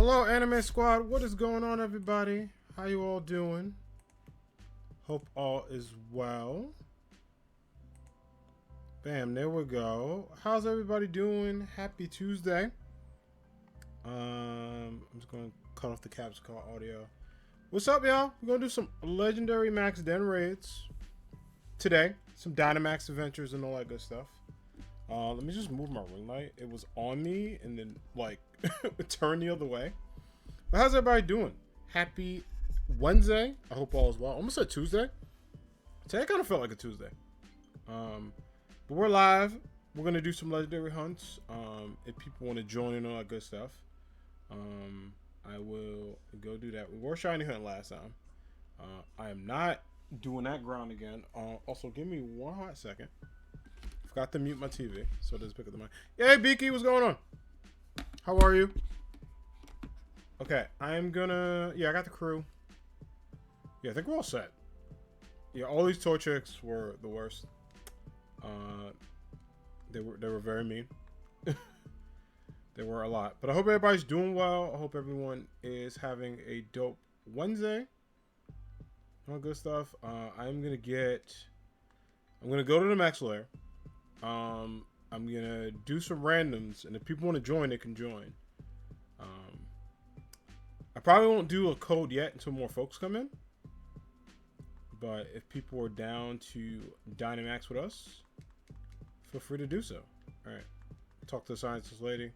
Hello, Anime Squad. What is going on, everybody? How you all doing? Hope all is well. Bam, there we go. How's everybody doing? Happy Tuesday. I'm just going to cut off the caps call audio. What's up, y'all? We're going to do some legendary max den raids today. Some Dynamax adventures and all that good stuff. Let me just move my ring light. It was on me and then, like, turn the other way. But how's everybody doing? Happy Wednesday. I hope all is well. Almost said Tuesday. Today kind of felt like a Tuesday. But we're live. We're going to do some legendary hunts. If people want to join in all that good stuff, I will go do that. We were shiny hunting last time. I am not doing that ground again. Also, give me one hot second. Forgot to mute my TV, so it doesn't pick up the mic. Hey, Beaky, what's going on? How are you? Okay, I'm gonna... Yeah, I got the crew. Yeah, I think we're all set. Yeah, all these toy chicks were the worst. They were very mean. They were a lot. But I hope everybody's doing well. I hope everyone is having a dope Wednesday. All good stuff. I'm gonna go to the max lair. I'm gonna do some randoms, and if people want to join, they can join. I probably won't do a code yet until more folks come in. But if people are down to Dynamax with us, feel free to do so. All right, talk to the scientist lady.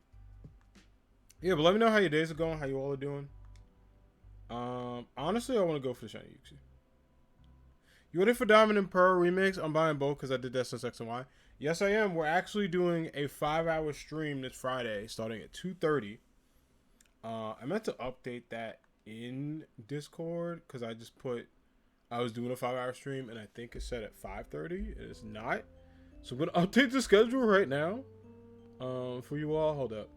Yeah, but let me know how your days are going, how you all are doing. Honestly, I want to go for the shiny Uxie. You ready for Diamond and Pearl remix? I'm buying both because I did that since X and Y. Yes, I am. We're actually doing a 5-hour stream this Friday, starting at 2:30. I meant to update that in Discord because I was doing a 5-hour stream and I think it's set at 5:30. It is not. So I'm gonna update the schedule right now. For you all. Hold up.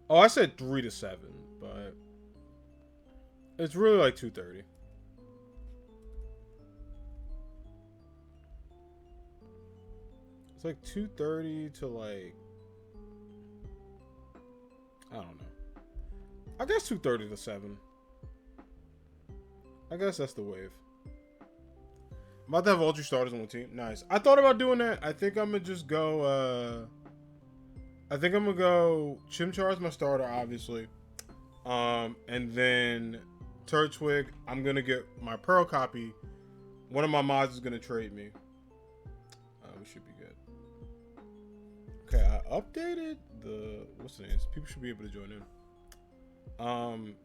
Oh, I said 3 to 7, but it's really like 2:30. It's like 2:30 to like, I don't know. I guess 2:30 to 7. I guess that's the wave. I'm about to have all your starters on the team. Nice. I thought about doing that. I think I'm gonna just go. I think I'm gonna go Chimchar's my starter, obviously. And then Turtwig, I'm gonna get my Pearl copy. One of my mods is gonna trade me. We should be good. Okay, I updated the what's the name? People should be able to join in.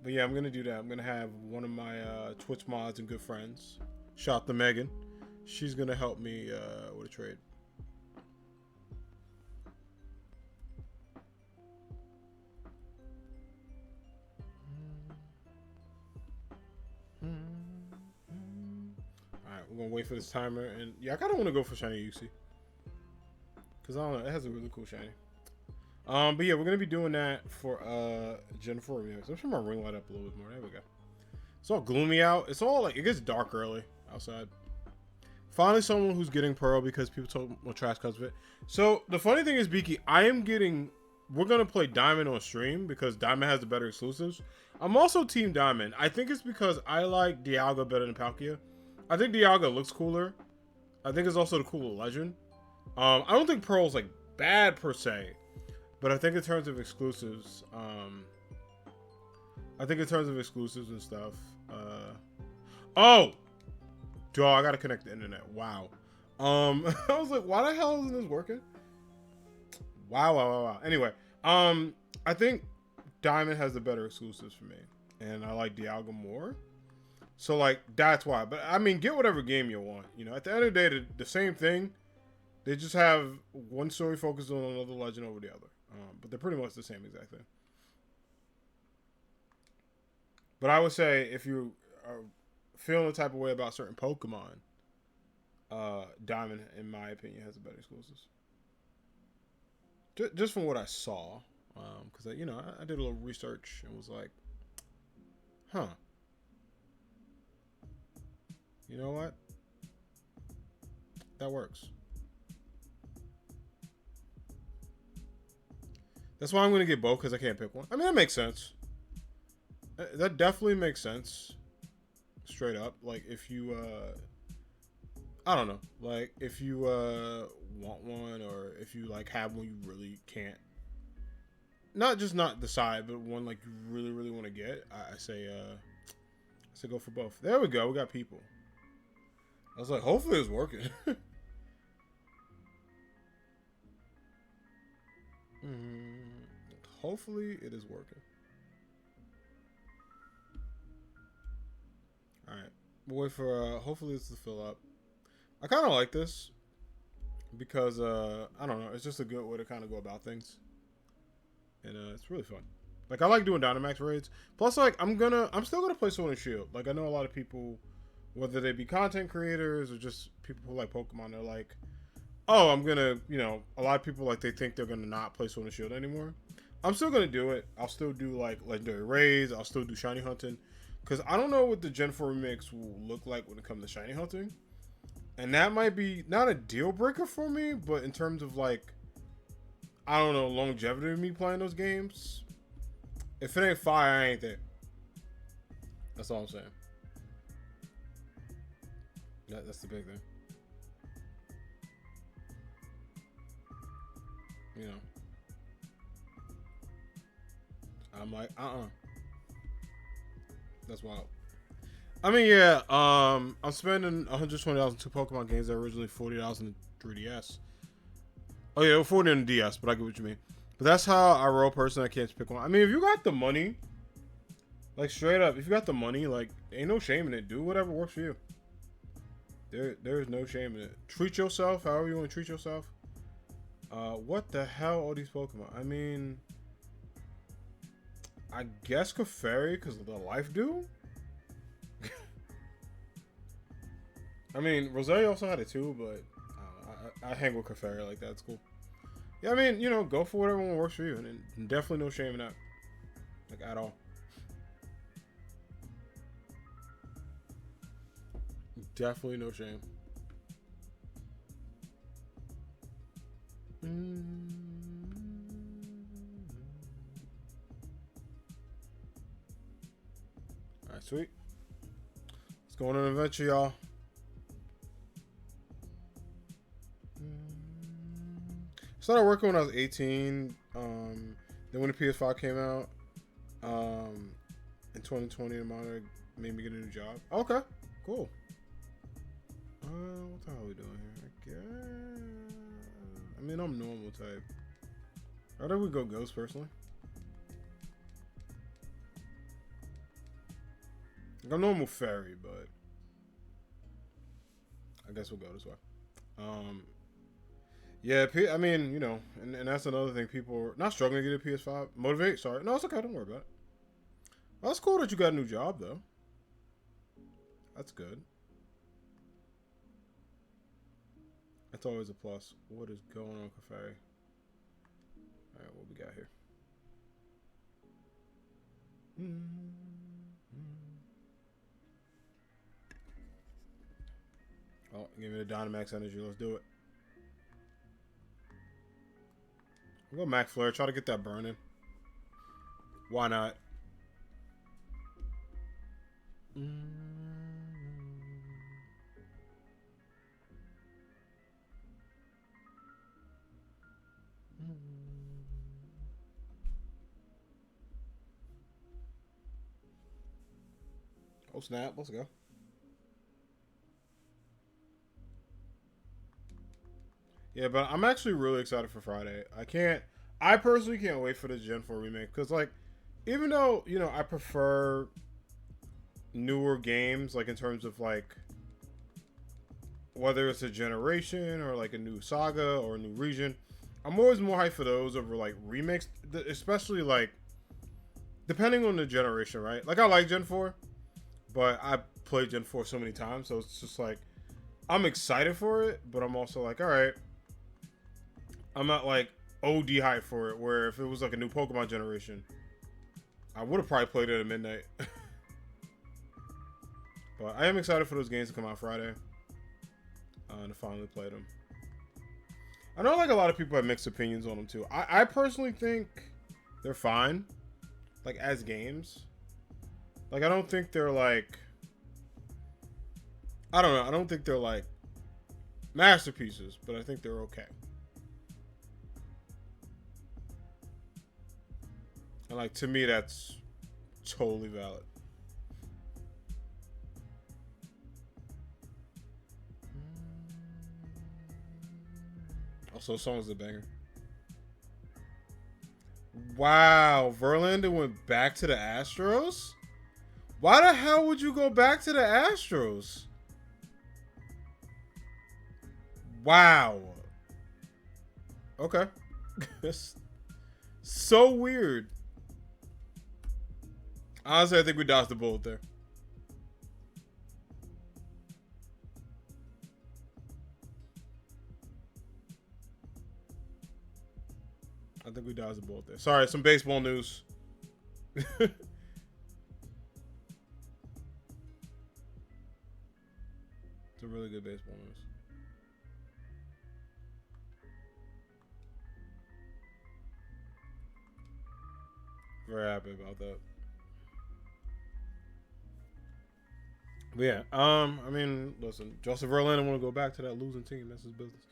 But yeah, I'm gonna do that. I'm gonna have one of my Twitch mods and good friends, shout out to Megan. She's gonna help me with a trade. Alright, we're gonna wait for this timer, and yeah, I kinda wanna go for shiny Uxie. Cause I don't know, it has a really cool shiny. But yeah, we're gonna be doing that for Jennifer remix. I'm sure my ring light up a little bit more. There we go. It's all gloomy out. It's all like, it gets dark early outside. Finally, someone who's getting Pearl because people told me trash because of it. So the funny thing is, Beaky, we're gonna play Diamond on stream because Diamond has the better exclusives. I'm also Team Diamond. I think it's because I like Dialga better than Palkia. I think Dialga looks cooler. I think it's also the cooler legend. I don't think Pearl's like bad per se, but I think in terms of exclusives, and stuff. Oh, dog, I gotta connect the internet. Wow. I was like, why the hell isn't this working? Wow. Anyway, I think Diamond has the better exclusives for me, and I like Dialga more. So like that's why. But I mean, get whatever game you want. You know, at the end of the day, the same thing. They just have one story focused on another legend over the other. But they're pretty much the same exact thing. But I would say if you are feeling the type of way about certain Pokemon, Diamond, in my opinion, has the better exclusives. Just from what I saw. Because, I did a little research and was like, huh. You know what? That works. That's why I'm gonna get both, because I can't pick one. I mean, that makes sense. That definitely makes sense. Straight up. Like, if you, I don't know. Like, if you, want one, or if you, like, have one you really can't. Not just not decide, but one, like, you really, really want to get. I say go for both. There we go. We got people. I was like, hopefully it's working. Hopefully it is working. Alright. We'll wait for, hopefully it's to fill up. I kind of like this. Because, I don't know. It's just a good way to kind of go about things. And, it's really fun. Like, I like doing Dynamax raids. Plus, like, I'm still gonna play Sword and Shield. Like, I know a lot of people, whether they be content creators or just people who like Pokemon, they're like, oh, I'm gonna, you know, a lot of people, like, they think they're gonna not play Sword and Shield anymore. I'm still gonna do it. I'll still do, like, legendary raids. I'll still do shiny hunting. Because I don't know what the Gen 4 remix will look like when it comes to shiny hunting. And that might be not a deal breaker for me, but in terms of, like, I don't know, longevity of me playing those games, if it ain't fire, I ain't there. That's all I'm saying. That's the big thing. You know. I'm like, That's wild. I mean, yeah, I'm spending $120 on 2 Pokemon games that were originally $40 in the 3DS. Oh, yeah, it was $40 in the DS, but I get what you mean. But that's how I roll personally. I can't pick one. I mean, if you got the money, like, straight up, if you got the money, like, ain't no shame in it. Do whatever works for you. There's no shame in it. Treat yourself however you want to treat yourself. What the hell are these Pokemon? I mean, I guess Clefairy because of the Life Dew? I mean, Rosario also had it too, but I hang with Clefairy like that. It's cool. Yeah, I mean, you know, go for whatever one works for you. And definitely no shame in that. Like, at all. Definitely no shame. Alright, sweet. Let's go on an adventure, y'all. Started working when I was 18. Then when the PS5 came out, in 2020, the monitor made me get a new job. Okay, cool. What the hell are we doing here? I mean, I'm normal type. How do we go ghost personally? Like, I'm normal fairy, but I guess we'll go this way. Yeah, I mean, you know, and that's another thing. People are not struggling to get a PS5. Motivate? Sorry. No, it's okay. Don't worry about it. Well, that's cool that you got a new job, though. That's good. That's always a plus. What is going on, Clefairy? Alright, what we got here? Oh, give me the Dynamax energy. Let's do it. We'll go Mac Flare. Try to get that burning. Why not? Oh snap, let's go. Yeah, but I'm actually really excited for Friday. I personally can't wait for the Gen 4 remake. Because, like, even though, you know, I prefer newer games, like, in terms of, like, whether it's a generation or, like, a new saga or a new region, I'm always more hyped for those over, like, remakes. Especially, like, depending on the generation, right? Like, I like Gen 4, but I played Gen 4 so many times, so it's just, like, I'm excited for it, but I'm also like, alright, I'm not, like, OD hype for it, where if it was, like, a new Pokemon generation, I would have probably played it at midnight. But I am excited for those games to come out Friday. To finally play them. I know, like, a lot of people have mixed opinions on them, too. I personally think They're fine. Like, as games. Like, I don't think they're like... I don't know. I don't think they're like masterpieces, but I think they're okay. And like, to me, that's totally valid. Also, song's a banger. Wow, Verlander went back to the Astros? Why the hell would you go back to the Astros? Wow. Okay. That's so weird. Honestly, I think we dodged the bullet there. I think we dodged the bullet there. Sorry, some baseball news. It's a really good baseball news. Very happy about that. But yeah, I mean, listen, Joseph Verlander want to go back to that losing team. That's his business.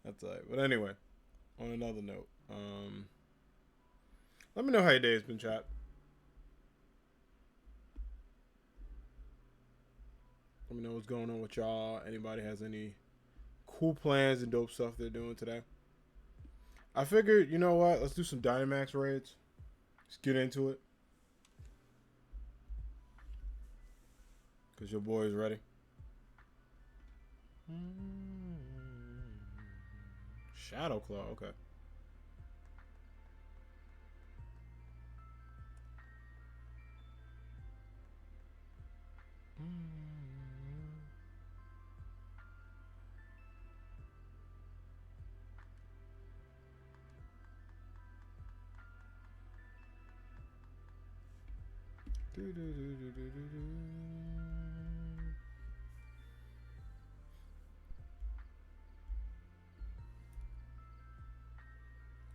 That's all right. But anyway, on another note, let me know how your day has been, chat. Let me know what's going on with y'all. Anybody has any cool plans and dope stuff they're doing today? I figured, you know what? Let's do some Dynamax raids. Let's get into it. Because your boy is ready. Shadow Claw, okay.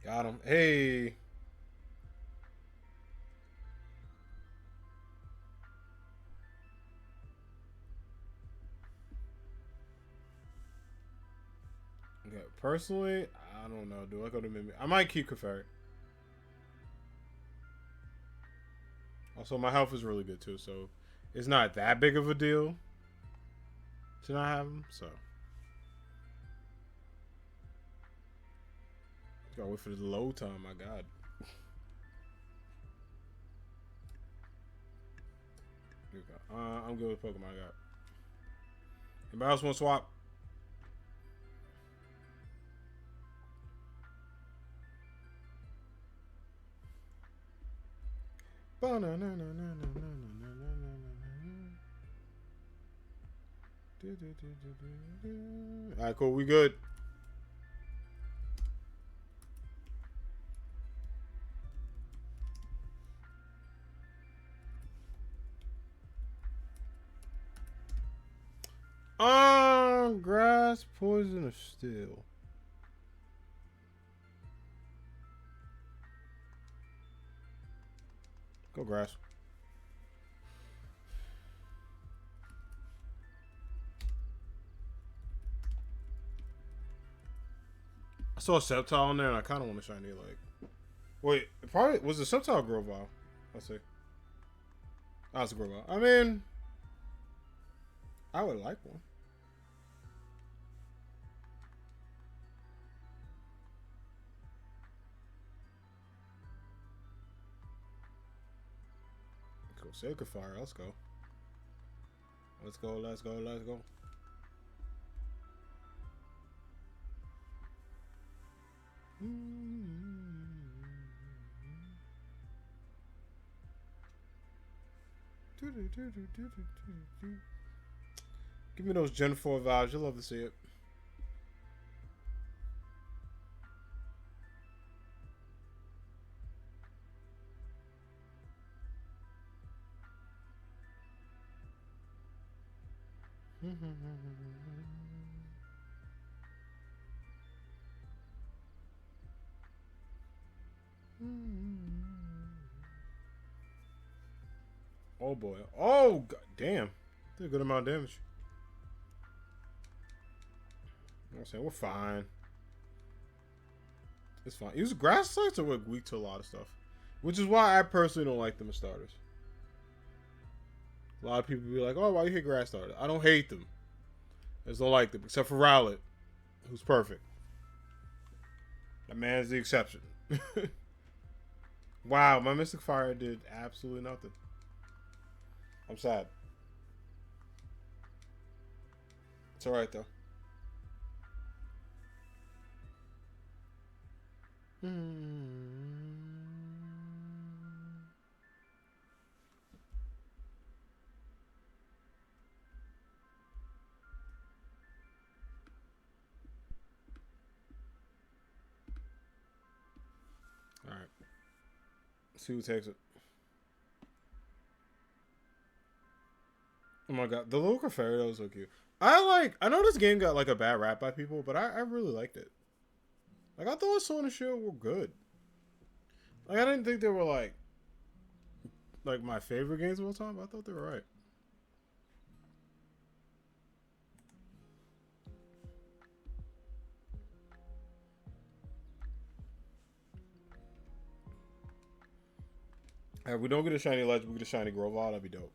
Got him. Hey. Okay, personally, I don't know. Do I go to Mimi? I might keep Keferi. Also, my health is really good too, so it's not that big of a deal to not have him. So, gotta wait for the load time. My God. Here we go. I'm good with Pokemon I got. Anybody else want to swap? Alright, cool. We good. Grass, poison, or steel? Go grass. I saw a Sceptile in there, and I kind of want a shiny. Like, wait, it probably was the Sceptile Grovyle. Let's see. Oh, it's a Grovyle. I mean, I would like one. Cool. Sacred Fire. Let's go. Let's go. Let's go. Let's go. Give me those Gen 4 vibes. You'll love to see it. Oh boy. Oh god damn. Did a good amount of damage. You know what I'm saying? We're fine. It's fine. Use grass sites are weak to a lot of stuff. Which is why I personally don't like them as starters. A lot of people be like, oh, why you hate grass starters? I don't hate them. I just don't like them. Except for Rowlet, who's perfect. That man is the exception. Wow, my Mystic Fire did absolutely nothing. I'm sad. It's alright though. Alright. See who takes it. Oh my god, the little Clefairy was so cute. I know this game got like a bad rap by people, but I really liked it. Like I thought Sword and Shield were good. Like I didn't think they were like my favorite games of all time, but I thought they were right. If we don't get a shiny legend, we get a shiny Grovyle, that'd be dope.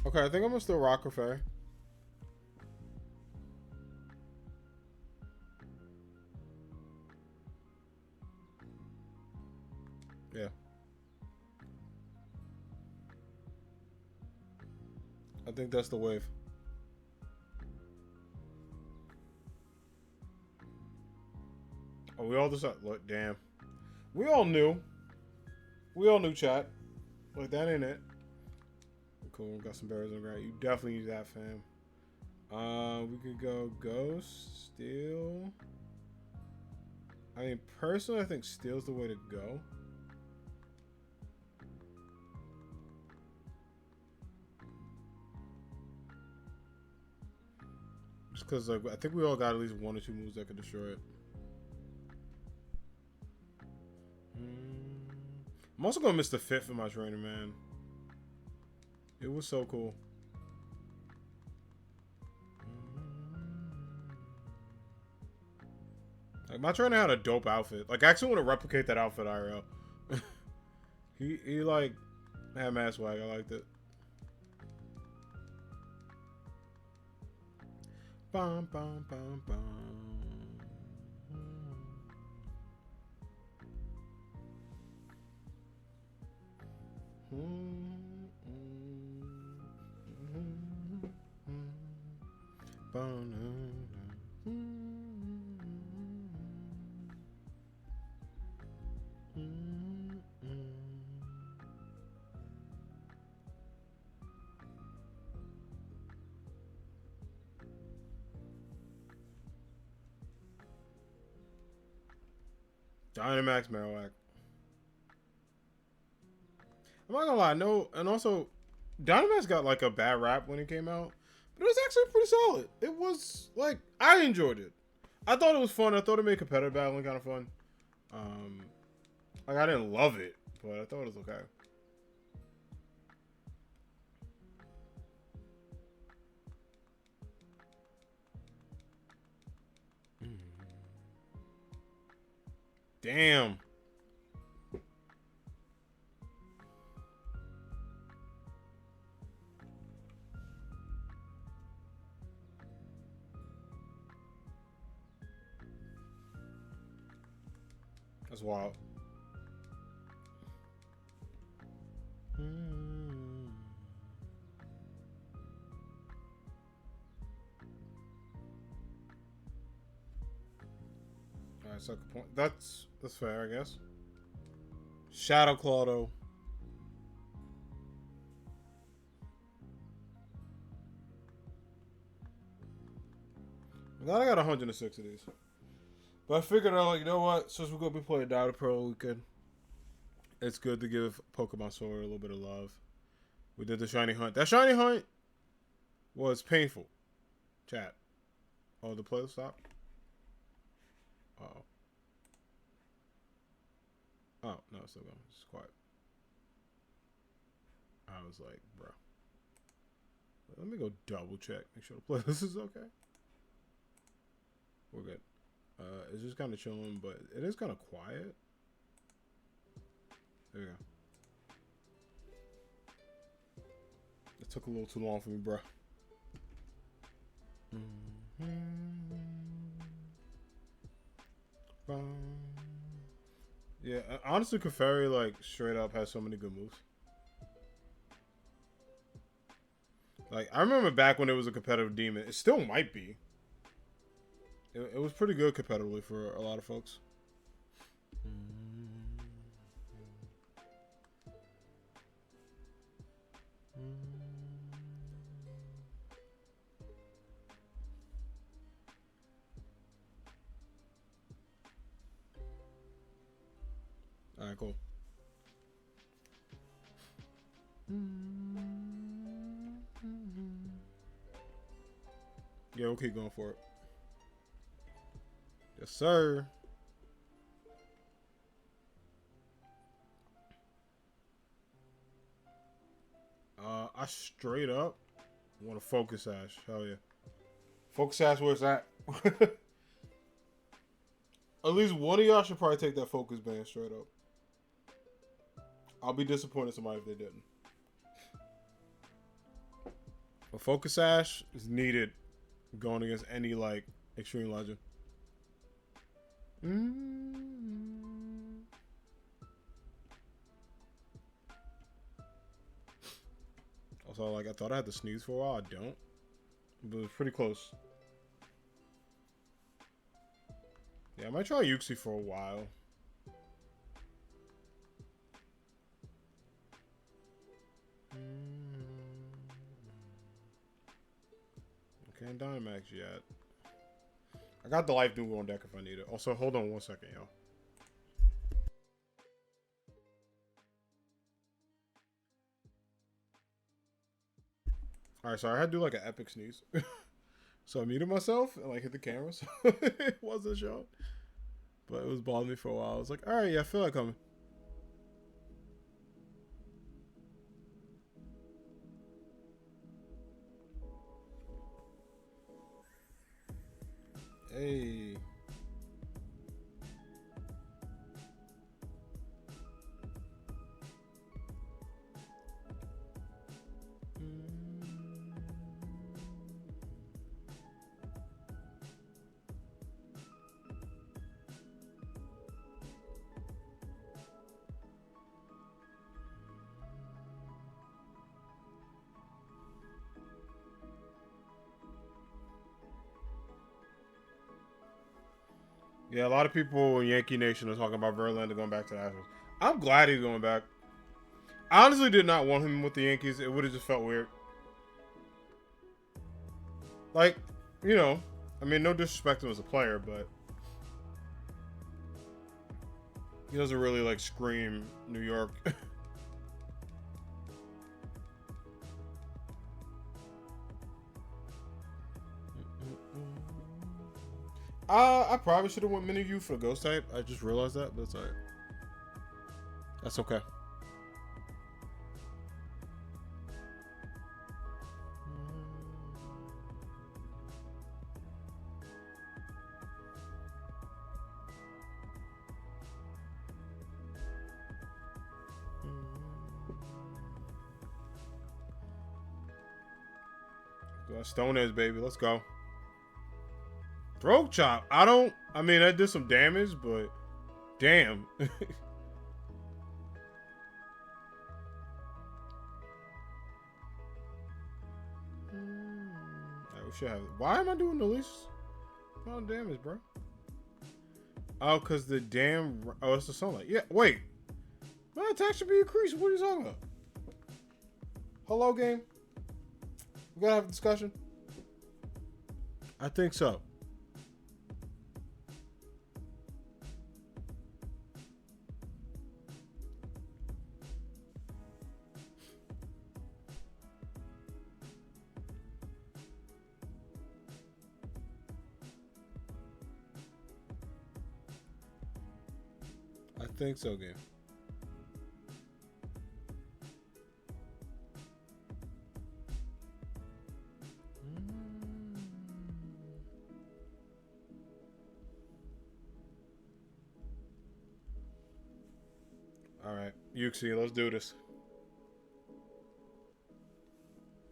Okay, I think I'm gonna still rock Clefairy. Yeah. I think that's the wave. Oh, we all decided. Look, damn. We all knew. We all knew, chat. Like, that ain't it. Cool, got some berries on the ground. You definitely use that, fam. We could go Ghost, Steel. I mean, personally, I think Steel's the way to go. Just because, like, I think we all got at least 1 or 2 moves that could destroy it. I'm also gonna miss the 5th in my trainer, man. It was so cool. Like my trainer had a dope outfit. Like I actually want to replicate that outfit IRL. he like had mad swag. I liked it. Bum bum bum bum. Dynamax Marowak. I'm not gonna lie, no, and also Dynamax got like a bad rap when it came out, but it was actually pretty solid. It was like I enjoyed it. I thought it was fun. I thought it made competitive battling kind of fun. Like I didn't love it, but I thought it was okay. Damn. That's wild. Alright, so point. That's fair, I guess. Shadow Claw though. I'm glad I got 106 of these. But I figured out, like, you know what? Since we're gonna be playing Dota Pro weekend, it's good to give Pokemon Sword a little bit of love. We did the shiny hunt. That shiny hunt was painful. Chat. Oh, the playlist stopped? Uh-oh. Oh, no, it's still going. It's quiet. I was like, bro. Let me go double check. Make sure the playlist is okay. We're good. It's just kind of chilling, but it is kind of quiet. There we go. It took a little too long for me, bro. Yeah, honestly, Keferi, like, straight up has so many good moves. Like, I remember back when it was a competitive demon. It still might be. It was pretty good competitively for a lot of folks. Alright, cool. Yeah, we'll keep going for it. Yes, sir. I straight up want to focus Ash. Hell yeah. Focus Ash, where's that? At least one of y'all should probably take that focus band straight up. I'll be disappointed somebody if they didn't. But focus Ash is needed going against any, like, extreme legend. Also, like, I thought I had to sneeze for a while. I don't. But it was pretty close. Yeah, I might try Uxie for a while. Can't Dynamax yet. I got the Life Duel on deck if I need it. Also, hold on 1 second, y'all. Alright, so I had to do like an epic sneeze. So I muted myself and like hit the camera, so it wasn't showing. But it was bothering me for a while. I was like, alright, yeah, I feel like coming. Hey. Yeah, a lot of people in Yankee Nation are talking about Verlander going back to the Astros. I'm glad he's going back. I honestly did not want him with the Yankees. It would have just felt weird. Like, you know, I mean, no disrespect to him as a player, but he doesn't really like scream New York. I probably should have went Mini U for the Ghost type. I just realized that, but that's alright. That's okay. Stone Edge, baby. Let's go. Throat chop. I mean, that did some damage, but damn. Right, we should have it. Why am I doing the least amount of damage, bro? Oh, because the damn... Oh, it's the sunlight. Yeah, wait. My attack should be increased. What are you talking about? Hello, game? We gotta have a discussion? I think so. think so, game. Alright, Uxie, let's do this.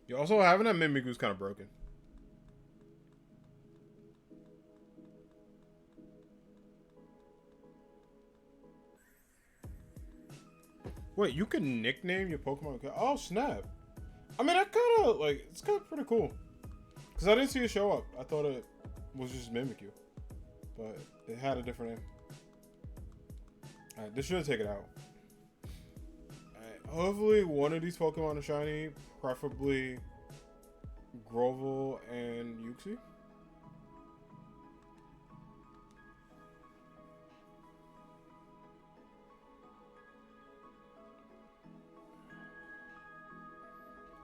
You also having that Mimikyu's kind of broken. Wait, you can nickname your Pokemon? Oh, snap. I mean, that kind of, like, it's kind of pretty cool. Because I didn't see it show up. I thought it was just Mimikyu. But it had a different name. Alright, this should take it out. Alright, hopefully one of these Pokemon are shiny. Preferably Grovel and Uxie.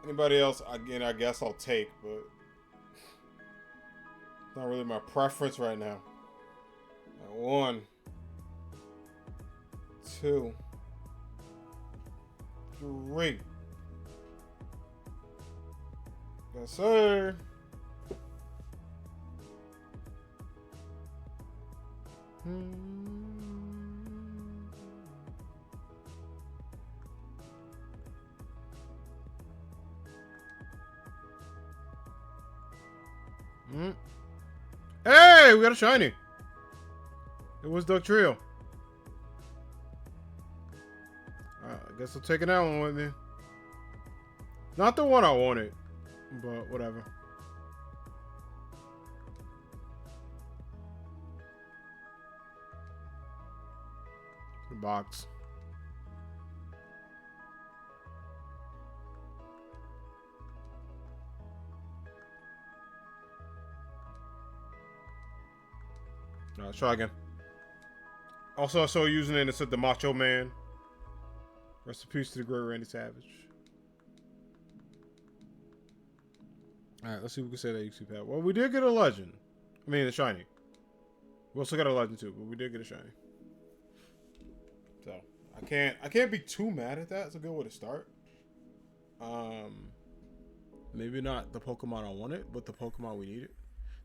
Anybody else, again, I guess I'll take, but it's not really my preference right now. Right, 1, 2, 3. Yes, sir. Hey, we got a shiny. It was Duck Trio. I guess I'll take that one with me. Not the one I wanted, but whatever. The box. Let's try again. Also, I saw using it and it said the Macho Man. Rest in peace to the great Randy Savage. Alright, let's see if we can say that Uxie pad. Well, we did get a legend. I mean, a shiny. We also got a legend too, but we did get a shiny. So, I can't be too mad at that. It's a good way to start. Maybe not the Pokemon I wanted, but the Pokemon we needed.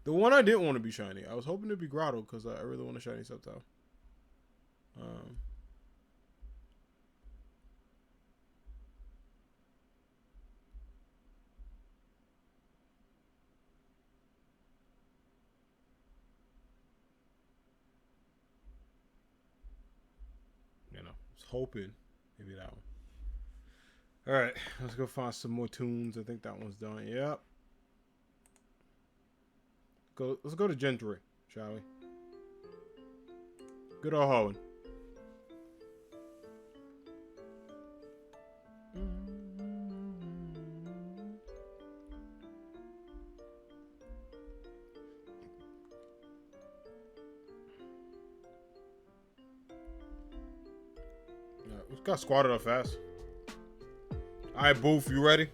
The one I didn't want to be shiny. I was hoping to be Grotto because I really want a shiny Sceptile. You know, I was hoping maybe that one. All right, let's go find some more tunes. I think that one's done. Yep. Let's go to Gen 3, shall we? Good old Hoenn. We got squatted up fast. Alright, Boof, you ready?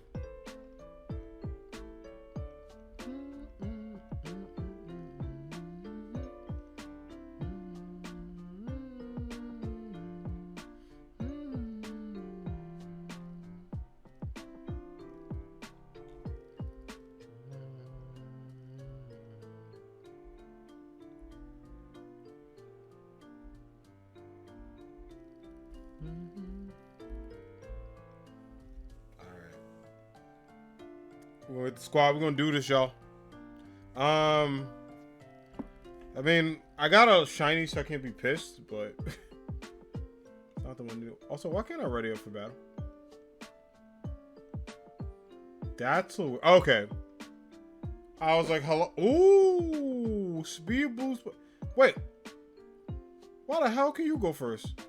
We're with the squad. We're gonna do this, y'all. I mean, I got a shiny, so I can't be pissed, but it's not the one new. Also, why can't I ready up for battle? That's okay. I was like, hello. Ooh, speed boost. Wait, why the hell can you go first?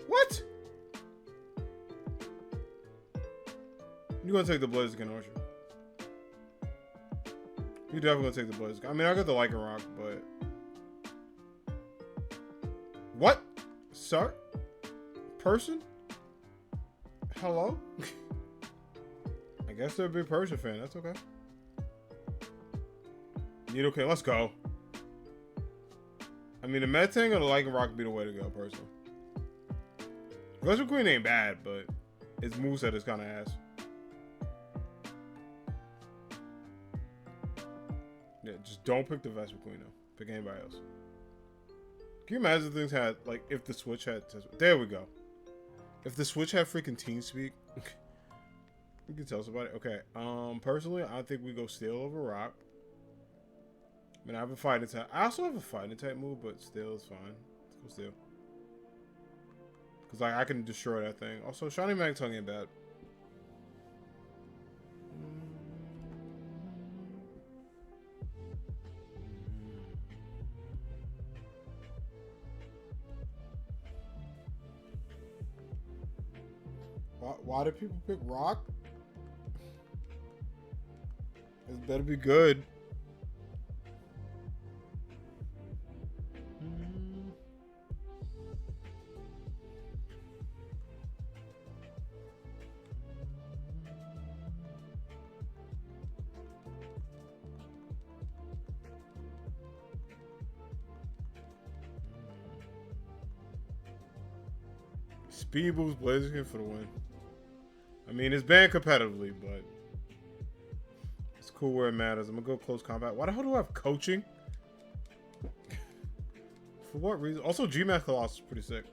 What? You're gonna take the Blaziken, aren't you? You're definitely gonna take the Blaziken. I mean, I got the Lycanroc, but what? Sir? Person? Hello? I guess they're a big Persian fan. That's okay. Okay, let's go. I mean, the Metang or the Lycan Rock would be the way to go, personally. Vesper Queen ain't bad, but its moveset is kind of ass. Yeah, just don't pick the Vesper Queen, though. Pick anybody else. Can you imagine if things had, like, if the Switch had... There we go. If the Switch had freaking TeamSpeak... You can tell somebody. Okay, personally, I think we go Steel over Rock. I mean, I have a fighting type. I also have a fighting type move, but Steel is fine. Let's go Steel. Because, like, I can destroy that thing. Also, Shiny Magneton ain't bad. Why do people pick Rock? It better be good. Speed boost Blaziken for the win. I mean, it's banned competitively, but it's cool where it matters. I'm gonna go close combat. Why the hell do I have coaching? For what reason? Also, G-Max Colossus is pretty sick.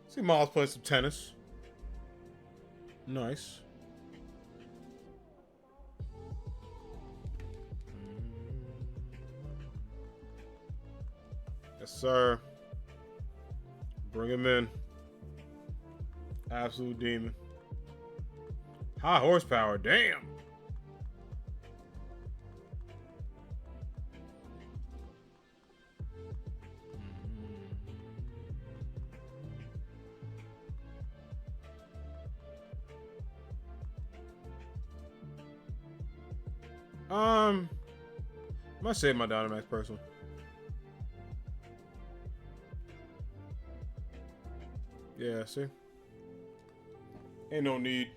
See Miles play some tennis. Nice. Yes, sir. Bring him in. Absolute demon. High horsepower, damn. I might save my Dynamax personally. Yeah, see? Ain't no need.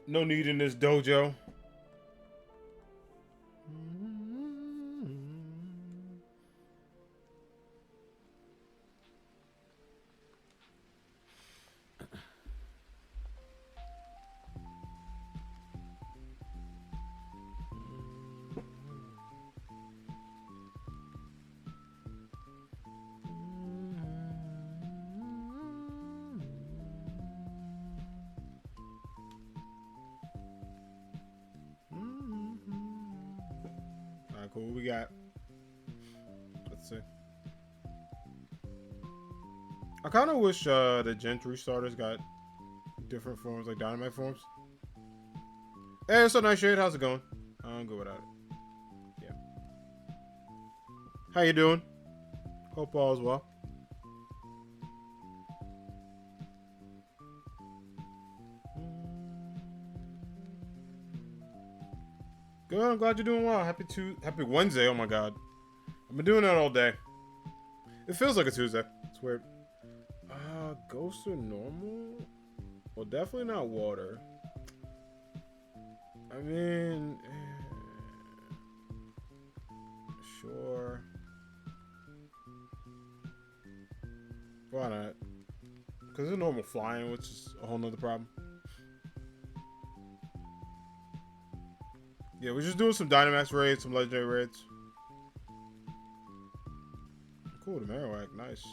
No need in this dojo. Cool. What we got? Let's see. I kind of wish the Gentry starters got different forms, like Dynamax forms. Hey, what's up, Nightshade? How's it going? I'm good without it. Yeah. How you doing? Hope all is well. Good. I'm glad you're doing well. Happy Wednesday. Oh my God. I've been doing that all day. It feels like a Tuesday. It's weird. Ghost or normal? Well, definitely not water. I mean, sure. Why not? Because it's normal flying, which is a whole nother problem. Yeah, we're just doing some Dynamax raids, some legendary raids. Cool, the Marowak, nice.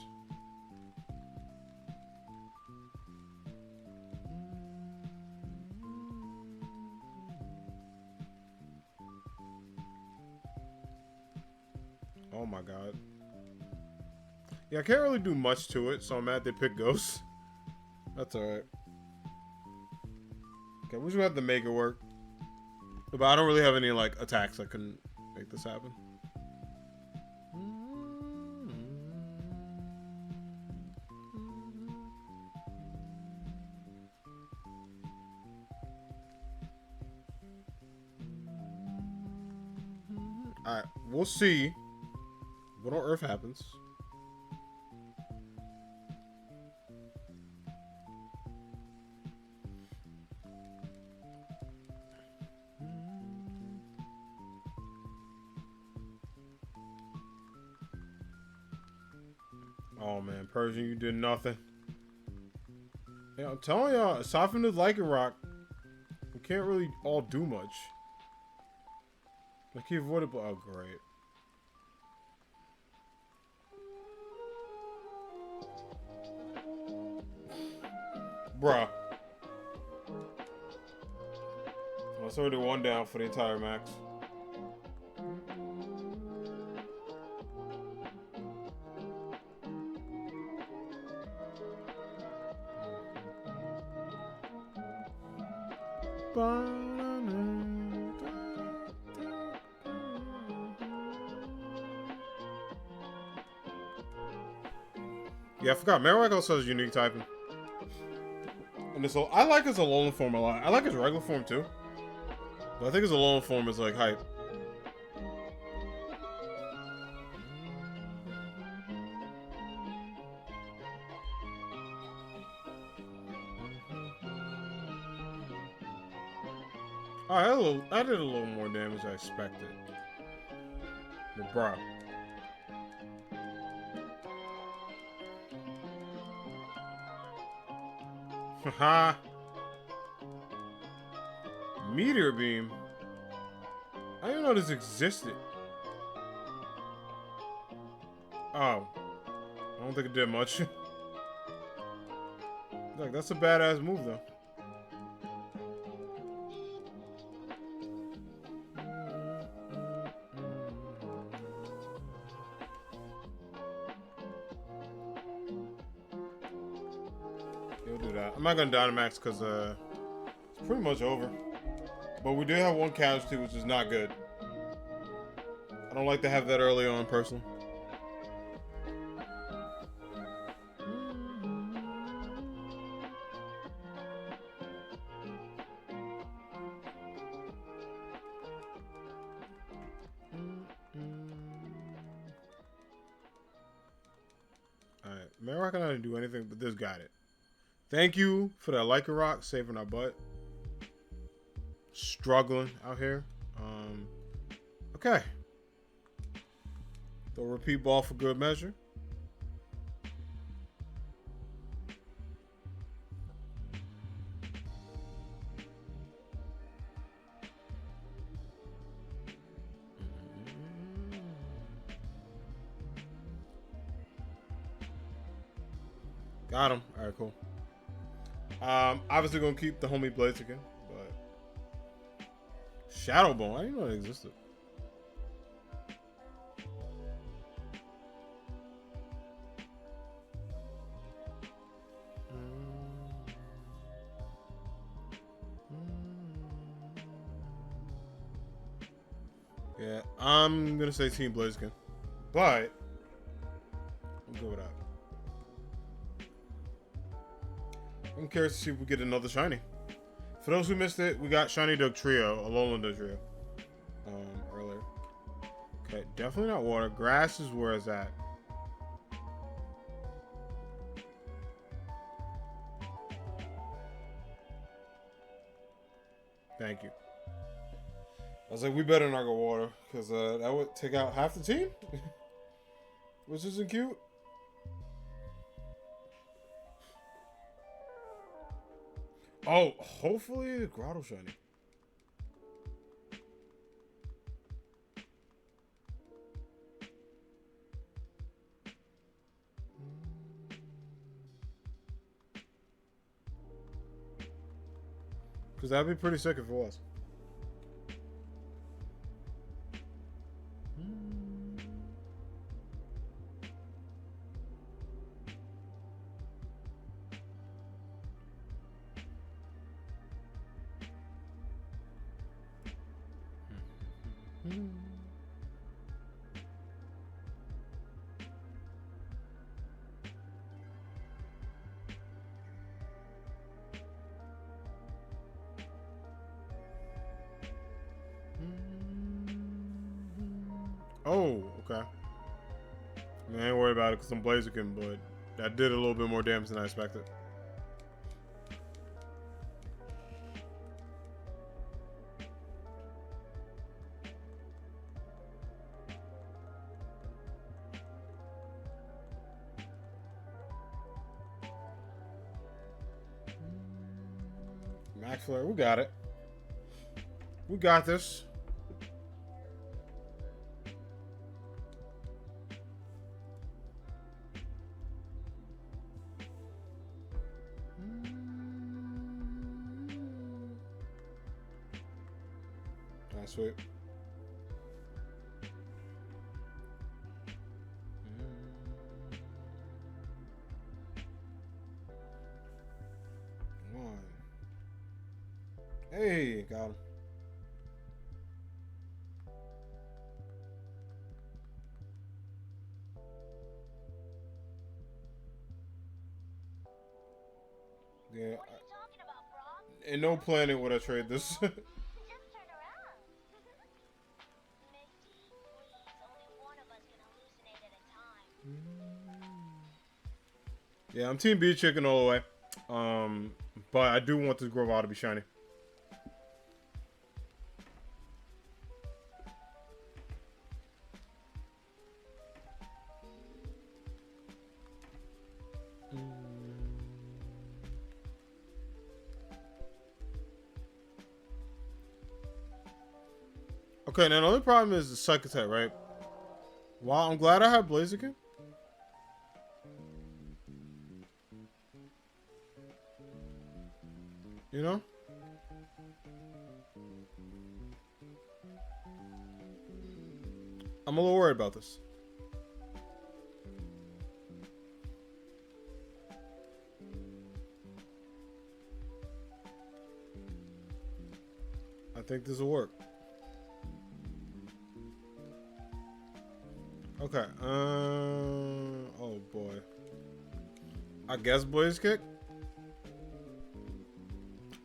Oh my God. Yeah, I can't really do much to it, so I'm mad they picked Ghost. That's alright. Okay, we're just gonna have to make it work. But I don't really have any, like, attacks that can make this happen. Alright, we'll see what on earth happens. Oh man, Persian, you did nothing. Yeah, I'm telling y'all, aside from the Lycan Rock, we can't really all do much. Like he avoided, but oh great. Bruh. Well, it's already one down for the entire max. Yeah, I forgot. Marowak also has unique typing. And this, I like his Alolan form a lot. I like his regular form too. But I think his Alolan form is like hype. Oh, I did a little more damage than I expected. But bro. Haha. Meteor Beam. I didn't know this existed. Oh. I don't think it did much. Like, that's a badass move though. He'll do that. I'm not gonna Dynamax because it's pretty much over. But we do have one casualty, which is not good. I don't like to have that early on, personally. Alright, Marowak and I didn't do anything, but this got it. Thank you for that Lycan Rock, saving our butt. Struggling out here. Okay. Throw a repeat ball for good measure. Got him. Alright, cool. Obviously gonna keep the homie Blaziken, but Shadow Bone, I didn't know it existed. Yeah, I'm gonna say Team Blaziken, but I'm good with that. I'm curious to see if we get another shiny. For those who missed it, we got Shiny Dugtrio, Alolan Dugtrio, earlier. Okay, definitely not water. Grass is where it's at. Thank you. I was like, we better not go water, because that would take out half the team, which isn't cute. Oh, hopefully the Grotto shiny. Because that'd be pretty sick if it was. Oh, okay. I mean, I ain't worried about it because I'm Blaziken, but that did a little bit more damage than I expected. Max Flare, we got it. We got this. That's sweet. One. Hey, got him. Yeah. What are you talking about, Brock? In no planet would I trade this. Just turn around. Misty, please. Only one of us can hallucinate at a time. Yeah, I'm Team B Chicken all the way. But I do want this Grovyle to be shiny. Okay, now the only problem is the Psych Attack, right? Wow, I'm glad I have Blaziken. You know? I'm a little worried about this. I think this will work. Okay. Oh boy. I guess Blaze Kick.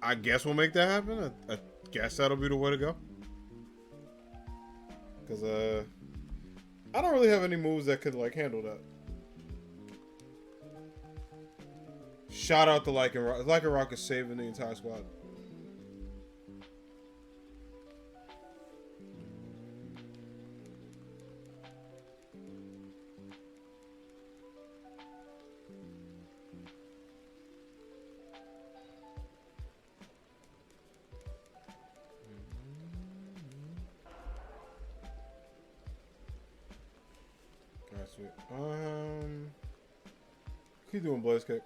I guess we'll make that happen. I guess that'll be the way to go. Because I don't really have any moves that could like handle that. Shout out to Lycan Rock. Lycan Rock is saving the entire squad. Alright, sweet. Keep doing Blaze Kick.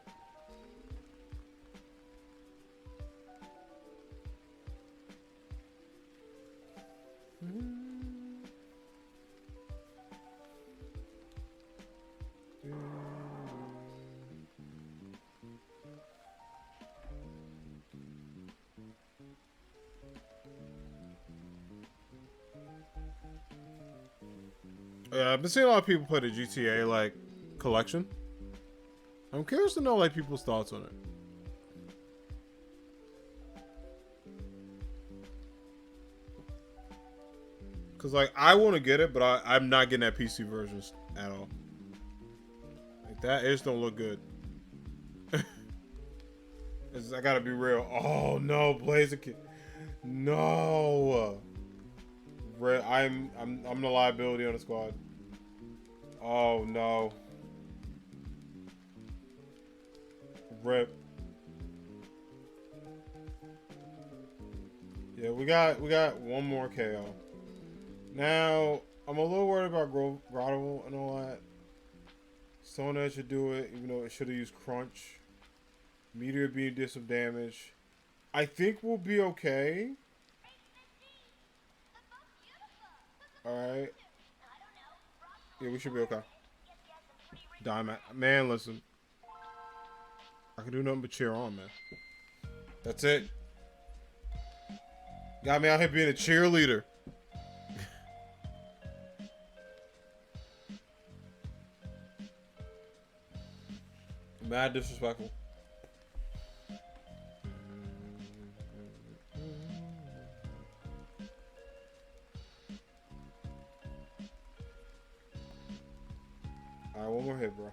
Yeah, I've been seeing a lot of people play the GTA like collection. I'm curious to know like people's thoughts on it. Cause like I want to get it, but I'm not getting that PC versions at all. Like that just don't look good. I gotta be real. Oh no, Blaziken. No. I'm the liability on the squad. Oh no. Rip. Yeah, we got one more KO. Now I'm a little worried about Grotto and all that. Stone Edge should do it, even though it should have used Crunch. Meteor Beam did some damage. I think we'll be okay. Alright. Yeah, we should be okay. Dynamax. Man, listen. I can do nothing but cheer on, man. That's it. Got me out here being a cheerleader. Mad disrespectful. All right, one more hit, bro.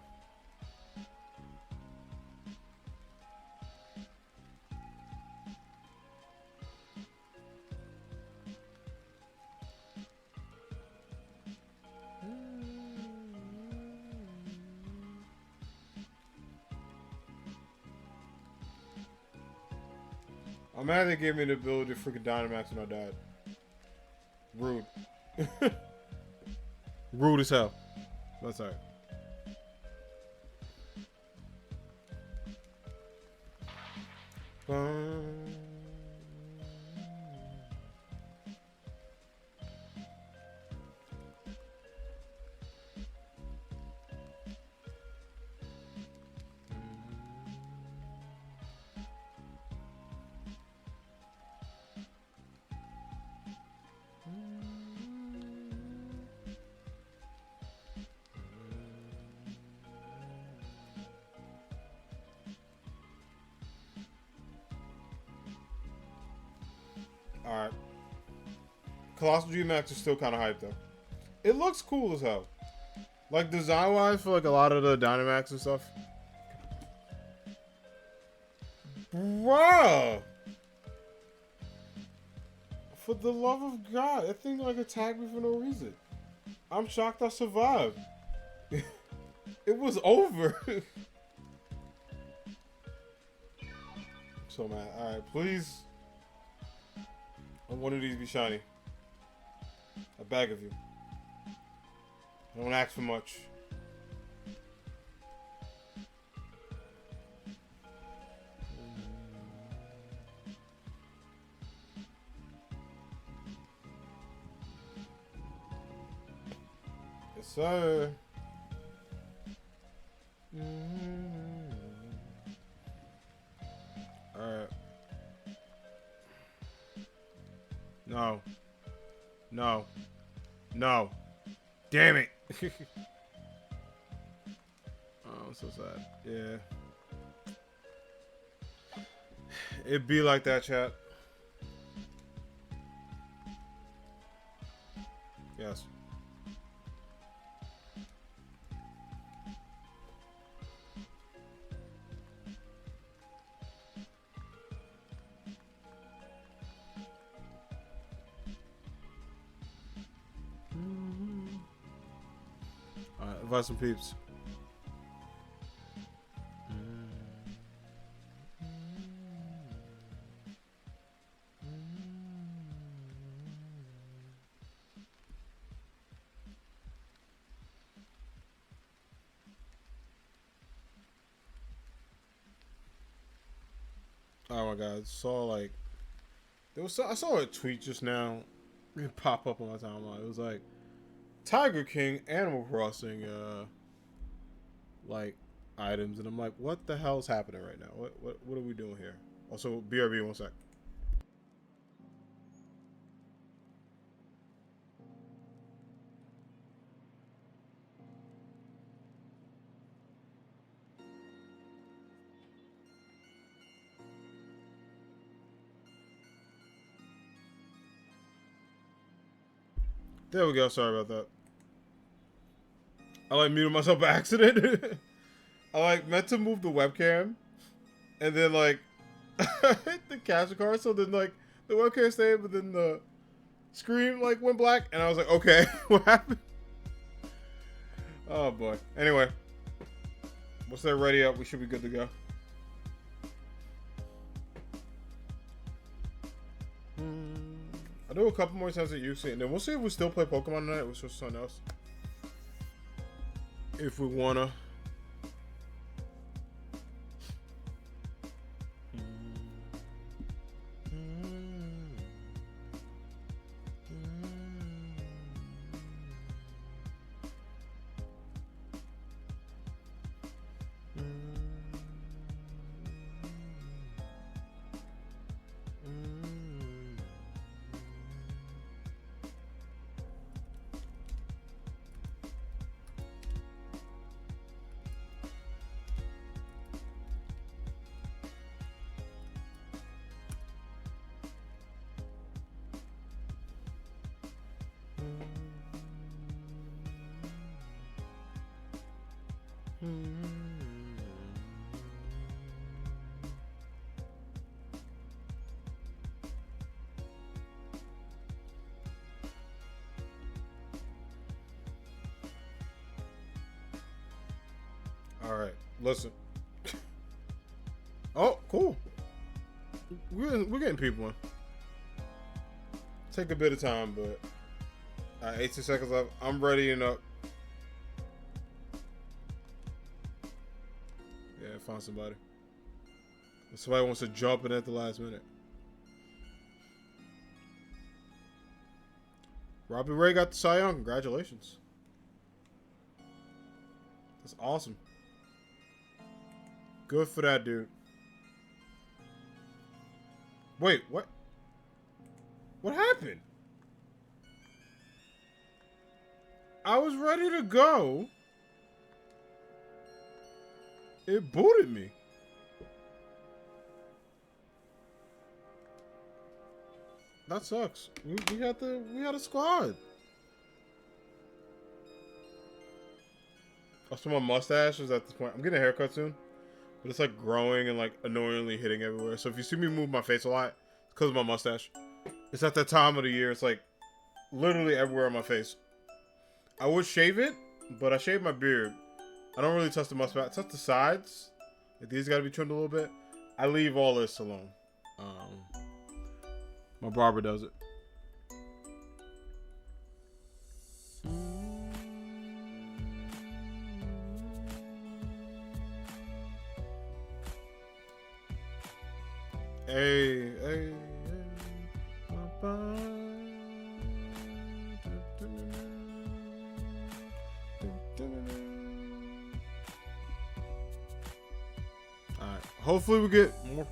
I'm mad they gave me the ability to freaking Dynamax when I died. Rude. Rude as hell. That's alright. Alright. Colossal G-Max is still kind of hyped though. It looks cool as hell. Like design wise for like a lot of the Dynamax and stuff. Bruh! For the love of God, that thing like attacked me for no reason. I'm shocked I survived. It was over. So mad. Alright, please. Let one of these be shiny. I beg of you. Don't ask for much. Yes, sir. Alright. No. No. No. Damn it. Oh, I'm so sad. Yeah. It'd be like that, chat. Yes. Alright, invite some peeps. Oh my god, saw like I saw a tweet just now pop up on my timeline. It was like Tiger King Animal Crossing like items, and I'm like, what the hell's happening right now? What are we doing here? Also, BRB, one sec. There we go. Sorry about that. I like muted myself by accident. I like meant to move the webcam, and then like hit the capture card. So then like the webcam stayed, but then the screen like went black, and I was like, okay, what happened? Oh boy. Anyway, once they're ready up, we should be good to go. I'll do a couple more times at Uxie, and then we'll see if we still play Pokemon tonight. We'll switch to something else. If we wanna. All right, listen. Oh, cool. We're getting people in. Take a bit of time, but 18 seconds left. I'm ready and up. Yeah, find somebody. If somebody wants to jump in at the last minute. Robbie Ray got the Cy Young. Congratulations. That's awesome. Good for that dude. Wait, what? What happened? I was ready to go. It booted me. That sucks. We had a squad. Also, my mustache is at this point. I'm getting a haircut soon, but it's like growing and like annoyingly hitting everywhere. So if you see me move my face a lot, it's because of my mustache. It's at that time of the year. It's like literally everywhere on my face. I would shave it, but I shave my beard. I don't really touch the mustache. I touch the sides. Like these got to be trimmed a little bit. I leave all this alone. My barber does it. Hey, hey, hey. Alright, hopefully we get more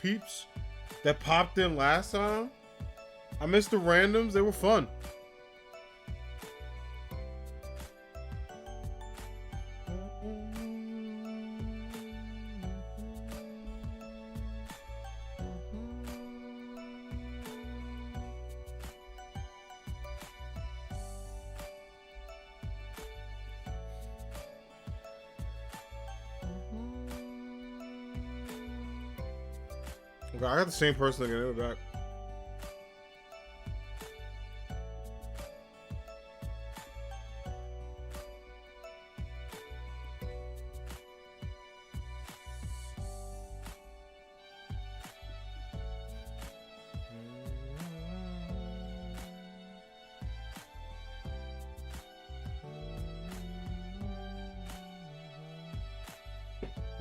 peeps that popped in last time. I missed the randoms, they were fun. Okay, I got the same person again. They were back.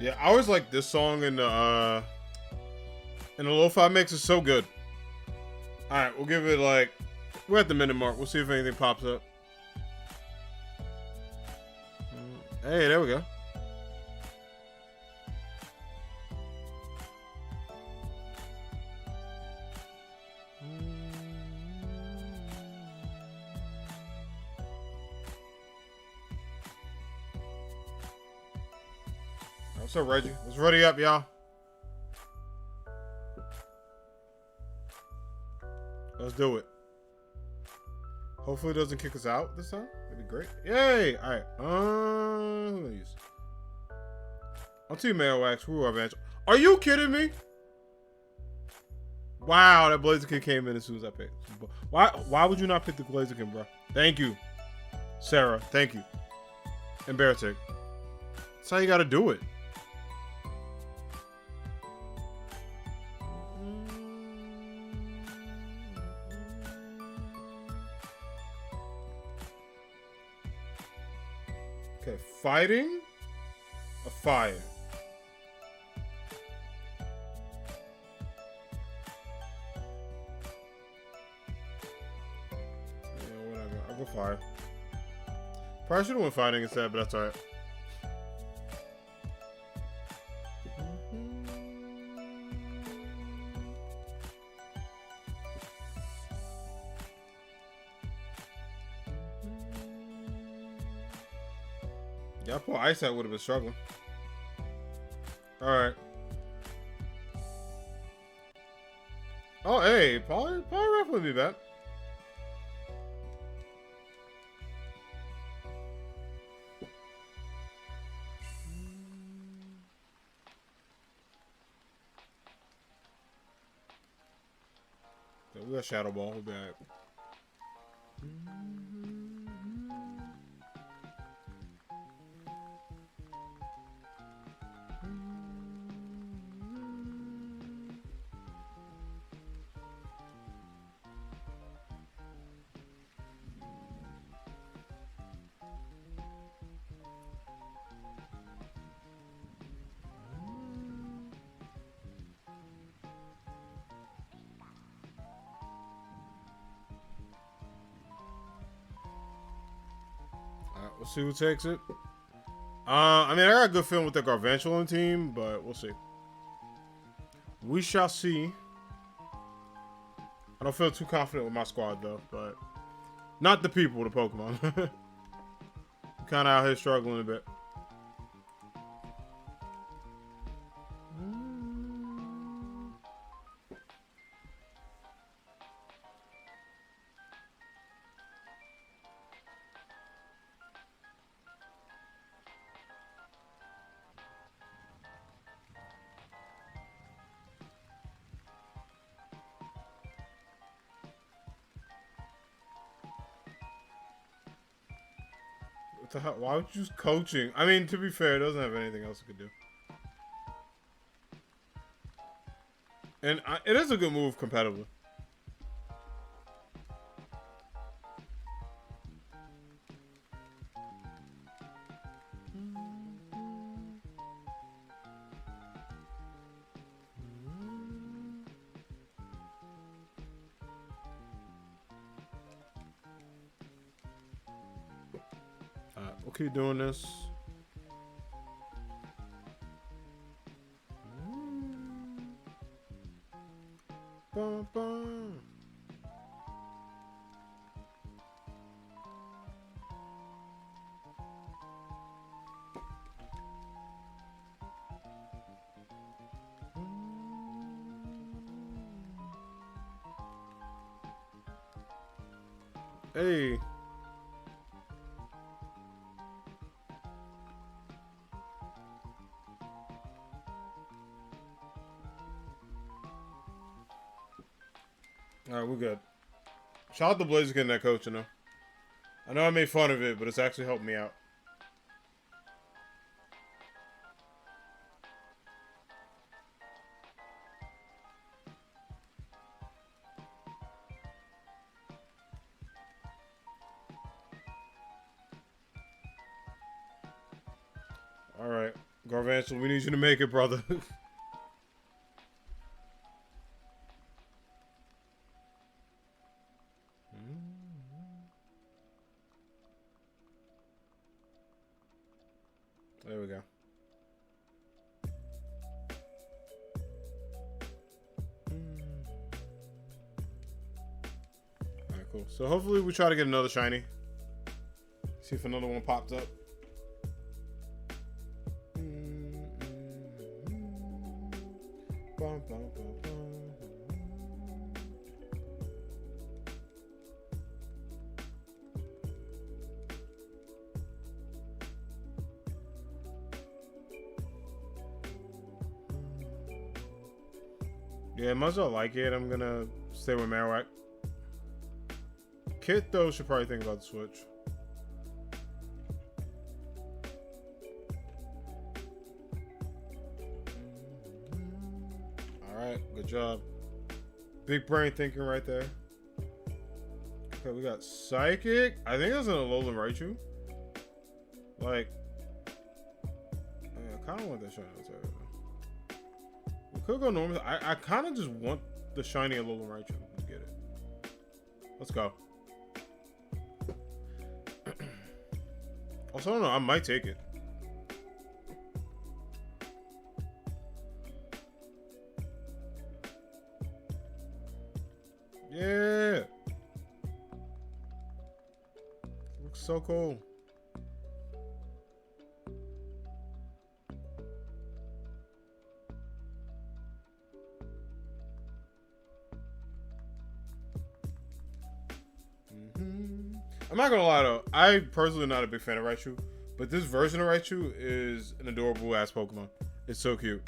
Yeah, I always like this song in the lo-fi mix. Is so good. All right, we'll give it like we're at the minute mark. We'll see if anything pops up. Hey, there we go. What's up, Reggie? Let's ready up, y'all. Let's do it. Hopefully it doesn't kick us out this time. That'd be great. Yay! Alright. Who am I gonna use? I'll team Mail Wax. Who are Evangel? Are you kidding me? Wow, that Blaziken came in as soon as I picked. Why would you not pick the Blaziken, bro? Thank you. Sarah, thank you. And Beartick. That's how you gotta do it. Okay, fighting a fire. Yeah, whatever. I'll go fire. Probably should have went fighting instead, but that's alright. Yeah, poor Ice Hat would have been struggling. Alright. Oh, hey, Poly Ref would be back. So we got Shadow Ball. We'll be alright. Alright, we'll see who takes it. I mean, I got a good feeling with the Gargantuan team, but we'll see. We shall see. I don't feel too confident with my squad, though, but not the people, the Pokemon. Kind of out here struggling a bit. What the hell? Why would you use coaching? I mean, to be fair, it doesn't have anything else it could do. And it is a good move competitively. We'll keep doing this. Bum, bum. Hey. Alright, we're good. Shout out to Blaze getting that coach, you know. I know I made fun of it, but it's actually helped me out. Alright, Garvantuan, we need you to make it, brother. There we go. Alright, cool. So hopefully we try to get another shiny. See if another one pops up. Bum, bum, bum, bum. Yeah, might as well like it. I'm gonna stay with Marowak. Kit, though, should probably think about the switch. Alright, good job. Big brain thinking right there. Okay, we got Psychic. I think that's an Alolan Raichu. Like, I kind of want that shiny. We could go normal. I kind of just want the shiny Alolan Raichu. Let's get it. Let's go. Also, I don't know. I might take it. Yeah. Looks so cool. I'm not gonna lie though, I personally am not a big fan of Raichu, but this version of Raichu is an adorable ass Pokemon. It's so cute.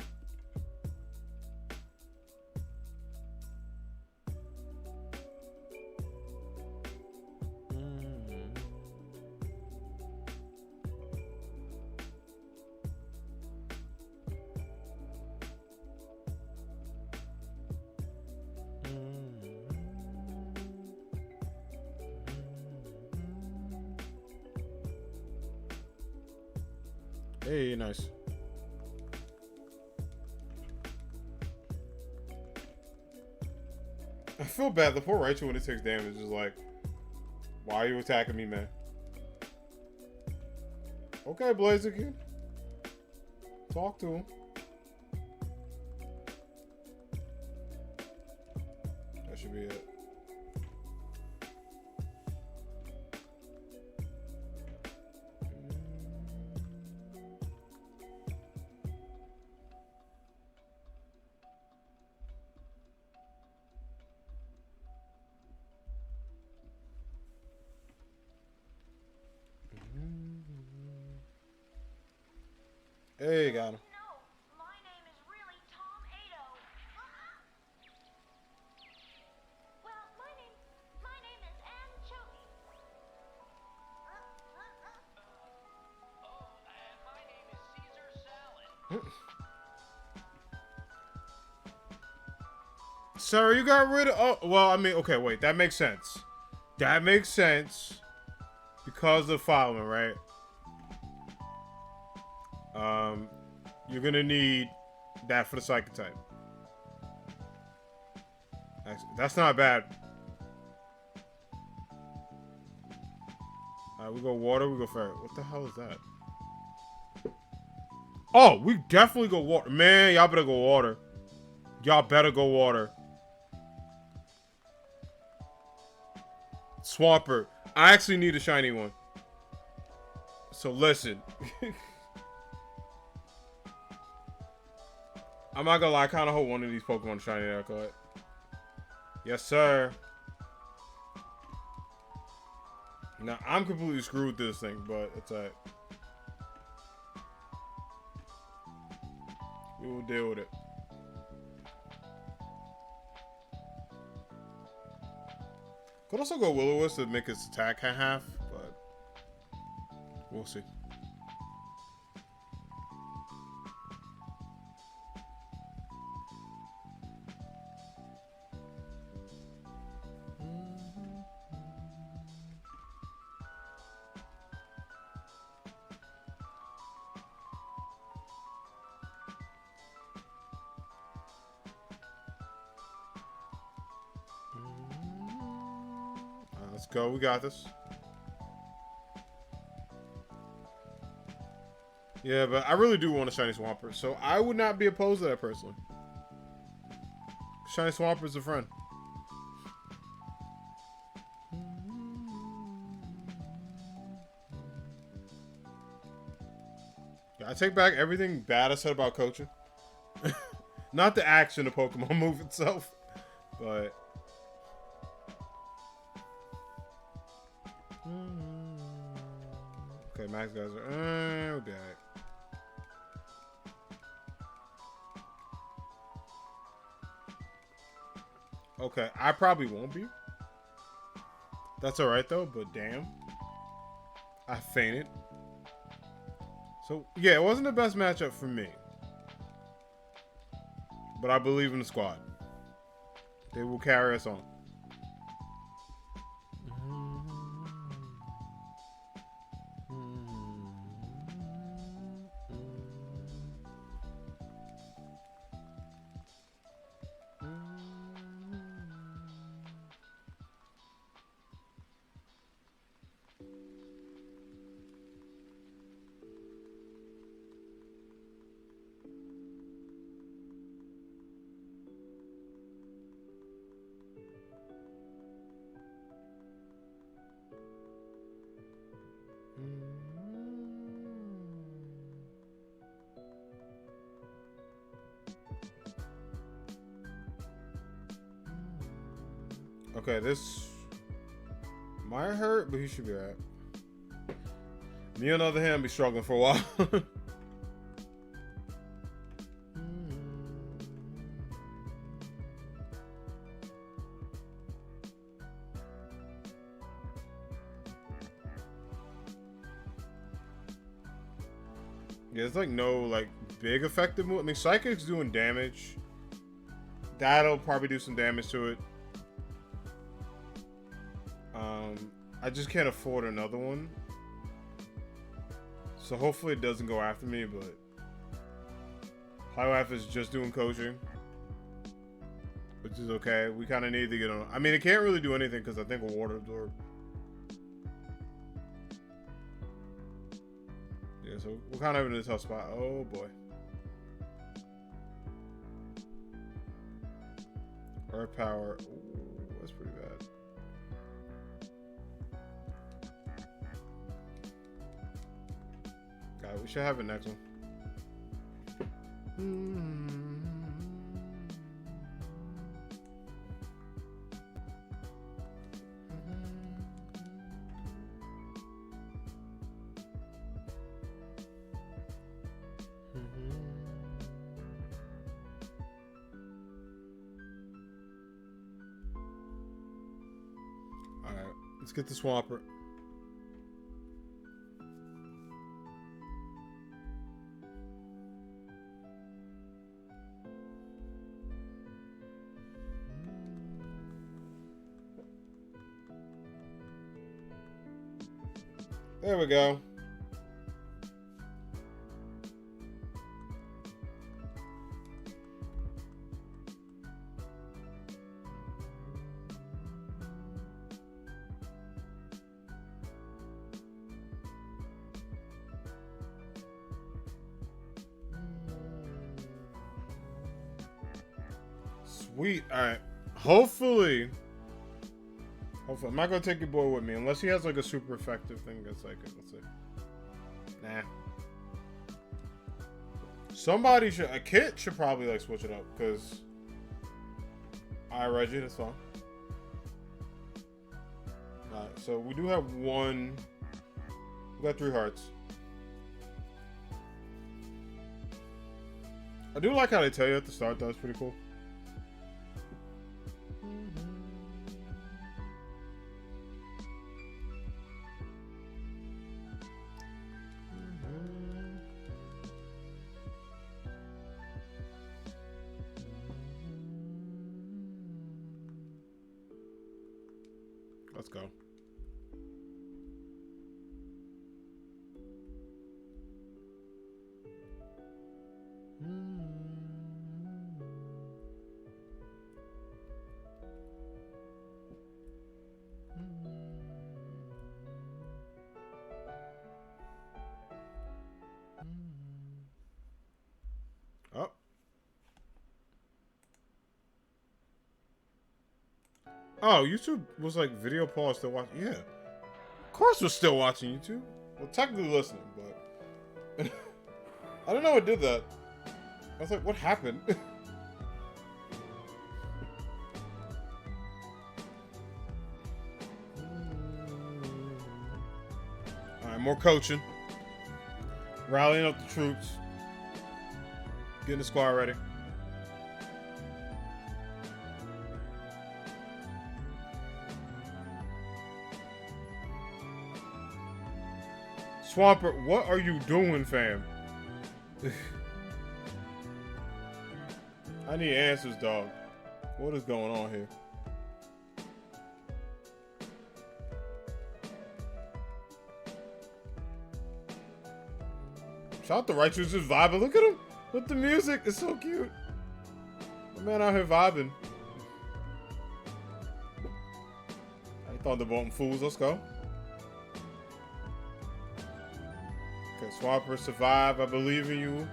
Hey, nice. I feel bad. The poor Raichu when it takes damage is like, why are you attacking me, man? Okay, Blaziken. Talk to him. That should be it. Hey, got him. No, my name is really Tom Ado. Well, my name is Anchovy. And my name is Caesar Salad. Sir, you got rid of... Oh, well, I mean, okay, wait. That makes sense. That makes sense. Because of the following, right? You're gonna need that for the Psychic type. Actually, that's not bad. Alright, we go water, we go fairy. What the hell is that? Oh, we definitely go water. Man, y'all better go water. Y'all better go water. Swampert. I actually need a shiny one. So listen. I'm not gonna lie, I kind of hope one of these Pokemon shiny that I caught. Yes, sir. Now, I'm completely screwed with this thing, but it's alright. We will deal with it. Could also go Will-O-Wisp to make its attack half, but we'll see. Let's go. We got this. Yeah, but I really do want a shiny Swampert, so I would not be opposed to that personally. Shiny Swampert's a friend. Yeah, I take back everything bad I said about coaching. Not the action of Pokemon move itself, but... Okay, Max guys are... we'll be alright. Okay, I probably won't be. That's alright though, but damn. I fainted. So, yeah, it wasn't the best matchup for me. But I believe in the squad. They will carry us on. Okay, this might hurt, but he should be alright. Me, on the other hand, be struggling for a while. Yeah, it's like no like big effective move. I mean, Psychic's doing damage. That'll probably do some damage to it. I just can't afford another one. So hopefully it doesn't go after me, but High Life is just doing coaching, which is okay. We kind of need to get on. I mean, it can't really do anything because I think a water absorb. Yeah, so we're kind of in a tough spot. Oh boy. Earth power. Ooh, that's pretty bad. God, we should have a next one. Alright, let's get the Swampert. There we go. Sweet. All right. Hopefully, I'm not gonna take your boy with me unless he has like a super effective thing that's like, let's see. Nah. Somebody should, a kid should probably like switch it up because. Alright, Reggie, that's fine. Alright, so we do have one. We got 3 hearts. I do like how they tell you at the start. That was pretty cool. Let's go. Oh. Oh, YouTube was like video pause still watching. Yeah. Of course we're still watching YouTube. Well, technically listening, but I don't know what did that. I was like, what happened? Alright, more coaching. Rallying up the troops. Getting the squad ready. Swampert, what are you doing, fam? I need answers, dog. What is going on here? Shout out to Righteous just vibing. Look at him with the music. It's so cute. The man out here vibing. I Thunderbolt and fools. Let's go. Okay, Swampert survive. I believe in you.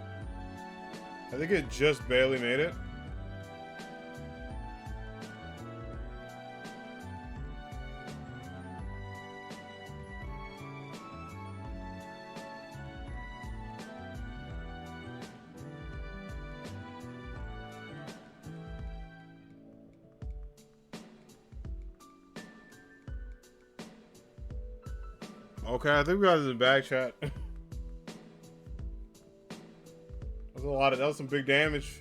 I think it just barely made it. Okay, I think we got it in the back chat. That was some big damage.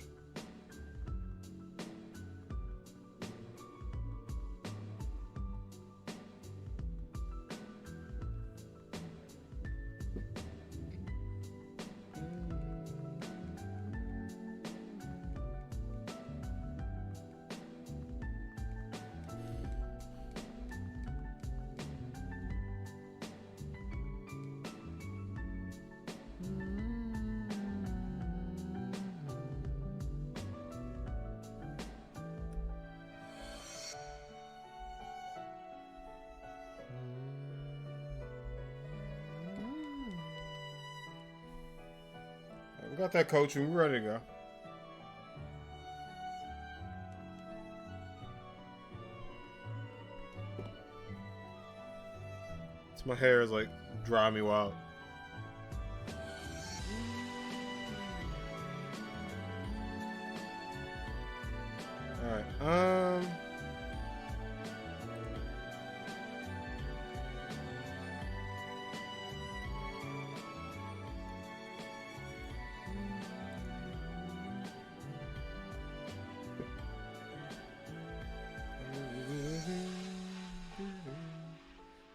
We got that coaching. We're ready to go. My hair is like driving me wild. Alright,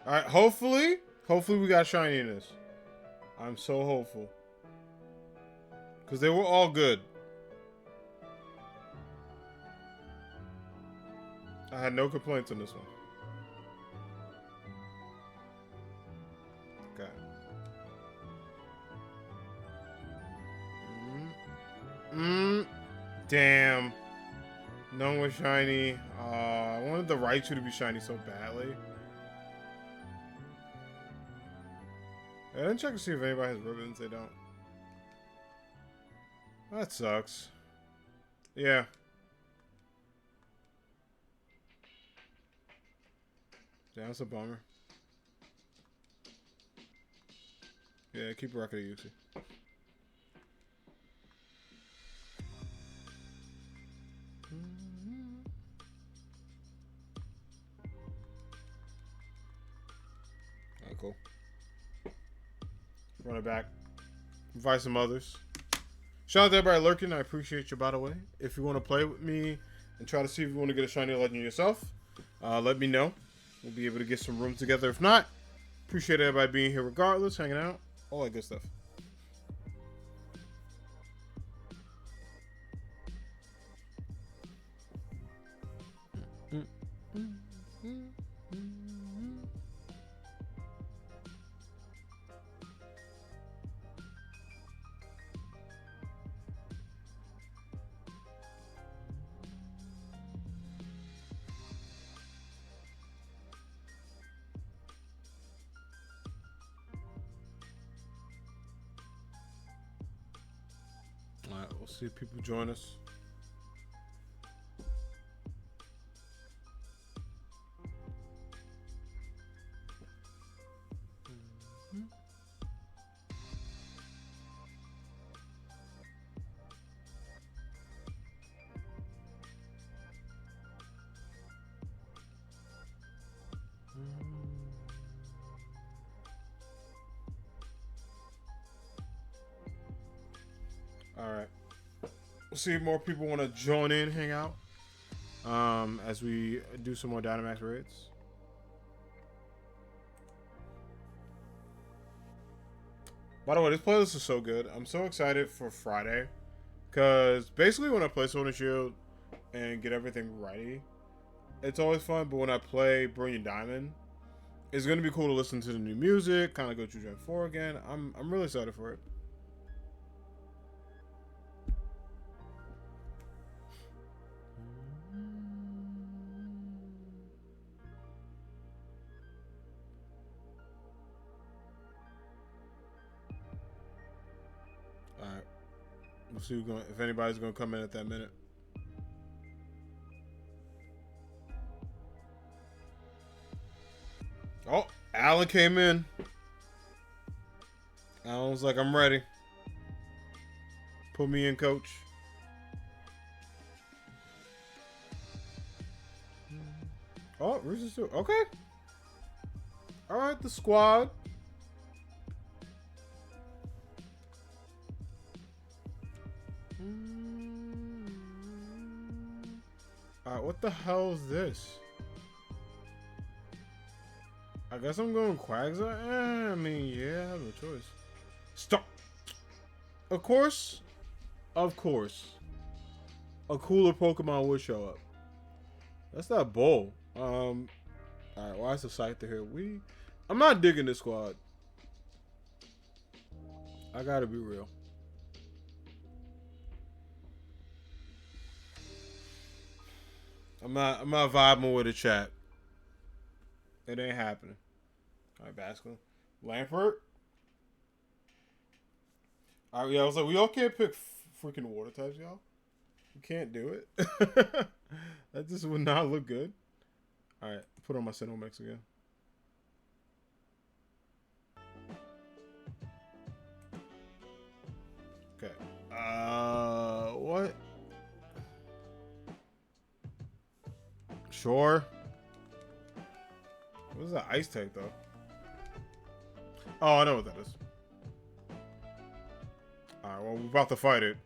Alright, hopefully we got shiny in this. I'm so hopeful. Because they were all good. I had no complaints on this one. Okay. Damn. None was shiny. I wanted the Raichu to be shiny so badly. I didn't check to see if anybody has ribbons. They don't. That sucks. Yeah. Yeah, that's a bummer. Yeah, keep a record of Uxie. Alright, cool. Run it back. Invite some others. Shout out to everybody lurking. I appreciate you, by the way. If you want to play with me and try to see if you want to get a shiny legend yourself, let me know. We'll be able to get some room together. If not, appreciate everybody being here regardless, hanging out, all that good stuff. Alright, we'll see if people join us. Alright. We'll see if more people want to join in, hang out. As we do some more Dynamax raids. By the way, this playlist is so good. I'm so excited for Friday. Because basically when I play Sword and Shield and get everything ready, it's always fun. But when I play Brilliant Diamond, it's going to be cool to listen to the new music. Kind of go through Gen 4 again. I'm really excited for it. Alright. We'll see if anybody's going to come in at that minute. Oh, Alan came in. Alan was like, I'm ready. Put me in, coach. Oh, Reese's too. Okay. Alright, the squad. Alright, what the hell is this? I guess I'm going Quagsire. I mean, yeah, I have no choice. Stop. Of course, a cooler Pokemon would show up. That's that bull. Alright, why is the Scyther here? I'm not digging this squad. I gotta be real. I'm not vibing with the chat. It ain't happening. Alright, Basculin. Lampert. Yeah, I was like, we all can't pick freaking water types, y'all. We can't do it. That just would not look good. All right, put on my Cinemix again. Okay. What? Sure. What is that ice tank though? Oh, I know what that is. All right, well, we're about to fight it.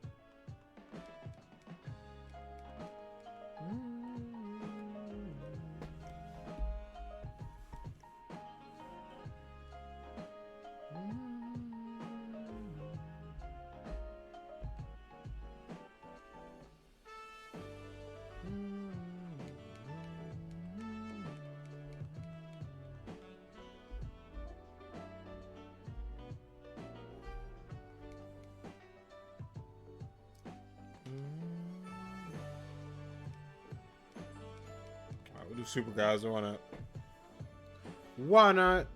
Alright, we'll do super guys. Why not? Why not?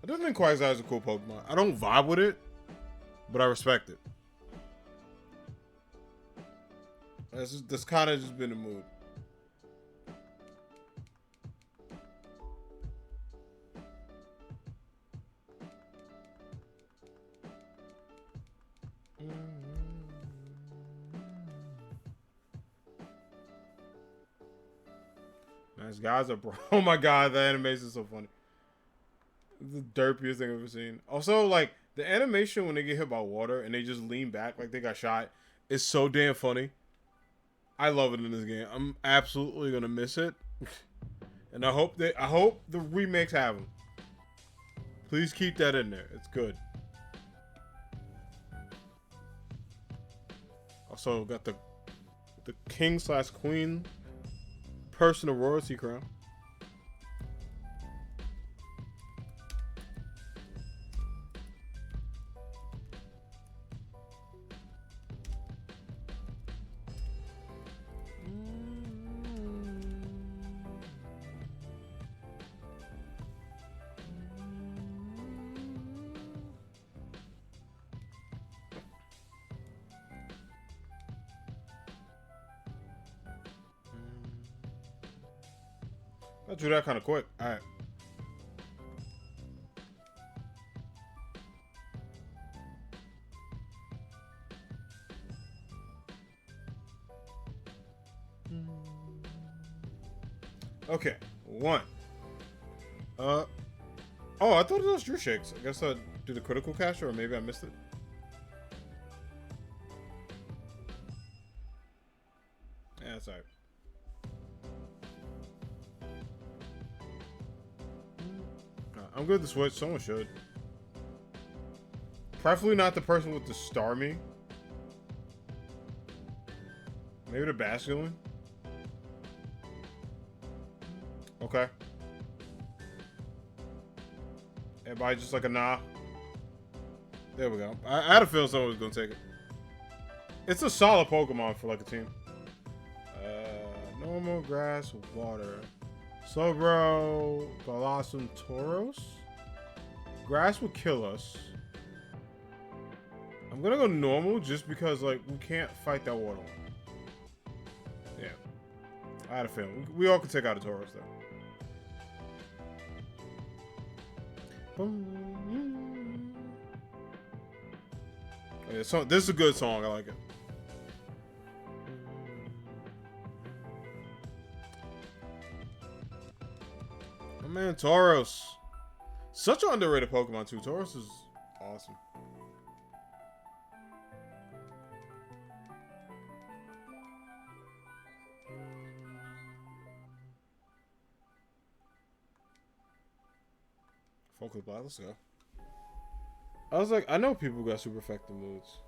I don't think Quasar is a cool Pokemon. I don't vibe with it, but I respect it. That's kind of just been the mood. Nice guys are bro. Oh my god, the animation is so funny. It's the derpiest thing I've ever seen. Also, like the animation when they get hit by water and they just lean back like they got shot is so damn funny. I love it in this game. I'm absolutely gonna miss it, and I hope the remakes have them. Please keep that in there. It's good. Also got the king/queen personal royalty crown. I drew that kind of quick. All right. Okay, one. Oh, I thought it was Drew Shakes. I guess I'd do the critical caster, or maybe I missed it. Yeah, that's alright. I'm good to switch. Someone should. Preferably not the person with the Starmie. Maybe the Basculin. Okay. Everybody just like a nah. There we go. I had a feeling someone was gonna take it. It's a solid Pokemon for like a team. Normal, grass, water. Slowbro, Blossom, Tauros. Grass will kill us. I'm gonna go normal just because like we can't fight that water one. Yeah. I had a feeling. We all could take out a Tauros though. Yeah, so this is a good song. I like it. Oh man, Tauros. Such an underrated Pokemon too. Tauros is awesome. Focus Blast, let's go. I was like, I know people got super effective moods.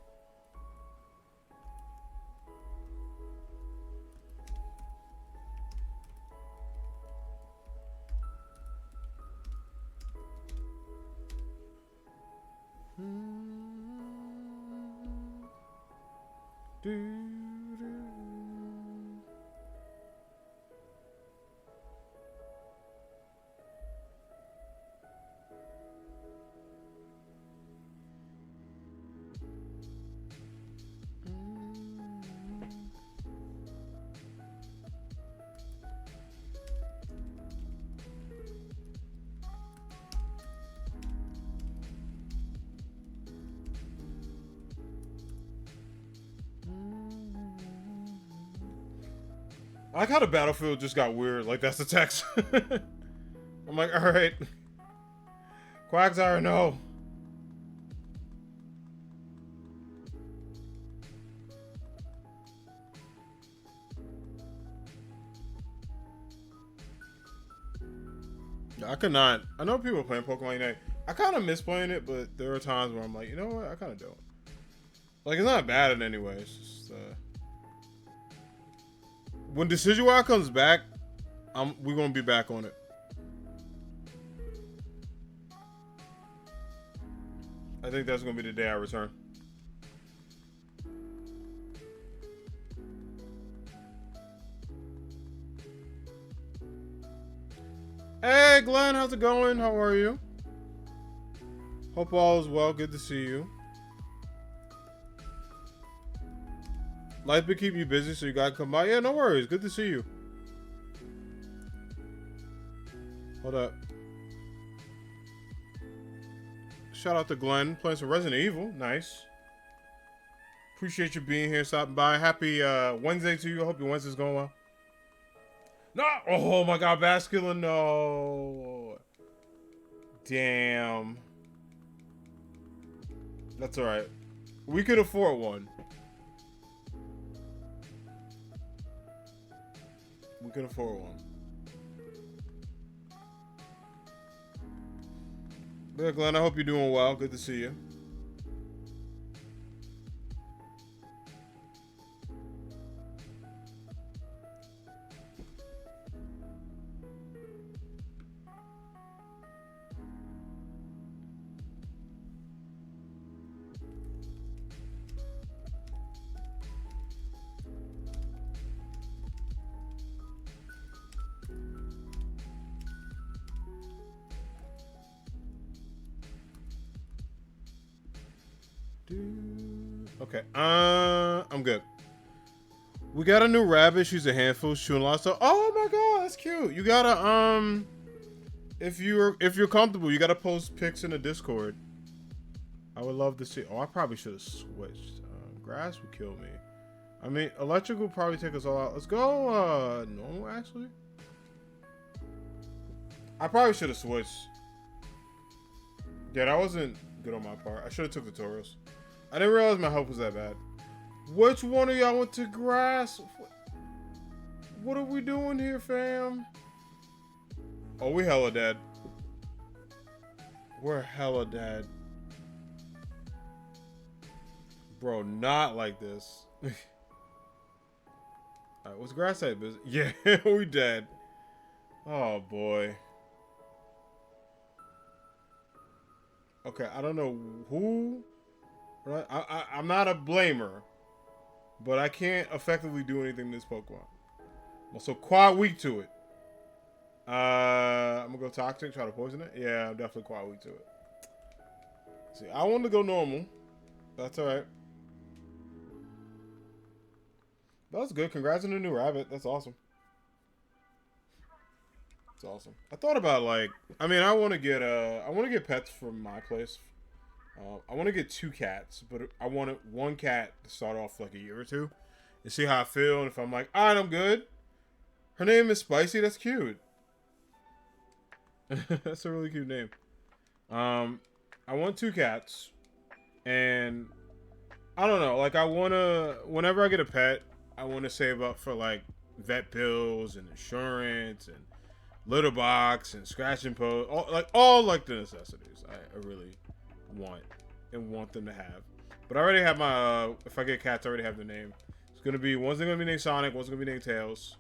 I like how the battlefield just got weird. Like, that's the text. I'm like, alright. Quagsire, no. I could not. I know people are playing Pokemon Unite. I kind of miss playing it, but there are times where I'm like, you know what? I kind of don't. Like, it's not bad in any way. It's just, when Decidueye comes back, we're gonna be back on it. I think that's gonna be the day I return. Hey Glenn, how's it going? How are you? Hope all is well. Good to see you. Life been keeping you busy, so you gotta come by. Yeah, no worries. Good to see you. Hold up. Shout out to Glenn playing some Resident Evil. Nice. Appreciate you being here, stopping by. Happy Wednesday to you. I hope your Wednesday's going well. No! Oh my god, Basculin, no. Damn. That's alright. We could afford one. We can afford one. But yeah, Glenn, I hope you're doing well. Good to see you. Okay, I'm good. We got a new rabbit. She's a handful. She's shooting lots of. Oh my god, that's cute. You gotta if you're comfortable, you gotta post pics in the Discord. I would love to see. Oh, I probably should have switched. Grass would kill me. I mean, electric will probably take us all out. Let's go normal actually. I probably should have switched. Yeah, that wasn't good on my part. I should have took tutorials. I didn't realize my health was that bad. Which one of y'all went to grass? What are we doing here, fam? Oh, we hella dead. We're hella dead. Bro, not like this. Alright, what's grass at? Yeah, we dead. Oh, boy. Okay, I don't know who... I'm not a blamer, but I can't effectively do anything to this Pokemon. I'm also quite weak to it. I'm gonna go toxic, try to poison it. Yeah, I'm definitely quite weak to it. See, I want to go normal. That's alright. That was good. Congrats on the new rabbit. That's awesome. That's awesome. I thought about like, I mean, I want to get pets from my place. I want to get 2 cats, but I wanted 1 cat to start off like a year or 2 and see how I feel. And if I'm like, alright, I'm good. Her name is Spicy. That's cute. That's a really cute name. I want 2 cats, and I don't know. Like, I want to, whenever I get a pet, I want to save up for like vet bills and insurance and litter box and scratch and post, all like the necessities. I really want them to have. But I already have my if I get cats, I already have the name. It's gonna be one's gonna be named Sonic, one's gonna be named Tails.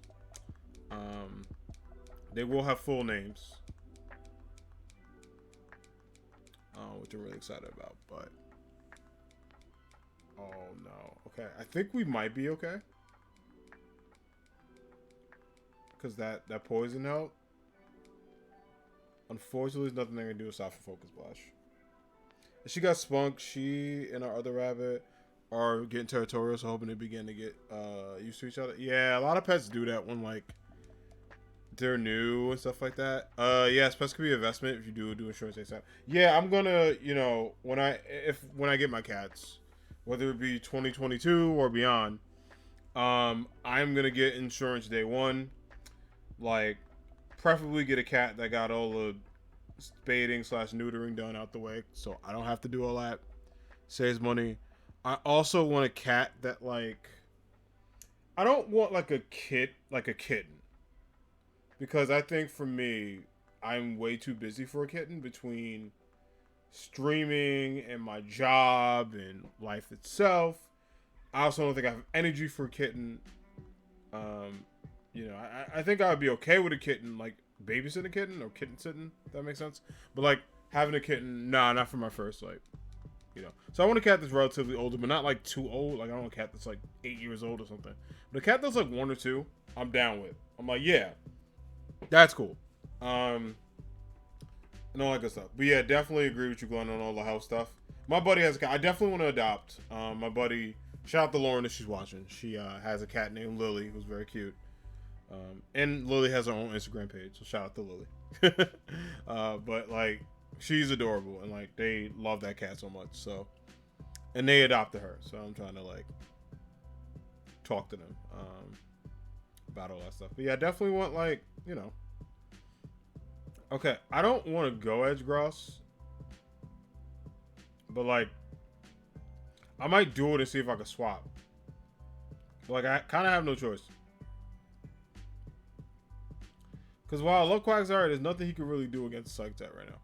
They will have full names. which I'm really excited about. But oh no, okay, I think we might be okay because that poison help. Unfortunately, there's nothing they can do aside from focus blast. She got spunk. She and our other rabbit are getting territorial, so hoping they begin to get used to each other. Yeah, a lot of pets do that when like they're new and stuff like that. Yes, pets could be an investment if you do insurance ASAP. Yeah, I'm gonna, you know, when I get my cats, whether it be 2022 or beyond, I'm gonna get insurance day one. Like, preferably get a cat that got all the spading / neutering done out the way, so I don't have to do all that. Saves money. I also want a cat that like, I don't want like a kitten. Because I think for me, I'm way too busy for a kitten between streaming and my job and life itself. I also don't think I have energy for a kitten. You know, I think I would be okay with a kitten, like babysitting a kitten or kitten sitting, if that makes sense. But like having a kitten, nah, not for my first, like, you know. So I want a cat that's relatively older, but not like too old. Like I don't want a cat that's like 8 years old or something. But a cat that's like 1 or 2, I'm down with. I'm like, yeah. That's cool. And all that good stuff. But yeah, definitely agree with you, Glenn, on all the house stuff. My buddy has a cat. I definitely want to adopt. My buddy, shout out to Lauren if she's watching. She has a cat named Lily, who's very cute. And Lily has her own Instagram page, so shout out to Lily. But like, she's adorable, and like they love that cat so much. So, and they adopted her. So I'm trying to like talk to them about all that stuff. But yeah, I definitely want like, you know. Okay, I don't want to go edge gross, but like, I might do it and see if I can swap. But like, I kind of have no choice. Because while I love Quagsire, there's nothing he can really do against Psych-Tat right now.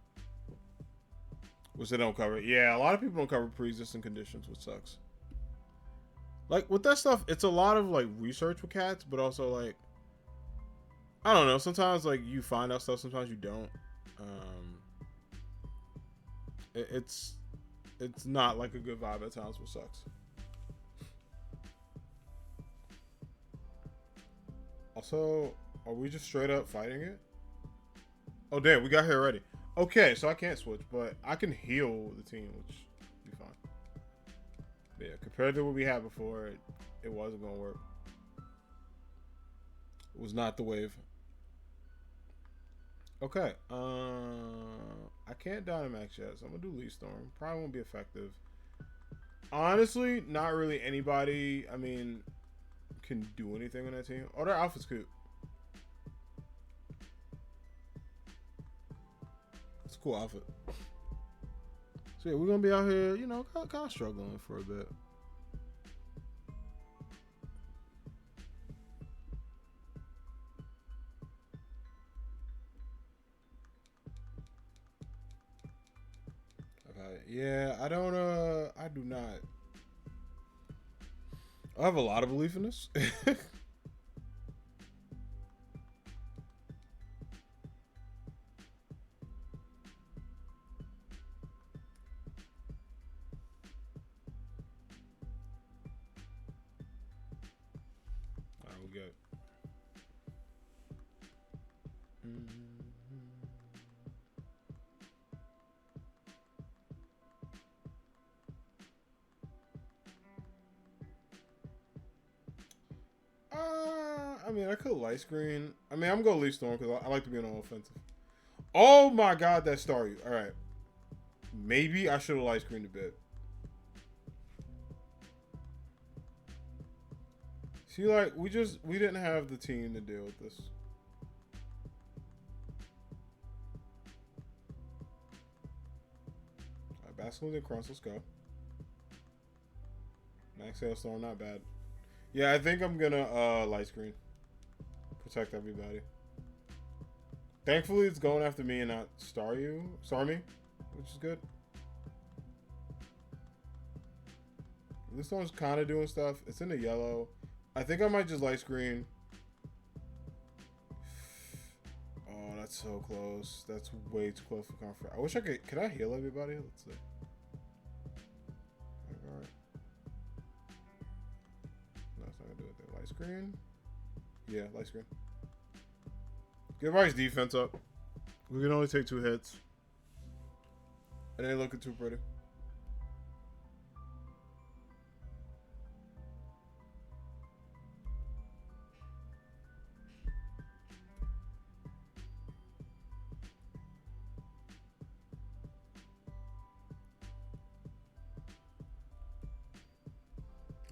Which they don't cover. Yeah, a lot of people don't cover pre-existing conditions, which sucks. Like, with that stuff, it's a lot of, like, research with cats, but also, like, I don't know. Sometimes, like, you find out stuff, sometimes you don't. It's not, like, a good vibe at times, which sucks. Also, are we just straight up fighting it? Oh, damn, we got here already. Okay, so I can't switch, but I can heal the team, which will be fine. But yeah, compared to what we had before, it wasn't going to work. It was not the wave. Okay, I can't Dynamax yet, so I'm going to do Leaf Storm. Probably won't be effective. Honestly, not really anybody, I mean, can do anything on that team. Oh, their outfit's cute. It's a cool outfit. So yeah, we're gonna be out here, you know, kind of struggling for a bit. Okay, yeah, I do not. I have a lot of belief in this. Good. I mean, I could light screen. I mean, I'm gonna Leaf Storm because I like to be on offensive. Oh my god, that Staryu. All right, maybe I should have light screened a bit. See, like, we didn't have the team to deal with this. Alright, Basilisk and Cross, let's go. Max Hailstorm, not bad. Yeah, I think I'm gonna light screen. Protect everybody. Thankfully, it's going after me and not Starmie, which is good. This one's kind of doing stuff. It's in the yellow. I think I might just light screen. Oh, that's so close. That's way too close for comfort. I wish I could. Can I heal everybody? Let's see. All right. No, it's not gonna do it there. Light screen. Yeah, light screen. Get everybody's defense up. We can only take 2 hits. And they looking too pretty.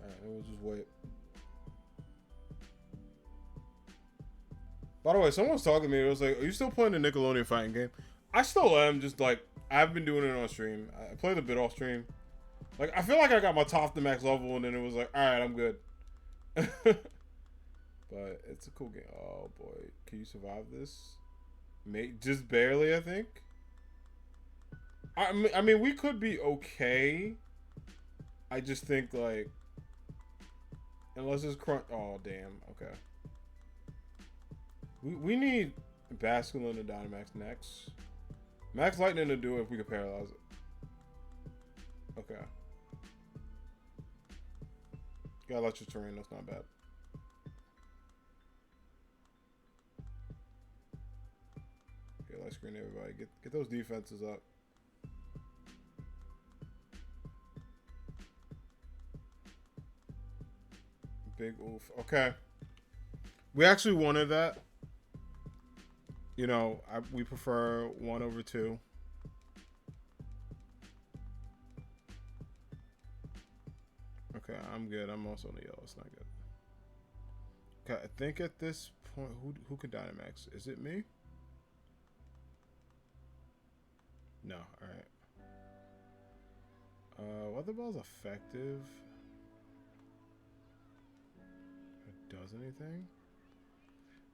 Alright, we'll just wait. By the way, someone was talking to me. It was like, are you still playing the Nickelodeon fighting game? I still am. Just like, I've been doing it on stream. I played a bit off stream. Like, I feel like I got my top to max level, and then it was like, alright, I'm good. But it's a cool game. Oh, boy. Can you survive this? Just barely, I think. I mean, we could be okay. I just think, like, unless it's crunch. Oh, damn. Okay. We need Basculin and Dynamax next. Max Lightning to do it if we could paralyze it. Okay. Got electric terrain, that's not bad. Okay, light screen everybody. Get those defenses up. Big oof. Okay. We actually wanted that. You know, we prefer 1 over 2. Okay, I'm good. I'm also on the yellow. It's not good. Okay, I think at this point, who can Dynamax? Is it me? No. All right. Weather Ball's effective. It does anything?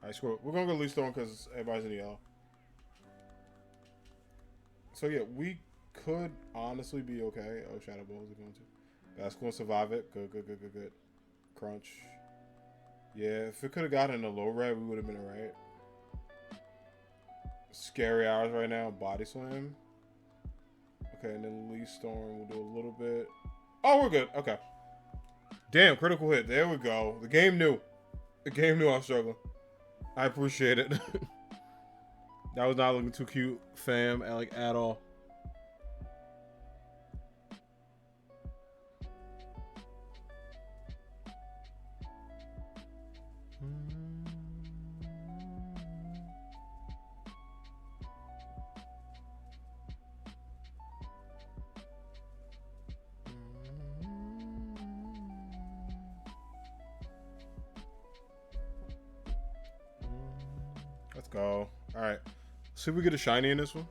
Alright, screw it. We're gonna go Leaf Storm because everybody's in the yellow. So yeah, we could honestly be okay. Oh, Shadow Balls are going to. That's going to survive it. Good. Crunch. Yeah, if it could have gotten a low red, we would have been alright. Scary hours right now. Body Slam. Okay, and then Leaf Storm. We'll do a little bit. Oh, we're good. Okay. Damn, critical hit. There we go. The game knew. The game knew I was struggling. I appreciate it. That was not looking too cute, fam, like at all. Let's go. All right. See if we get a shiny in this one.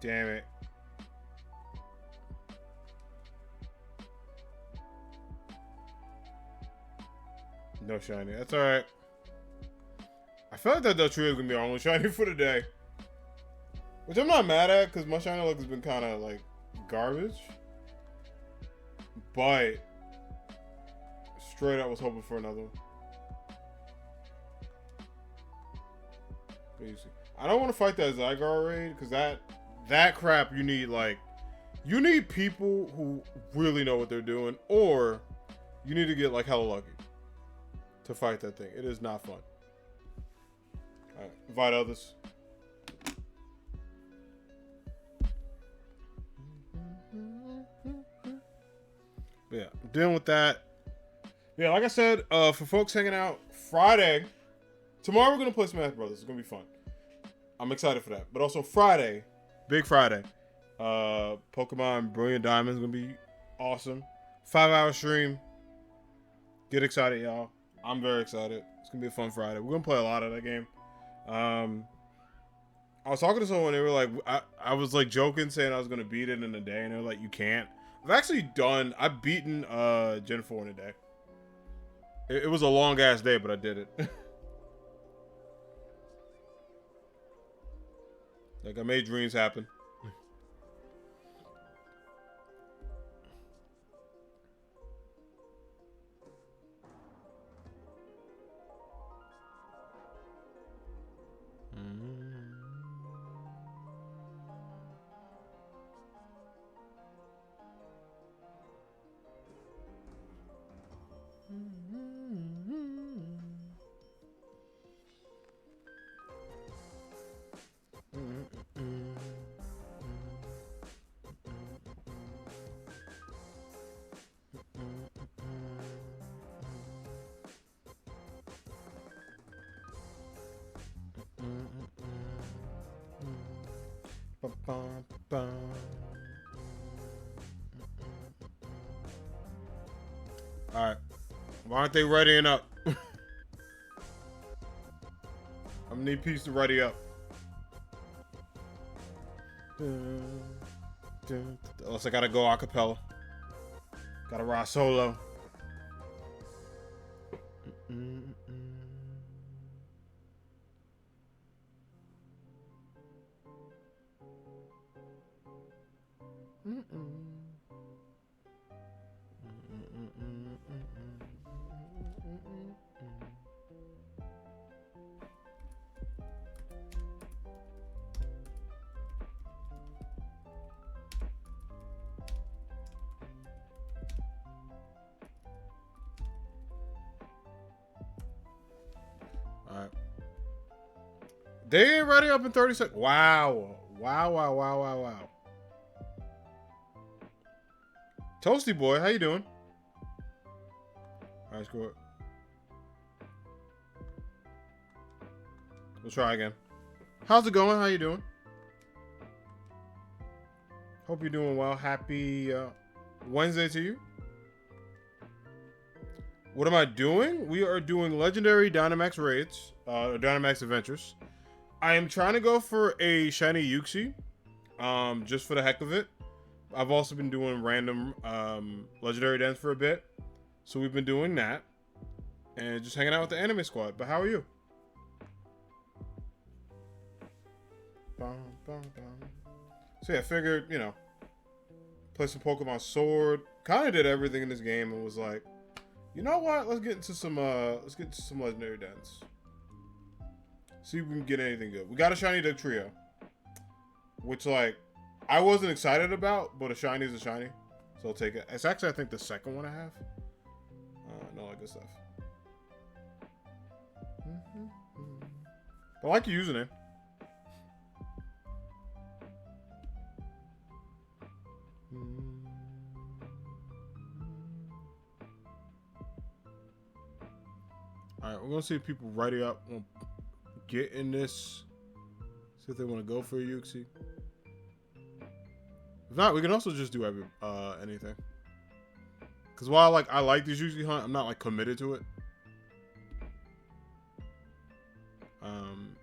Damn it. No shiny. That's all right. I feel like that Dutchria is gonna be our only shiny for the day, which I'm not mad at because my shiny luck has been kind of like garbage. But straight up was hoping for another one. I don't want to fight that Zygarde raid because that crap you need people who really know what they're doing, or you need to get like hella lucky to fight that thing. It is not fun. Alright, invite others. But yeah, I'm dealing with that. Yeah, like I said, for folks hanging out Friday, tomorrow we're gonna play Smash Brothers. It's gonna be fun. I'm excited for that. But also Friday, big Friday, Pokemon Brilliant Diamond is gonna be awesome. 5-hour stream. Get excited, y'all. I'm very excited. It's gonna be a fun Friday. We're gonna play a lot of that game. I was talking to someone. They were like, I was like joking, saying I was gonna beat it in a day, and they're like, you can't. I've beaten Gen 4 in a day. It was a long ass day, but I did it. Like I made dreams happen. Alright. Why aren't they readying up? I'm gonna need peace to ready up. Unless I gotta go acapella. Gotta rock solo. Alright. They ain't ready up in 30 seconds. Wow. Wow. Toasty boy, how you doing? Alright, screw it. We'll try again. How's it going? How you doing? Hope you're doing well. Happy Wednesday to you. What am I doing? We are doing legendary Dynamax raids, Dynamax adventures. I am trying to go for a shiny Uxie, just for the heck of it. I've also been doing random legendary dens for a bit, so we've been doing that and just hanging out with the anime squad. But how are you? So yeah, I figured, you know, play some Pokemon Sword. Kind of did everything in this game and was like, you know what? Let's get into some legendary dens. See if we can get anything good. We got a shiny Duck Trio, which like I wasn't excited about, but a shiny is a shiny, so I'll take it. It's actually I think the second one I have. And all that good stuff. I like your username. Alright, we're gonna see if people ready up, get in this. See if they want to go for a Uxie. If not, we can also just do anything. Cause while like I like this Uxie hunt, I'm not like committed to it.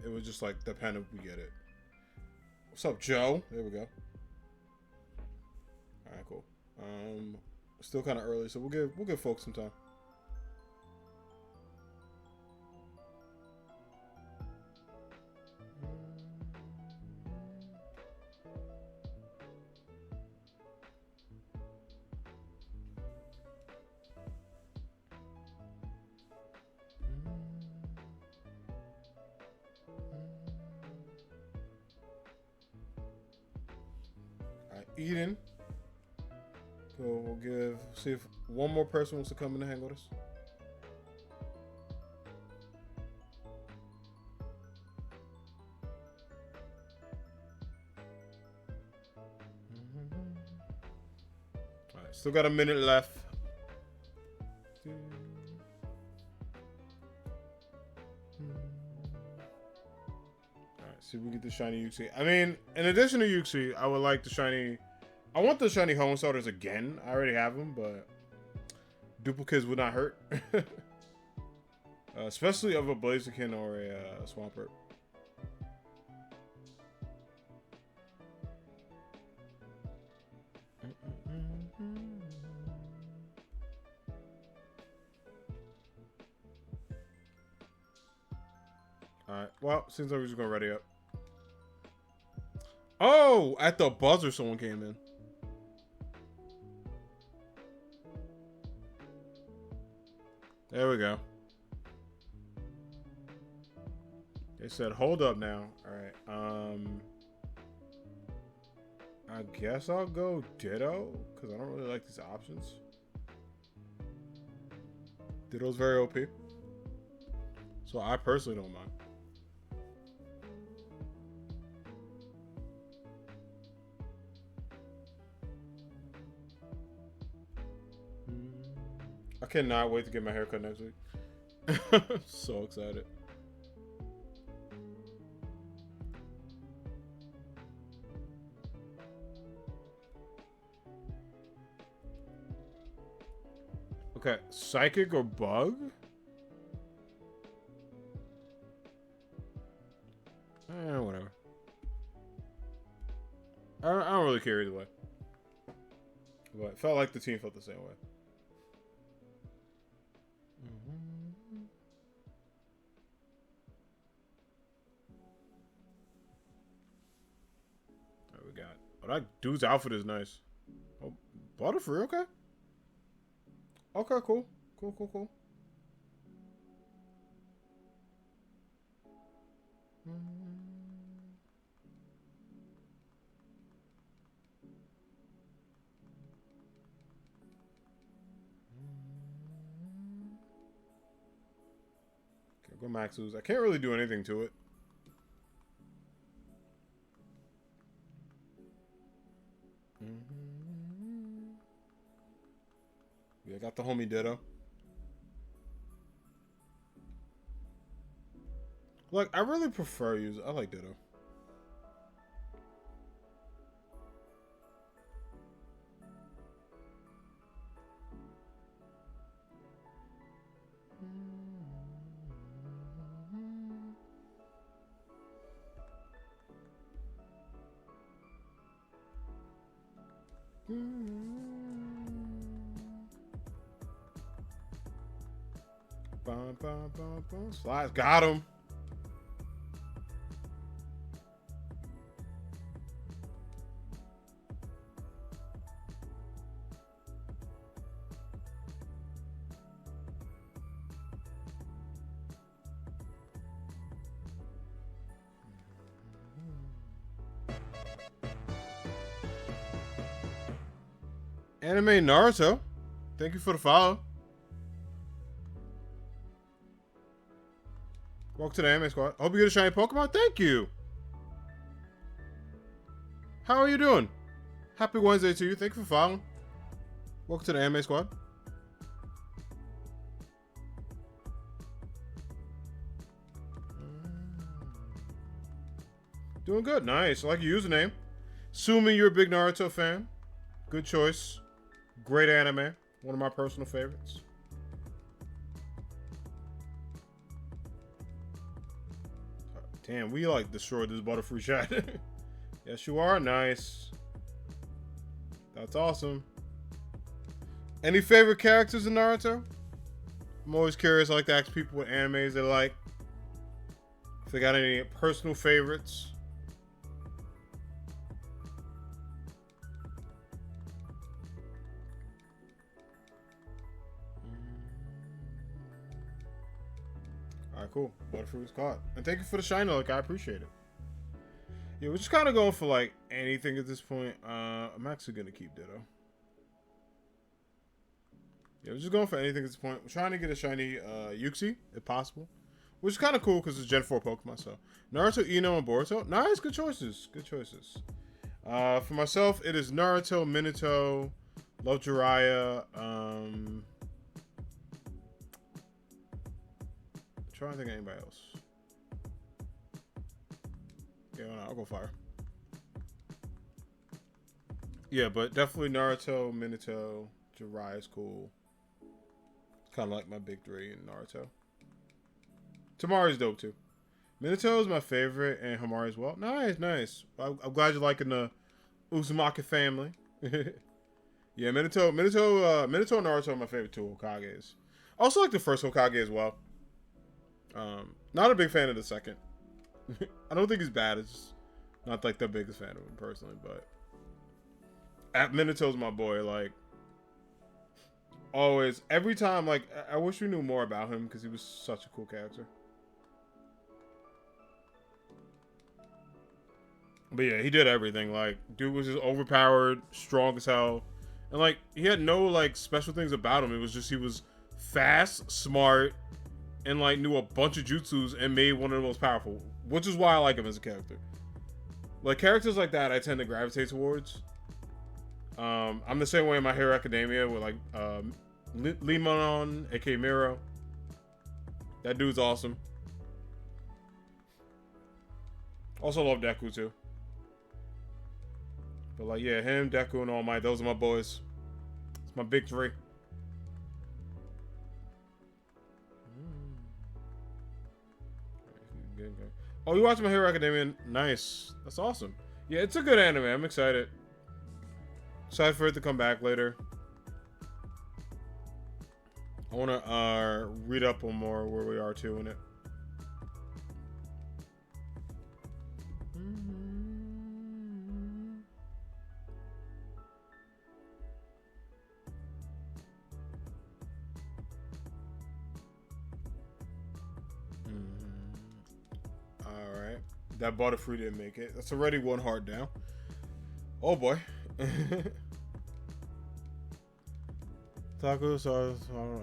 It would just like depend if we get it. What's up, Joe? There we go. Alright, cool. Still kind of early, so we'll give folks some time. Eden. So we'll see if one more person wants to come in and hang with us. Alright, still got a minute left. See if we get the shiny Uxie. I mean, in addition to Uxie, I would like the shiny. I want the shiny home starters again. I already have them, but duplicates would not hurt. Especially of a Blaziken or a Swampert. Alright, well, seems like we're just gonna ready up. Oh, at the buzzer someone came in. There we go. They said, hold up now. Alright, I guess I'll go Ditto, because I don't really like these options. Ditto's very OP. So I personally don't mind. I cannot wait to get my haircut next week. So excited. Okay, psychic or bug? Whatever. I don't really care either way. But it felt like the team felt the same way. What we got? Oh, that dude's outfit is nice. Oh, Butterfree, okay. Okay, cool. Cool. Okay, go Maxus. I can't really do anything to it. Yeah, I got the homie Ditto. Like, I really prefer use. I like Ditto. Slides got him. Anime Naruto. Thank you for the follow. Welcome to the Anime Squad. Hope you get a shiny Pokemon. Thank you. How are you doing? Happy Wednesday to you. Thank you for following. Welcome to the Anime Squad. Doing good. Nice. I like your username. Assuming you're a big Naruto fan. Good choice. Great anime. One of my personal favorites. Damn, we like destroyed this Butterfree chat. Yes, you are. Nice. That's awesome. Any favorite characters in Naruto? I'm always curious. I like to ask people what animes they like. If they got any personal favorites. Alright, cool. Butterfree was caught. And thank you for the shiny, like, I appreciate it. Yeah, we're just kind of going for, like, anything at this point. I'm actually going to keep Ditto. Yeah, we're just going for anything at this point. We're trying to get a shiny Uxie, if possible. Which is kind of cool because it's Gen 4 Pokemon, so. Naruto, Ino, and Boruto. Nice, good choices. Good choices. For myself, it is Naruto, Minato, love Jiraiya, trying to think of anybody else. Yeah, no, I'll go fire. Yeah, but definitely Naruto, Minato, Jiraiya is cool. Kind of like my big three in Naruto. Tamari's dope too. Minato is my favorite, and Hamari as well. Nice, nice. I'm glad you're liking the Uzumaki family. Yeah, Minato, and Naruto are my favorite two Hokages. Also like the first Hokage as well. Not a big fan of the second. I don't think he's bad. It's just not like the biggest fan of him personally, but Minato's my boy. Like always, every time. Like I wish we knew more about him because he was such a cool character. But yeah, he did everything. Like dude was just overpowered, strong as hell, and like he had no like special things about him. It was just he was fast, smart, and like knew a bunch of jutsus and made one of the most powerful, which is why I like him as a character. Like characters like that I tend to gravitate towards. I'm the same way in My Hero Academia with like Limon, aka Miro. That dude's awesome. Also love Deku too. But like yeah, him, Deku, and All Might, those are my boys. It's my big three. Oh, you watch My Hero Academia? Nice. That's awesome. Yeah, it's a good anime. I'm excited. Excited for it to come back later. I want to read up on more where we are too in it. Alright. That Butterfree didn't make it. That's already one heart down. Oh boy. Taco sauce,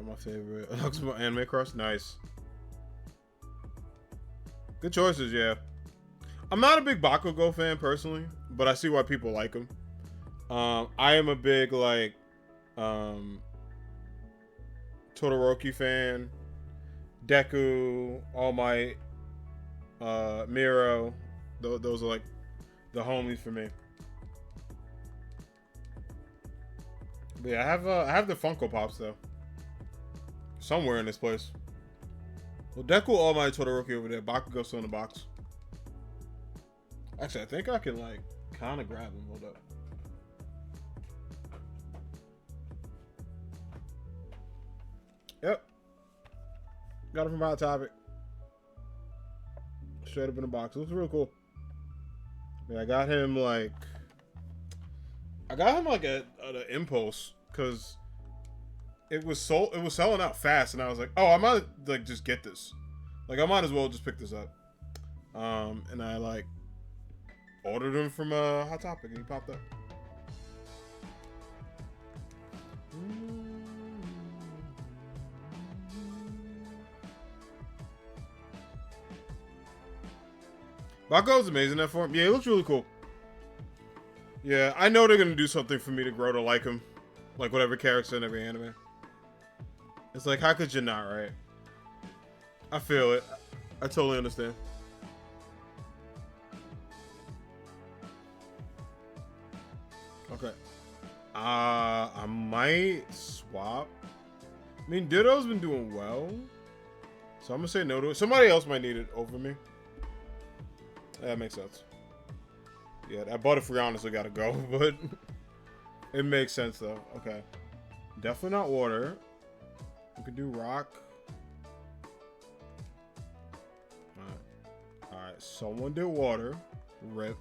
my favorite. Anime Crush, nice. Good choices, yeah. I'm not a big Bakugo fan personally, but I see why people like him. I am a big like Todoroki fan. Deku, All Might, Miro. Those are like the homies for me. But yeah, I have the Funko Pops though. Somewhere in this place. Well, Deku, All Might, Todoroki over there. Bakugo still in the box. Actually, I think I can like kind of grab him. Hold up. Yep. Got him from Hot Topic. Straight up in the box. Looks real cool. Yeah, I got him like at an impulse because it was selling out fast, and I was like, oh, I might like just get this. Like I might as well just pick this up. And I like ordered him from Hot Topic, and he popped up. Bakugo's amazing in that form. Yeah, he looks really cool. Yeah, I know they're gonna do something for me to grow to like him. Like whatever character in every anime. It's like, how could you not, right? I feel it. I totally understand. Okay. I might swap. I mean, Ditto's been doing well. So I'm gonna say no to it. Somebody else might need it over me. That makes sense. Yeah, that Butterfree honestly gotta go, but it makes sense though. Okay. Definitely not water. We could do rock. Alright, someone did water. Rip.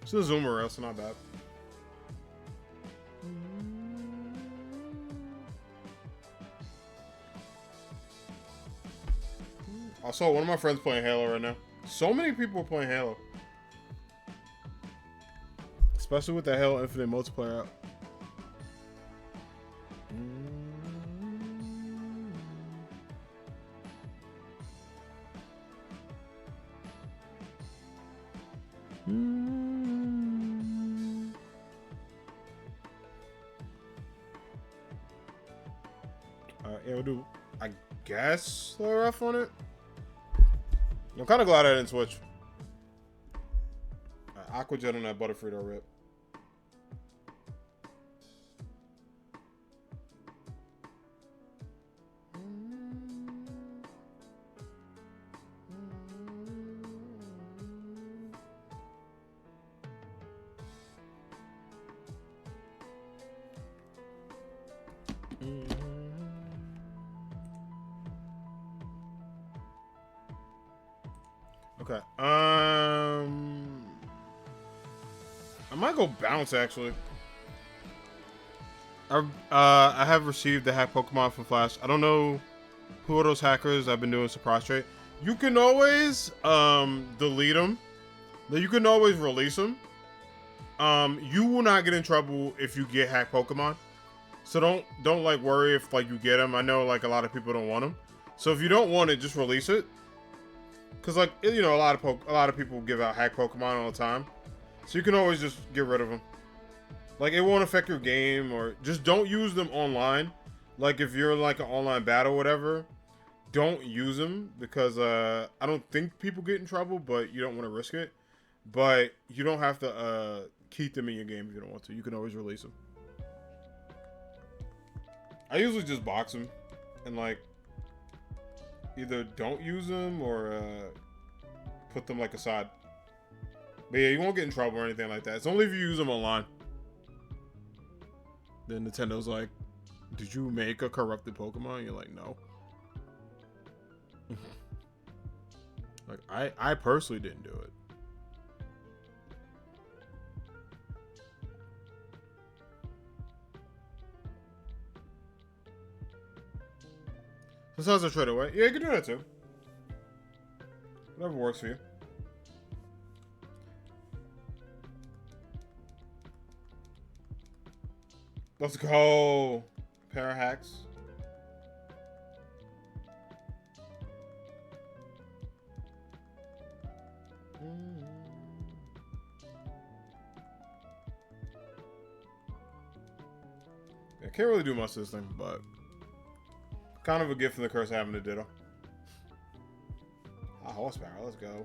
It's a zoomer, so not bad. I saw one of my friends playing Halo right now. So many people are playing Halo. Especially with the Halo Infinite multiplayer out. Yeah, we'll do, I guess, slow rough on it. I'm kind of glad I didn't switch. Aqua Jet on that Butterfree though, rip. Okay. I might go bounce actually. I have received the hack Pokemon from Flash. I don't know who are those hackers. I've been doing some prostrate. You can always delete them. You can always release them. You will not get in trouble if you get hacked Pokemon. So don't like worry if like you get them. I know like a lot of people don't want them. So if you don't want it, just release it. Cause like, you know, a lot of people give out hack Pokemon all the time, so you can always just get rid of them. Like it won't affect your game, or just don't use them online. Like if you're like an online battle or whatever, don't use them because I don't think people get in trouble, but you don't want to risk it. But you don't have to keep them in your game if you don't want to. You can always release them. I usually just box them and like either don't use them or put them like aside. But yeah, you won't get in trouble or anything like that. It's only if you use them online. Then Nintendo's like, did you make a corrupted Pokemon? You're like, no. Like, I personally didn't do it. Sometimes I trade away. Yeah, you can do that too. Whatever works for you. Let's go. Pair of hacks. I can't really do much this thing, but kind of a gift from the curse having a Ditto. Ah, horsepower. Let's go.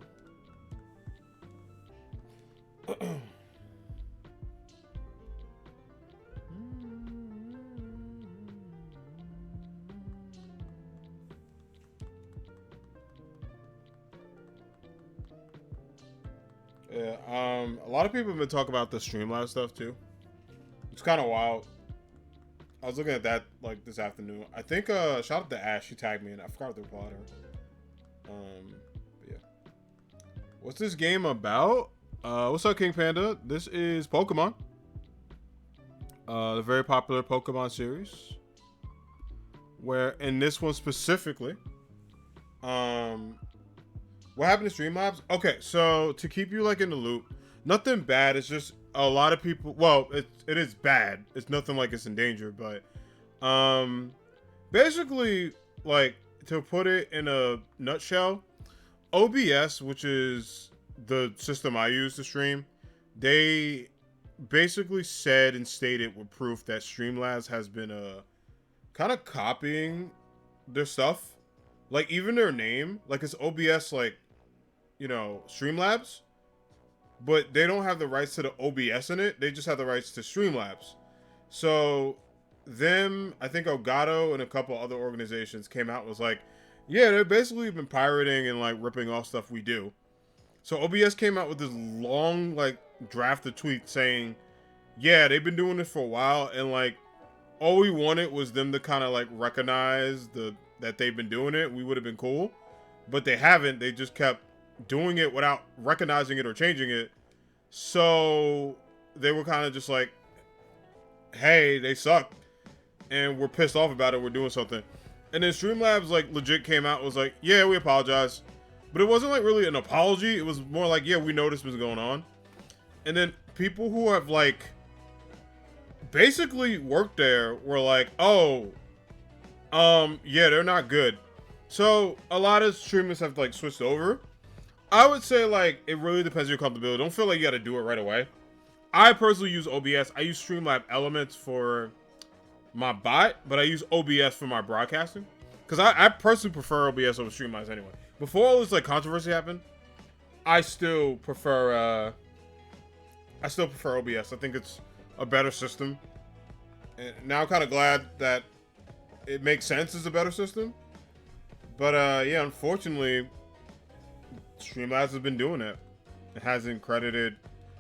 Yeah, a lot of people have been talking about the Streamlabs stuff too. It's kind of wild. I was looking at that like this afternoon. I think shout out to Ash, she tagged me and I forgot to reply to her. But yeah. What's this game about? What's up, King Panda? This is Pokemon. The very popular Pokemon series. Where in this one specifically, what happened to Streamlabs? Okay, so to keep you like in the loop, nothing bad. It's just a lot of people. Well, it is bad. It's nothing like it's in danger, but basically, like to put it in a nutshell, OBS, which is the system I use to stream, they basically said and stated with proof that Streamlabs has been kind of copying their stuff, like even their name, like it's OBS, like, you know, Streamlabs, but they don't have the rights to the OBS in it. They just have the rights to Streamlabs. So them, I think Elgato and a couple other organizations came out and was like, yeah, they've basically been pirating and like ripping off stuff we do. So OBS came out with this long like drafted tweet saying, yeah, they've been doing this for a while, and like all we wanted was them to kind of like recognize that they've been doing it. We would have been cool, but they haven't. They just kept doing it without recognizing it or changing it. So they were kind of just like, hey, they suck and we're pissed off about it. We're doing something. And then Streamlabs like legit came out and was like, yeah, we apologize. But it wasn't like really an apology. It was more like, yeah, we noticed what's going on. And then people who have like basically worked there were like, oh, yeah, they're not good. So a lot of streamers have like switched over. I would say like it really depends on your comfortability. Don't feel like you got to do it right away. I personally use OBS. I use Streamlab Elements for my bot, but I use OBS for my broadcasting because I personally prefer OBS over Streamlabs anyway. Before all this like controversy happened, I still prefer OBS. I think it's a better system. And now I'm kind of glad that it makes sense as a better system. But yeah, unfortunately, Streamlabs has been doing it. It hasn't credited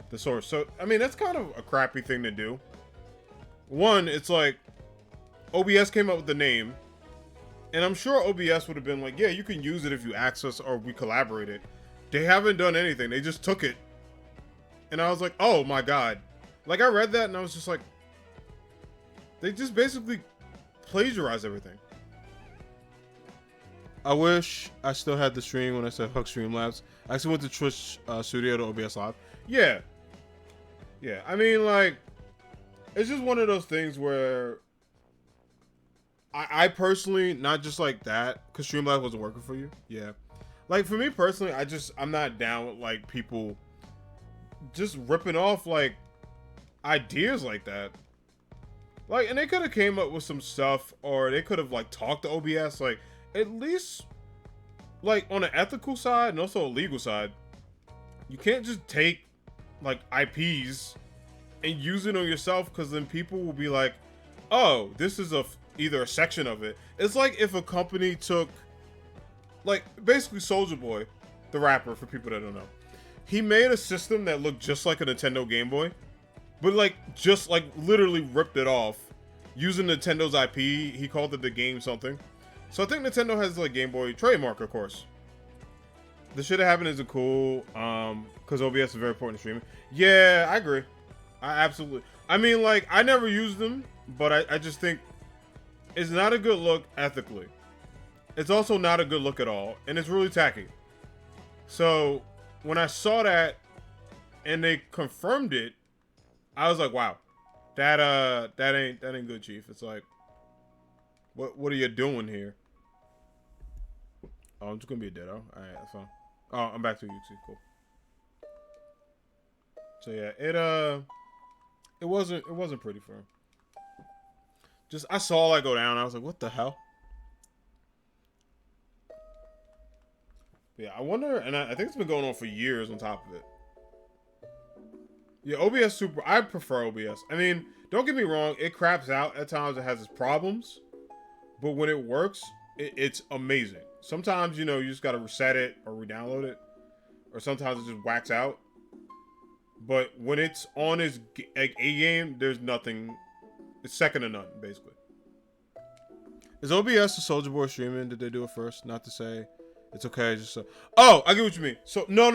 the source. So, I mean, that's kind of a crappy thing to do. One, it's like, OBS came up with the name, and I'm sure OBS would have been like, yeah, you can use it if you access or we collaborated. They haven't done anything. They just took it. And I was like, oh my god. Like, I read that and I was just like, they just basically plagiarized everything. I wish I still had the stream when I said Hook Streamlabs. I actually went to Twitch Studio to OBS Live. Yeah. Yeah, I mean, like, it's just one of those things where I personally, not just like that, because Streamlabs wasn't working for you. Yeah. Like, for me personally, I'm not down with, like, people just ripping off, like, ideas like that. Like, and they could have came up with some stuff, or they could have, like, talked to OBS, like, at least, like, on an ethical side and also a legal side. You can't just take, like, IPs and use it on yourself, because then people will be like, oh, this is a either a section of it. It's like if a company took, like, basically Soulja Boy, the rapper, for people that don't know. He made a system that looked just like a Nintendo Game Boy, but like just like literally ripped it off using Nintendo's IP. He called it the game something. So I think Nintendo has like Game Boy trademark, of course. The shit that happened isn't cool, because OBS is very important in streaming. Yeah, I agree. I absolutely. I mean, like, I never used them, but I just think it's not a good look ethically. It's also not a good look at all, and it's really tacky. So when I saw that and they confirmed it, I was like, wow, that ain't good, Chief. It's like, what are you doing here? Oh, I'm just gonna be a ditto. All right, that's fine. Oh, I'm back to Uxie. Cool. So yeah, it wasn't pretty for him. Just I saw that go down. I was like, what the hell? Yeah, I wonder, and I think it's been going on for years on top of it. Yeah, OBS super. I prefer OBS. I mean, don't get me wrong, it craps out at times. It has its problems, but when it works, it's amazing. Sometimes, you know, you just gotta reset it or re-download it, or sometimes it just whacks out. But when it's on its like A game, there's nothing. It's second to none, basically. Is OBS the Soulja Boy streaming? Did they do it first? Not to say it's okay. Just so. Oh, I get what you mean. So no.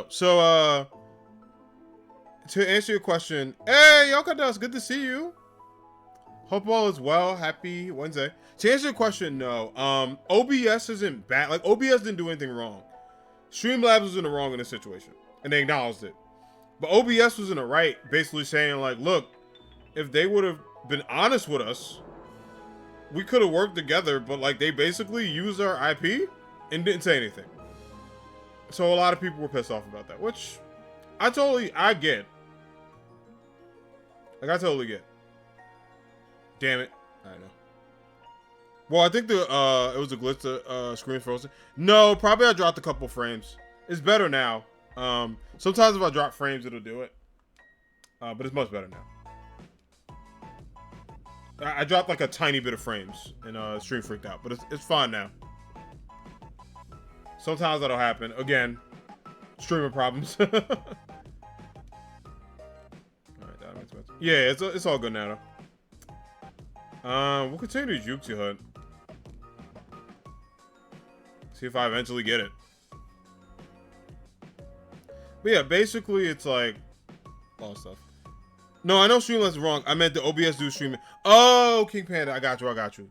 So to answer your question, hey Yokadas, good to see you. Hope all is well. Happy Wednesday. To answer your question, no. OBS isn't bad. Like, OBS didn't do anything wrong. Streamlabs was in the wrong in this situation, and they acknowledged it. But OBS was in the right, basically saying, like, look, if they would have been honest with us, we could have worked together, but, like, they basically used our IP and didn't say anything. So a lot of people were pissed off about that, which I get. Like, I totally get. Damn it. I know. Well, I think it was a glitch to screen frozen. No, probably I dropped a couple frames. It's better now. Sometimes if I drop frames, it'll do it. But it's much better now. I dropped like a tiny bit of frames and stream freaked out, but it's fine now. Sometimes that'll happen. Again, streamer problems. Alright, that makes sense. Yeah, it's all good now though. We'll continue to Uxie hunt. See if I eventually get it. But yeah, basically it's like all stuff. No, I know Streamlabs is wrong. I meant the OBS do streaming. Oh, King Panda, I got you.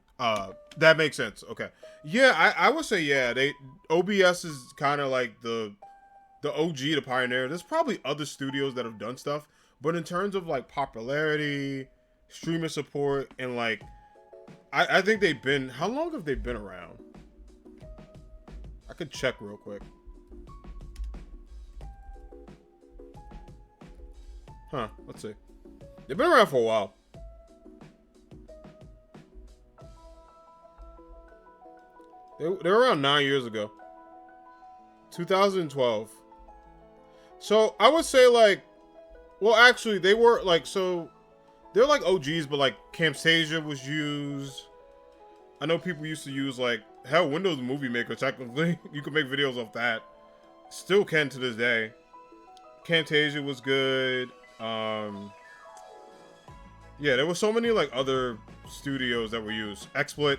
That makes sense. Okay. Yeah, I would say yeah. OBS is kind of like the OG, the pioneer. There's probably other studios that have done stuff, but in terms of like popularity, streamer support, and like I think they've been. How long have they been around? I could check real quick. Huh, let's see. They've been around for a while. They were around 9 years ago. 2012. So I would say like, well actually they were like, so they're like OGs, but like Camtasia was used. I know people used to use like, hell, Windows Movie Maker technically. You could make videos off that. Still can to this day. Camtasia was good. Yeah, there were so many like other studios that were used. XSplit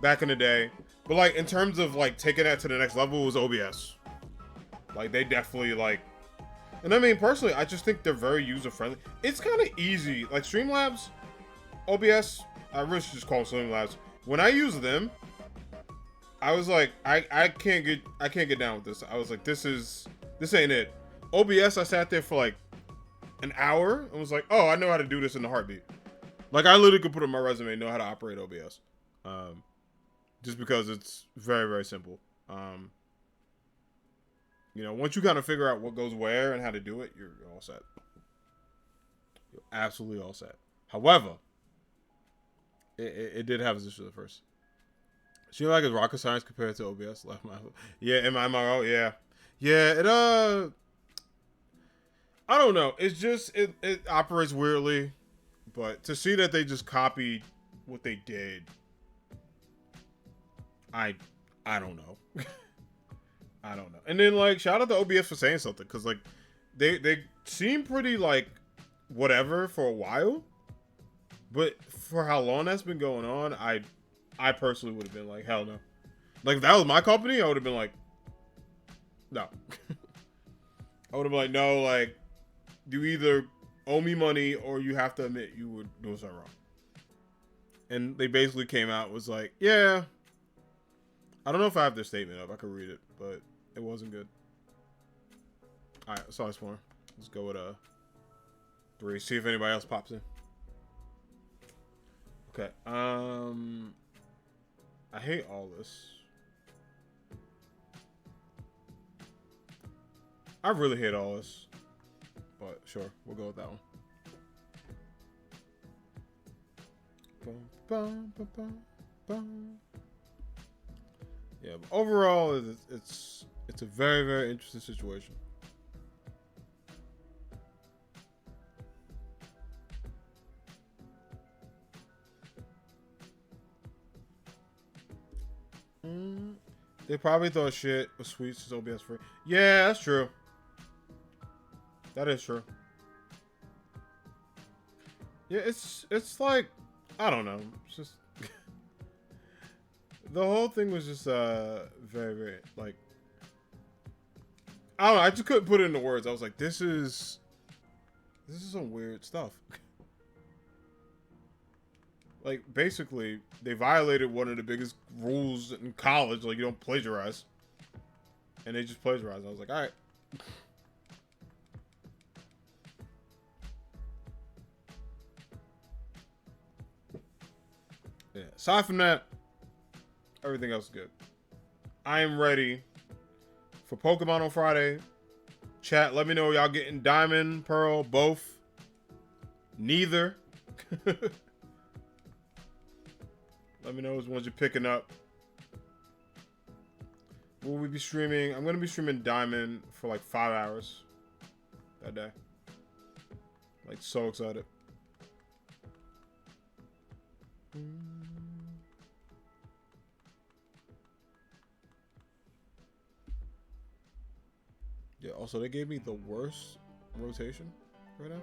back in the day. But like in terms of like taking that to the next level, it was OBS. Like they definitely like, and I mean personally, I just think they're very user friendly. It's kind of easy. Like Streamlabs, OBS, I really should just call them Streamlabs. When I use them, I was like, I can't get down with this. I was like, this ain't it. OBS, I sat there for like an hour and was like, oh, I know how to do this in a heartbeat. Like I literally could put on my resume, know how to operate OBS. Just because it's very, very simple. You know, once you kind of figure out what goes where and how to do it, you're all set. You're absolutely all set. However, it did have its issue at first. She like it's rocket science compared to OBS. Yeah, am I wrong? Yeah. Yeah, I don't know. It's just it operates weirdly, but to see that they just copied what they did, I don't know. I don't know. And then like shout out to OBS for saying something, because like they seem pretty like whatever for a while, but for how long that's been going on, I personally would have been like, hell no. Like if that was my company, I would have been like, no. I would have been like, no, like you either owe me money or you have to admit you were doing something wrong. And they basically came out, was like, yeah. I don't know if I have their statement up. I could read it, but it wasn't good. Alright, that's all I sworn. Let's go with 3. See if anybody else pops in. Okay. I hate all this. I really hate all this. But sure, we'll go with that one. Bum, bum, bum, bum. Yeah, but overall, it's a very, very interesting situation. They probably thought shit was sweet since OBS free. Yeah, that's true. That is true. Yeah, it's like, I don't know. It's just the whole thing was just very, very like, I don't know. I just couldn't put it into words. I was like, this is some weird stuff. Like basically, they violated one of the biggest rules in college. Like you don't plagiarize, and they just plagiarized. I was like, all right. Yeah. Aside from that, everything else is good. I am ready for Pokemon on Friday. Chat, let me know y'all getting Diamond, Pearl, both. Neither. Let me know which ones you're picking up. Will we be streaming? I'm going to be streaming Diamond for like 5 hours that day. Like so excited. Yeah, also they gave me the worst rotation right now.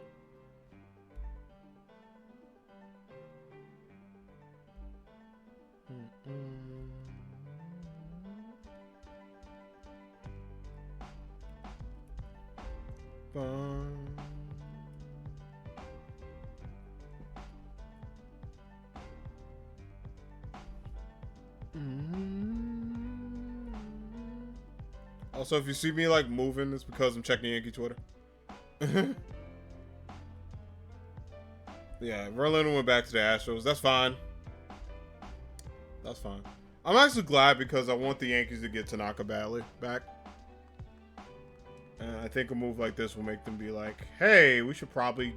Also, if you see me like moving, it's because I'm checking Yankee Twitter. Yeah, Verlander went back to the Astros. That's fine. That's fine. I'm actually glad because I want the Yankees to get Tanaka badly back. And I think a move like this will make them be like, hey, we should probably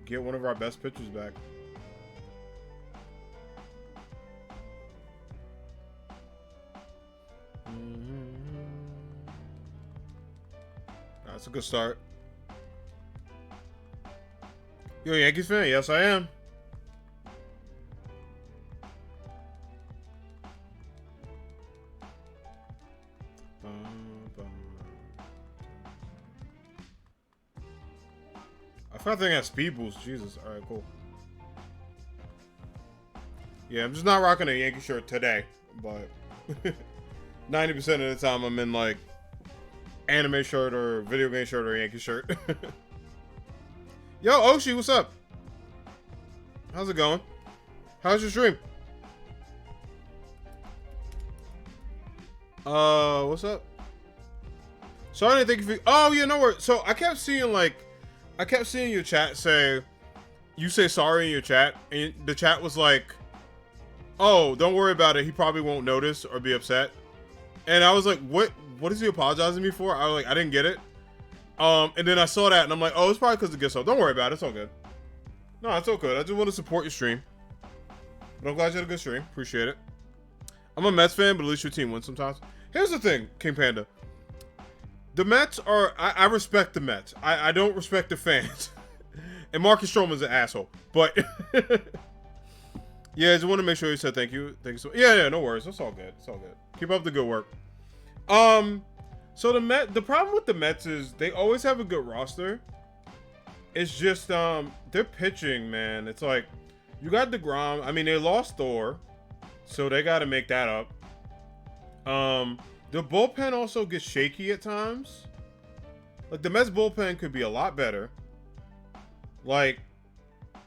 get one of our best pitchers back. That's a good start. Yo, Yankees fan? Yes, I am. I forgot the thing has speed boost. Jesus. Alright, cool. Yeah, I'm just not rocking a Yankee shirt today, but 90% of the time I'm in like anime shirt or video game shirt or Yankee shirt. Yo, Uxie, what's up? How's it going? How's your stream? What's up? Sorry, I didn't think if you. Oh, yeah, no worries. So I kept seeing your chat say, you say sorry in your chat, and the chat was like, oh, don't worry about it. He probably won't notice or be upset. And I was like, what is he apologizing to me for? I was like, I didn't get it. And then I saw that and I'm like, oh, it's probably because of Gizzo. Don't worry about it. It's all good. No, it's all good. I just want to support your stream. But I'm glad you had a good stream. Appreciate it. I'm a Mets fan, but at least your team wins sometimes. Here's the thing, King Panda. The Mets are... I respect the Mets. I don't respect the fans. And Marcus Stroman's an asshole. But... Yeah, I just want to make sure you said thank you. Thank you so. Yeah, no worries. It's all good. It's all good. Keep up the good work. So the problem with the Mets is they always have a good roster. It's just their pitching, man. It's like you got DeGrom. I mean, they lost Thor, so they got to make that up. The bullpen also gets shaky at times. Like the Mets bullpen could be a lot better. Like,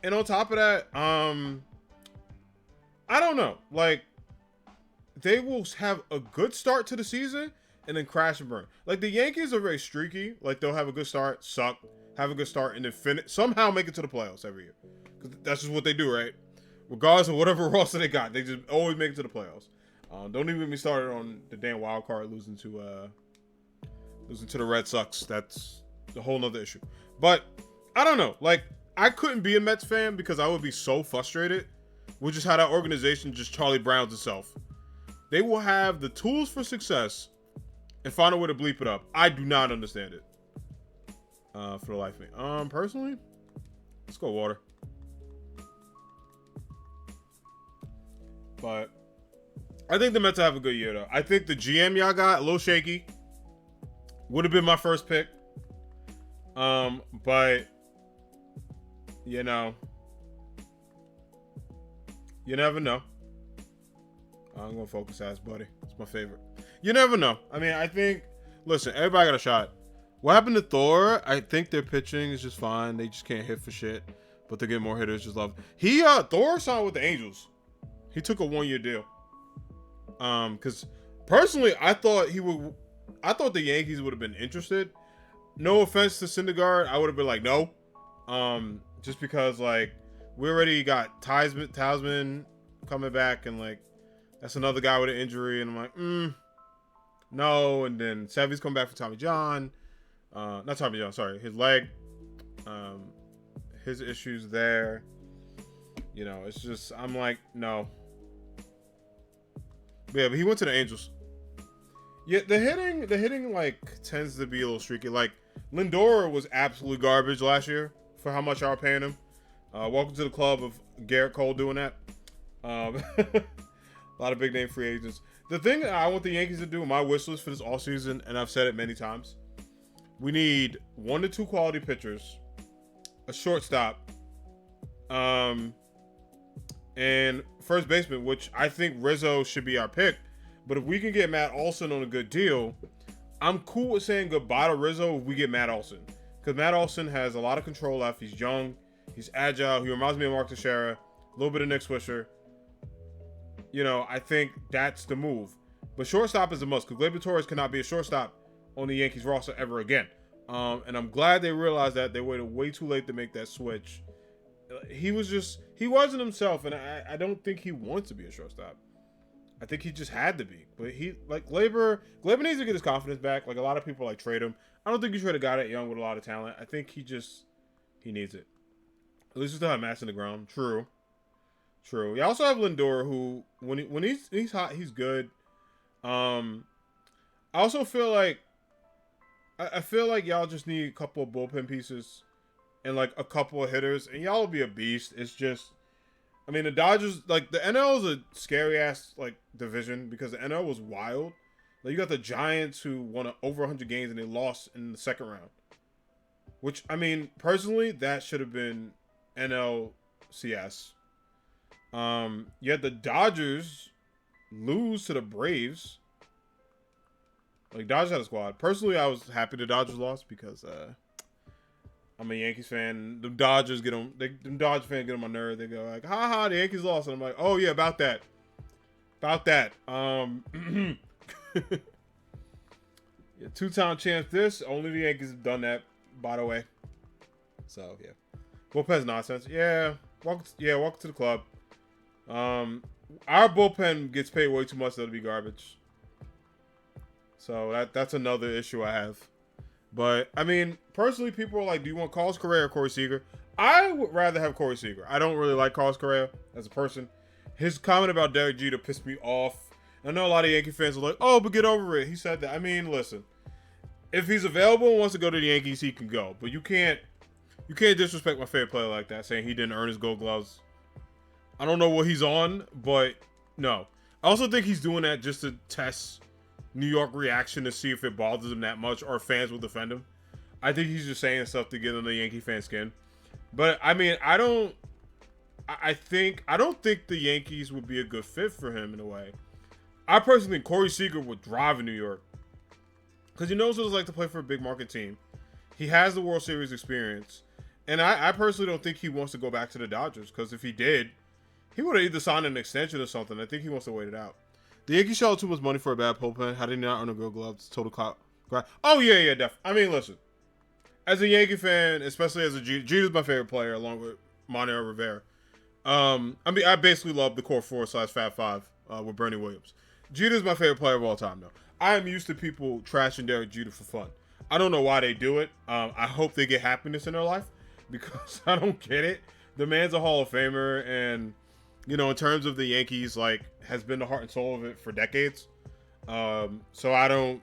and on top of that, I don't know. Like, they will have a good start to the season and then crash and burn. Like the Yankees are very streaky. Like they'll have a good start, suck, have a good start, and then somehow make it to the playoffs every year. Because that's just what they do, right? Regardless of whatever roster they got, they just always make it to the playoffs. Don't even get me started on the damn wild card losing to the Red Sox. That's a whole nother issue. But I don't know. Like I couldn't be a Mets fan because I would be so frustrated with just how that organization just Charlie Browns itself. They will have the tools for success and find a way to bleep it up. I do not understand it. For the life of me. Personally, let's go water. But I think the Mets have a good year though. I think the GM y'all got a little shaky. Would have been my first pick. But you know, you never know. I'm gonna focus ass buddy. It's my favorite. You never know. I mean, I think. Listen, everybody got a shot. What happened to Thor? I think their pitching is just fine. They just can't hit for shit. But they get more hitters. Just love. Thor signed with the Angels. He took a 1-year deal. Because personally, I thought the Yankees would have been interested. No offense to Syndergaard, I would have been like no. Just because like we already got Talisman coming back, and like that's another guy with an injury, and I'm like, no. And then Sevy's come back for Tommy John. Not Tommy John, sorry, his leg. His issues there. You know, it's just I'm like, no. But he went to the Angels. Yeah, the hitting like tends to be a little streaky. Like Lindor was absolute garbage last year for how much I was paying him. Welcome to the club of Garrett Cole doing that. A lot of big name free agents. The thing that I want the Yankees to do in my wish list for this offseason, and I've said it many times, we need 1 to 2 quality pitchers, a shortstop, and first baseman, which I think Rizzo should be our pick. But if we can get Matt Olson on a good deal, I'm cool with saying goodbye to Rizzo if we get Matt Olson. Because Matt Olson has a lot of control left. He's young. He's agile. He reminds me of Mark Teixeira. A little bit of Nick Swisher. You know, I think that's the move. But shortstop is a must. Because Gleyber Torres cannot be a shortstop on the Yankees roster ever again. And I'm glad they realized that. They waited way too late to make that switch. He wasn't himself. And I don't think he wants to be a shortstop. I think he just had to be. But Gleyber needs to get his confidence back. Like, a lot of people, like, trade him. I don't think you trade a guy that young with a lot of talent. I think he needs it. At least we still have Mass in the ground. True. You also have Lindor, who, when he's hot, he's good. I also feel like, I feel like y'all just need a couple of bullpen pieces and, like, a couple of hitters. And y'all will be a beast. It's just... I mean, the Dodgers, like, the NL is a scary-ass, like, division because the NL was wild. Like, you got the Giants who won over 100 games and they lost in the second round. Which, I mean, personally, that should have been NLCS. You had the Dodgers lose to the Braves. Like, Dodgers had a squad. Personally, I was happy the Dodgers lost because, I'm a Yankees fan. The Dodgers them Dodgers fans get on my nerve. They go like, "Ha ha, the Yankees lost," and I'm like, "Oh yeah, about that." Yeah, 2-time champs. Only the Yankees have done that, by the way. So yeah, bullpen's nonsense. Yeah, welcome to the club. Our bullpen gets paid way too much to be garbage. So that's another issue I have. But, I mean, personally, people are like, do you want Carlos Correa or Corey Seager? I would rather have Corey Seager. I don't really like Carlos Correa as a person. His comment about Derek Jeter pissed me off. I know a lot of Yankee fans are like, oh, but get over it. He said that. I mean, listen. If he's available and wants to go to the Yankees, he can go. But you can't disrespect my favorite player like that, saying he didn't earn his gold gloves. I don't know what he's on, but no. I also think he's doing that just to test New York reaction to see if it bothers him that much or fans will defend him. I think he's just saying stuff to get on the Yankee fan skin. But I mean, I don't think the Yankees would be a good fit for him in a way. I personally think Corey Seager would thrive in New York because he knows what it's like to play for a big market team. He has the World Series experience, and I personally don't think he wants to go back to the Dodgers because if he did, he would have either signed an extension or something. I think he wants to wait it out. The Yankees shelled too much money for a bad bullpen. How did he not earn a Gold Glove? It's total clout. Oh yeah, definitely. I mean, listen. As a Yankee fan, especially as a Jeter's my favorite player, along with Manuel Rivera. I mean, I basically love the core 4/Fab 5 with Bernie Williams. Jeter's my favorite player of all time, though. I am used to people trashing Derek Jeter for fun. I don't know why they do it. I hope they get happiness in their life because I don't get it. The man's a Hall of Famer, and you know, in terms of the Yankees, like, has been the heart and soul of it for decades. So I don't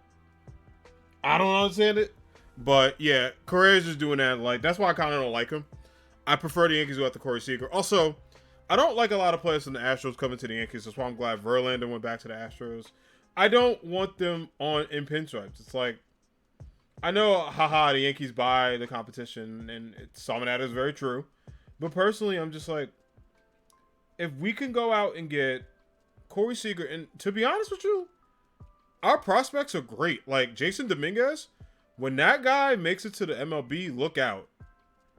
understand it. But yeah, Correa's just doing that. Like, that's why I kind of don't like him. I prefer the Yankees without the Corey Seager. Also, I don't like a lot of players from the Astros coming to the Yankees. That's why I'm glad Verlander went back to the Astros. I don't want them in pinstripes. It's like, I know, haha, the Yankees buy the competition, and some of that is very true. But personally, I'm just like, if we can go out and get Corey Seager, and to be honest with you, our prospects are great. Like Jason Dominguez, when that guy makes it to the MLB, look out.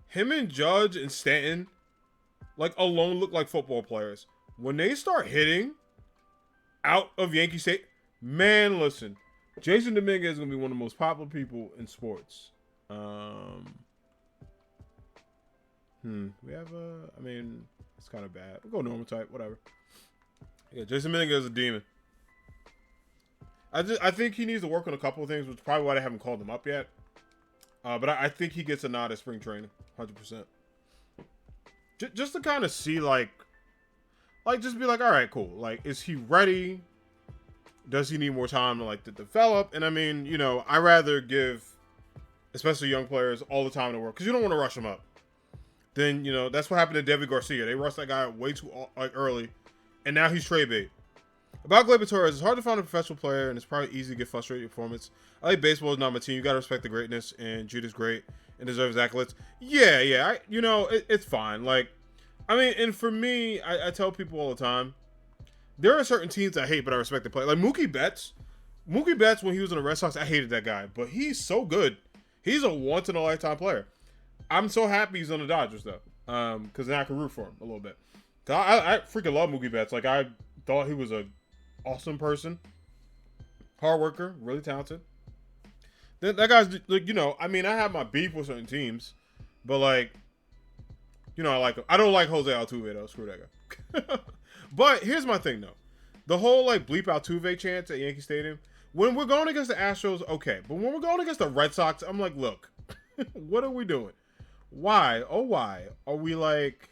Him and Judge and Stanton, like, alone look like football players. When they start hitting out of Yankee State, man, listen. Jason Dominguez is going to be one of the most popular people in sports. We have I mean, it's kind of bad. We'll go normal type, whatever. Yeah, Jason Dominguez is a demon. I think he needs to work on a couple of things, which is probably why they haven't called him up yet. But I think he gets a nod at spring training, 100%. Just to kind of see, like, just be like, all right, cool. Like, is he ready? Does he need more time to, like, to develop? And I mean, you know, I rather give, especially young players, all the time to work because you don't want to rush them up. Then, you know, that's what happened to David Garcia. They rushed that guy way too early, and now he's trade bait. About Gleyber Torres, it's hard to find a professional player, and it's probably easy to get frustrated with performance. I like baseball is not my team. You got to respect the greatness, and Jeter's great and deserves accolades. Yeah. It's fine. Like, I mean, and for me, I tell people all the time, there are certain teams I hate, but I respect the play. Like Mookie Betts. Mookie Betts, when he was in the Red Sox, I hated that guy, but he's so good. He's a once-in-a-lifetime player. I'm so happy he's on the Dodgers, though, because then I can root for him a little bit. I freaking love Mookie Betts. Like, I thought he was a awesome person, hard worker, really talented. That guy's, like, you know, I mean, I have my beef with certain teams, but, like, you know, I like him. I don't like Jose Altuve, though. Screw that guy. But here's my thing, though. The whole, like, bleep Altuve chants at Yankee Stadium, when we're going against the Astros, okay. But when we're going against the Red Sox, I'm like, look, what are we doing? Why? Oh, why? Are we, like,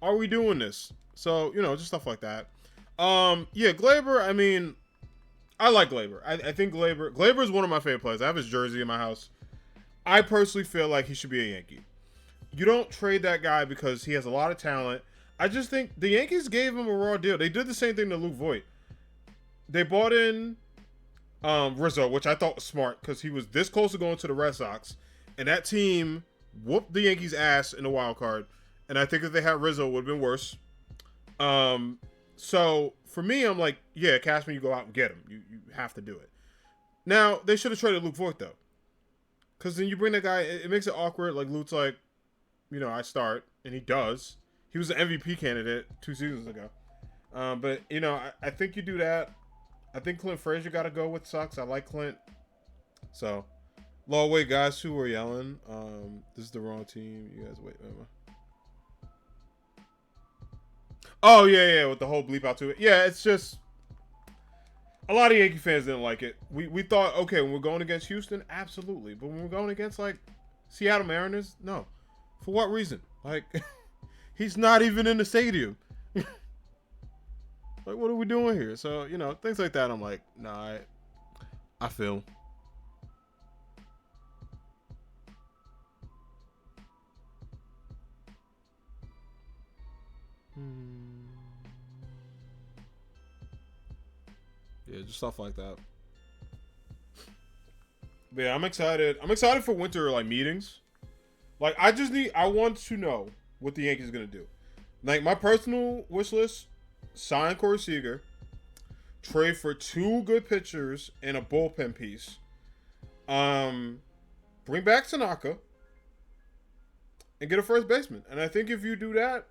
are we doing this? So, you know, just stuff like that. Yeah, Gleyber, I mean, I like Gleyber. I think Gleyber is one of my favorite players. I have his jersey in my house. I personally feel like he should be a Yankee. You don't trade that guy because he has a lot of talent. I just think the Yankees gave him a raw deal. They did the same thing to Luke Voit. They bought in Rizzo, which I thought was smart because he was this close to going to the Red Sox. And that team whooped the Yankees' ass in the wild card. And I think if they had Rizzo, it would have been worse. So for me, I'm like, yeah, Cashman, you go out and get him. You have to do it. Now, they should have traded Luke Voit, though. Because then you bring that guy, it makes it awkward. Like, Luke's like, you know, I start. And he does. He was an MVP candidate 2 seasons ago. But, you know, I think you do that. I think Clint Frazier got to go with Sucks. I like Clint. So, wait, guys, who are yelling? This is the wrong team. You guys, wait. Oh, yeah, with the whole bleep out to it. Yeah, it's just, a lot of Yankee fans didn't like it. We thought, okay, when we're going against Houston, absolutely. But when we're going against, like, Seattle Mariners, no. For what reason? Like, he's not even in the stadium. Like, what are we doing here? So, you know, things like that, I'm like, nah, I feel. Yeah, just stuff like that. But yeah, I'm excited. I'm excited for winter like meetings. Like I want to know what the Yankees are gonna do. Like my personal wish list: sign Corey Seager, trade for 2 good pitchers and a bullpen piece. Bring back Tanaka and get a first baseman. And I think if you do that,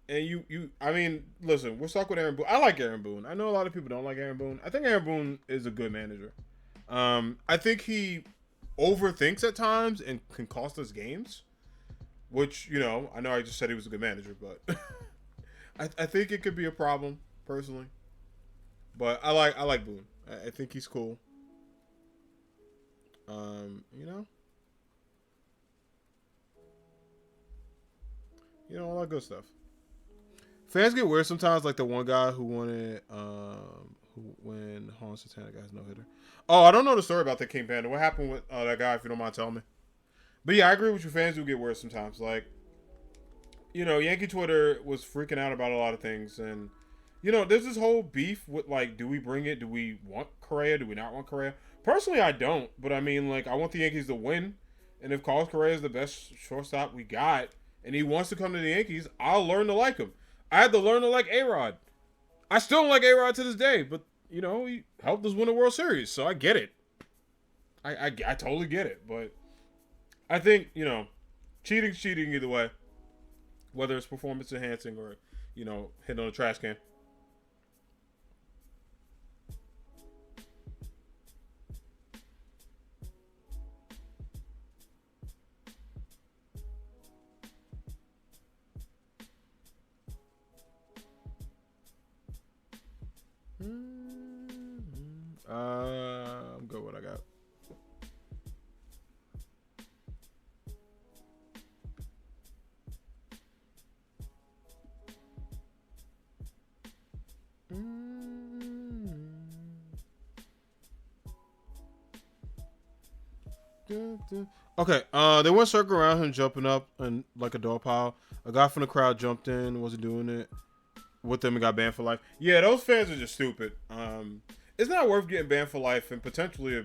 and I mean, listen, we're stuck with Aaron Boone. I like Aaron Boone. I know a lot of people don't like Aaron Boone. I think Aaron Boone is a good manager. I think he overthinks at times and can cost us games. Which, you know, I know I just said he was a good manager, but I think it could be a problem, personally. But I like Boone. I think he's cool. You know, all that good stuff. Fans get weird sometimes, like the one guy who wanted, when Juan Santana got his no hitter. Oh, I don't know the story about the King Panda. What happened with that guy? If you don't mind telling me. But yeah, I agree with you. Fans do get weird sometimes. Like, you know, Yankee Twitter was freaking out about a lot of things, and you know, there's this whole beef with like, do we bring it? Do we want Correa? Do we not want Correa? Personally, I don't. But I mean, like, I want the Yankees to win, and if Carlos Correa is the best shortstop we got, and he wants to come to the Yankees, I'll learn to like him. I had to learn to like A-Rod. I still don't like A-Rod to this day, but you know, he helped us win the World Series, so I get it. I totally get it, but I think, you know, cheating's cheating either way. Whether it's performance enhancing or, you know, hitting on a trash can. I'm good with what I got. Okay, they went circle around him jumping up and like a dog pile. A guy from the crowd jumped in, wasn't doing it with them and got banned for life. Yeah, those fans are just stupid. It's not worth getting banned for life and potentially a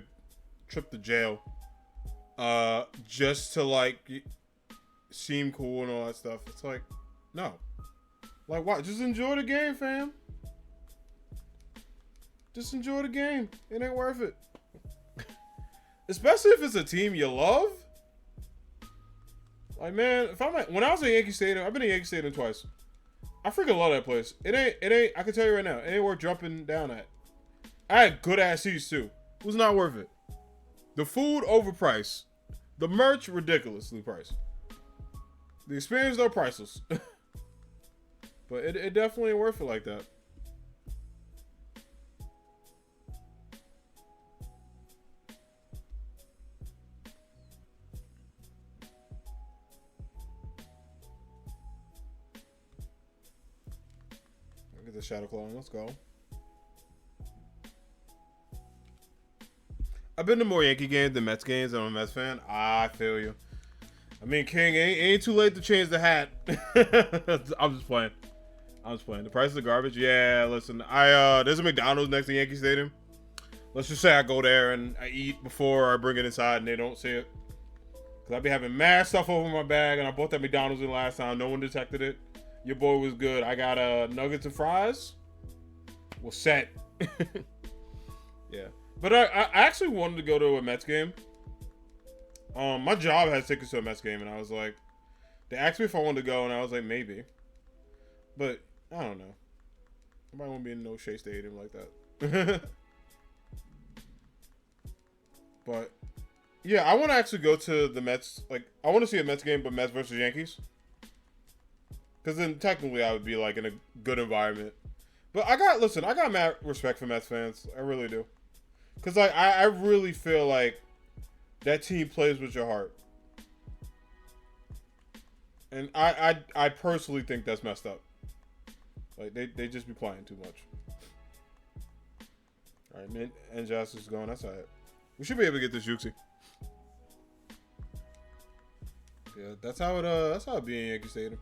trip to jail. Just to like seem cool and all that stuff. It's like, no. Like, why? Just enjoy the game, fam. Just enjoy the game. It ain't worth it. Especially if it's a team you love. Like, man, when I was at Yankee Stadium, I've been to Yankee Stadium twice. I freaking love that place. It ain't, I can tell you right now, it ain't worth jumping down at. I had good ass seats too. It was not worth it. The food overpriced. The merch ridiculously priced. The experience though priceless. But it definitely ain't worth it like that. Get the Shadow Claw. Let's go. I've been to more Yankee games than Mets games. I'm a Mets fan. I feel you. I mean, King, ain't too late to change the hat. I'm just playing. The price of garbage. Yeah, listen. There's a McDonald's next to Yankee Stadium. Let's just say I go there and I eat before I bring it inside and they don't see it. Because I be having mad stuff over my bag, and I bought that McDonald's in last time. No one detected it. Your boy was good. I got nuggets and fries. Was set. Yeah. But I actually wanted to go to a Mets game. My job has tickets to a Mets game, and I was like, they asked me if I wanted to go, and I was like, maybe. But I don't know. Nobody want to be in no Shea Stadium like that. But yeah, I want to actually go to the Mets. Like, I want to see a Mets game, but Mets versus Yankees. Because then technically I would be like in a good environment. But I got mad respect for Mets fans. I really do. Because like I really feel like that team plays with your heart. And I personally think that's messed up. Like they just be playing too much. Alright, man, and Josh is going. That's alright. We should be able to get this Uxie. Yeah, that's how it be in Yankee Stadium.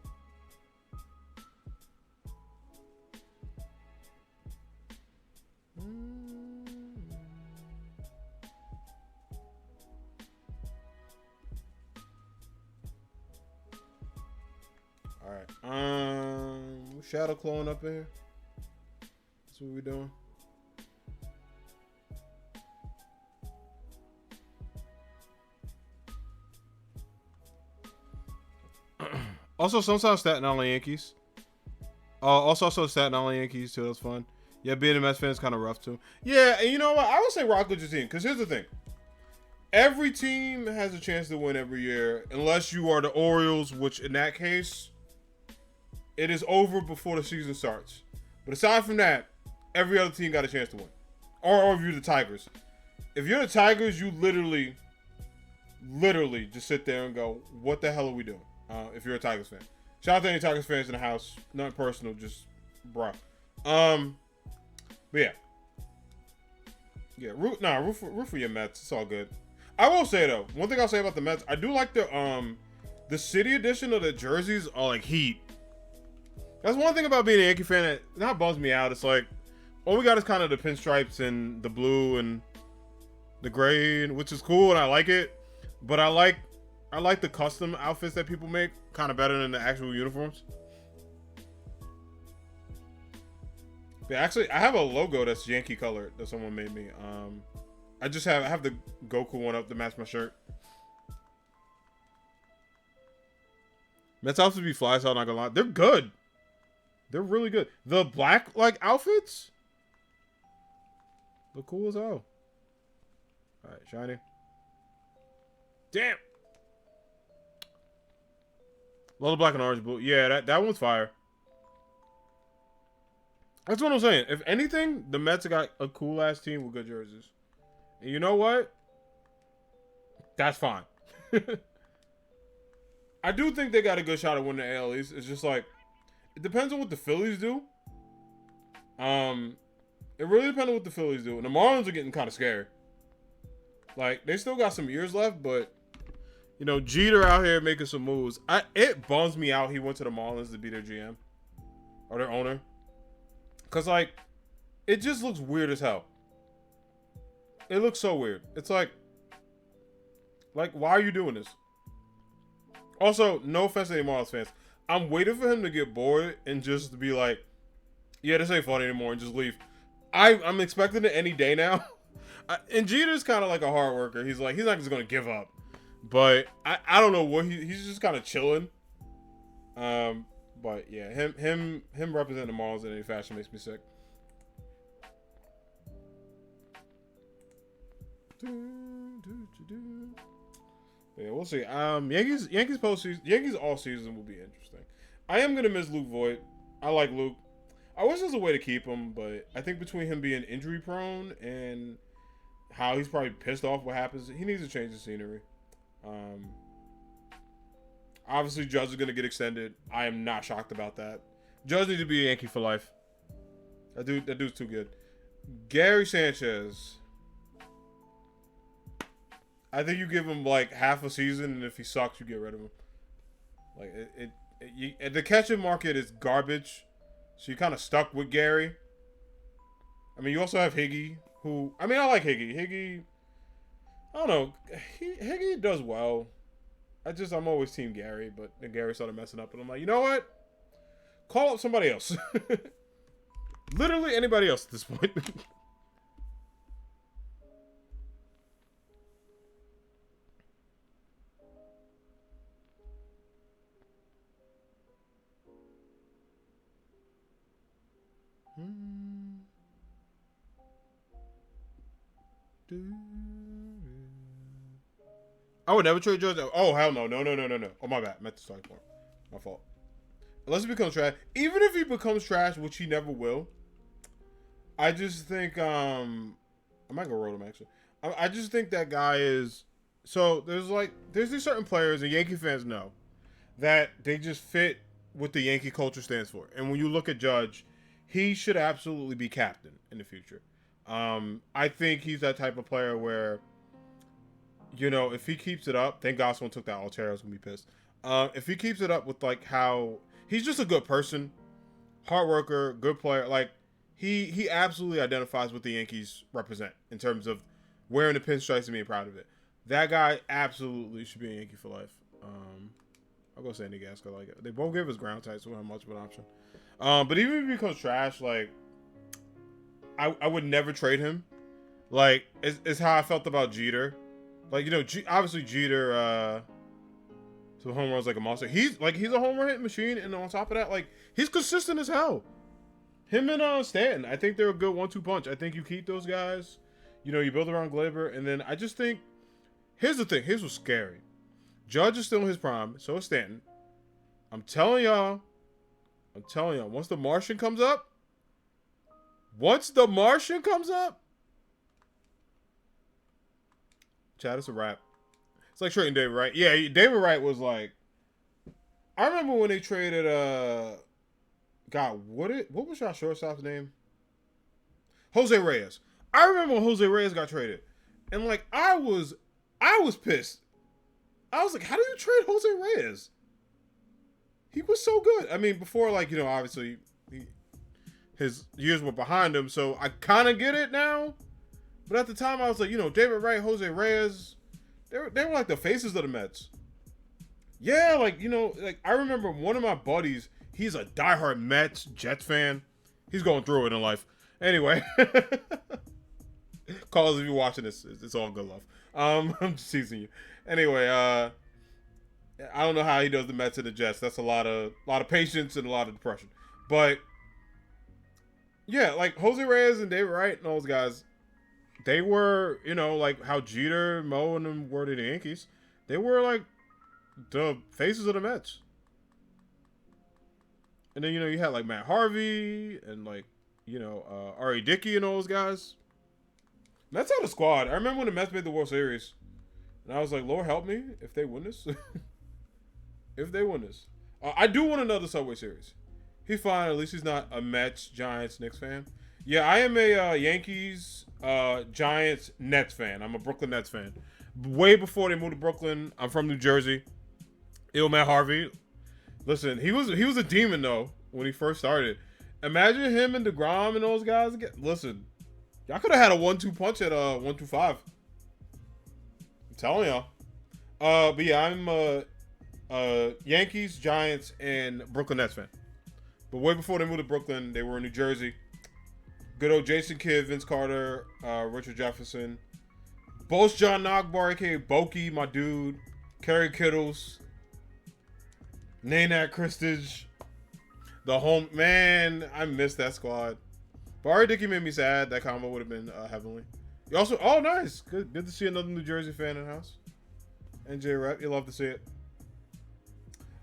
shadow clone up in here. That's what we're doing. Also, sometimes Staten Island Yankees. Also Staten Island Yankees too. That's fun. Yeah, being a Mets fan is kind of rough too. Yeah, and you know what? I would say rock with your team, because here's the thing. Every team has a chance to win every year, unless you are the Orioles, which in that case, it is over before the season starts. But aside from that, every other team got a chance to win. Or if you're the Tigers. If you're the Tigers, you literally just sit there and go, what the hell are we doing? If you're a Tigers fan. Shout out to any Tigers fans in the house. Not personal, just bruh. But yeah. Yeah, root for your Mets. It's all good. I will say though, one thing I'll say about the Mets, I do like the city edition of the jerseys are like heat. That's one thing about being a Yankee fan that not bums me out. It's like all we got is kind of the pinstripes and the blue and the gray, which is cool and I like it. But I like the custom outfits that people make kind of better than the actual uniforms. But actually, I have a logo that's Yankee colored that someone made me. I have the Goku one up to match my shirt. Mets outfits be fly, so I'm not gonna lie. They're good. They're really good. The black outfits look cool as hell. All right, shiny. Damn. Love the black and orange blue. Yeah, that one's fire. That's what I'm saying. If anything, the Mets have got a cool ass team with good jerseys. And you know what? That's fine. I do think they got a good shot at winning the AL East. It's just like, it depends on what the Phillies do. It really depends on what the Phillies do. And the Marlins are getting kind of scary. Like, they still got some years left, but, you know, Jeter out here making some moves. It bums me out he went to the Marlins to be their GM. Or their owner. Because, like, it just looks weird as hell. It looks so weird. It's like, why are you doing this? Also, no offense to any Marlins fans. I'm waiting for him to get bored and just be like, yeah, this ain't fun anymore, and just leave. I'm expecting it any day now. And Jeter's kind of like a hard worker. He's not just going to give up. But I don't know what he's just kind of chilling. But yeah, him representing the Marlins in any fashion makes me sick. Yeah, we'll see. Yankees postseason, Yankees all season will be interesting. I am gonna miss Luke Voigt. I like Luke. I wish there's a way to keep him, but I think between him being injury prone and how he's probably pissed off what happens, he needs to change the scenery. Obviously, Judge is gonna get extended. I am not shocked about that. Judge needs to be a Yankee for life. That dude's too good. Gary Sanchez. I think you give him like half a season, and if he sucks, you get rid of him. Like the catching market is garbage, so you're kind of stuck with Gary. I mean, you also have Higgy, who I like Higgy. Higgy, I don't know, Higgy does well. I'm always team Gary, but then Gary started messing up, and I'm like, you know what? Call up somebody else. Literally anybody else at this point. I would never trade Judge. Oh, hell no. No. Oh, my bad. Meant to start point. My fault. Unless he becomes trash. Even if he becomes trash, which he never will, I just think, I might go roll him, actually. I just think that guy is, so there's these certain players, and Yankee fans know, that they just fit what the Yankee culture stands for. And when you look at Judge, he should absolutely be captain in the future. I think he's that type of player where, you know, if he keeps it up, thank God someone took that Altero, I was gonna be pissed. If he keeps it up with like how he's just a good person, hard worker, good player, like he absolutely identifies what the Yankees represent in terms of wearing the pinstripes and being proud of it. That guy absolutely should be a Yankee for life. I'll go Sandy Gasco. Like they both gave us ground types, so we don't have much of an option. But even if he becomes trash, like I would never trade him. Like it's how I felt about Jeter. Like, you know, obviously Jeter so home runs like a monster. He's a home run hit machine, and on top of that, like, he's consistent as hell. Him and Stanton, I think they're a good 1-2 punch. I think you keep those guys. You know, you build around Gleyber, and then I just think here's the thing. Here's what's scary. Judge is still in his prime, so is Stanton. I'm telling y'all, once the Martian comes up, Chad, it's a wrap. It's like trading David Wright. Yeah, David Wright was like, I remember when they traded God, what was your shortstop's name? Jose Reyes. I remember when Jose Reyes got traded. And like I was pissed. I was like, how do you trade Jose Reyes? He was so good. I mean, before, like, you know, obviously his years were behind him, so I kind of get it now. But at the time, I was like, you know, David Wright, Jose Reyes, they were like the faces of the Mets. Yeah, like, you know, like I remember one of my buddies, he's a diehard Jets fan. He's going through it in life. Anyway, Carlos, if you're watching this, it's all good love. I'm just teasing you. Anyway, I don't know how he does the Mets and the Jets. That's a lot of patience and a lot of depression. But yeah, like Jose Reyes and David Wright and those guys, they were, you know, like how Jeter, Mo, and them were to the Yankees. They were like the faces of the Mets. And then, you know, you had like Matt Harvey and like, you know, R.A. Dickey and all those guys. Mets had a squad. I remember when the Mets made the World Series. And I was like, Lord help me if they win this. If they win this. I do want another Subway Series. He's fine. At least he's not a Mets, Giants, Knicks fan. Yeah, I am a Yankees, Giants, Nets fan. I'm a Brooklyn Nets fan. Way before they moved to Brooklyn. I'm from New Jersey. Matt Harvey. Listen, he was a demon, though, when he first started. Imagine him and DeGrom and those guys. Listen, y'all could have had a 1-2 punch at 125. I'm telling y'all. But yeah, I'm Yankees, Giants, and Brooklyn Nets fan. But way before they moved to Brooklyn, they were in New Jersey. Good old Jason Kidd, Vince Carter, Richard Jefferson. Both John Nogbar, a.k.a. Bokey, my dude. Kerry Kittles. Nanat Christage. The home... Man, I missed that squad. Barry Dickey made me sad. That combo would have been heavenly. You also... Oh, nice. Good to see another New Jersey fan in the house. NJ Rep. You love to see it.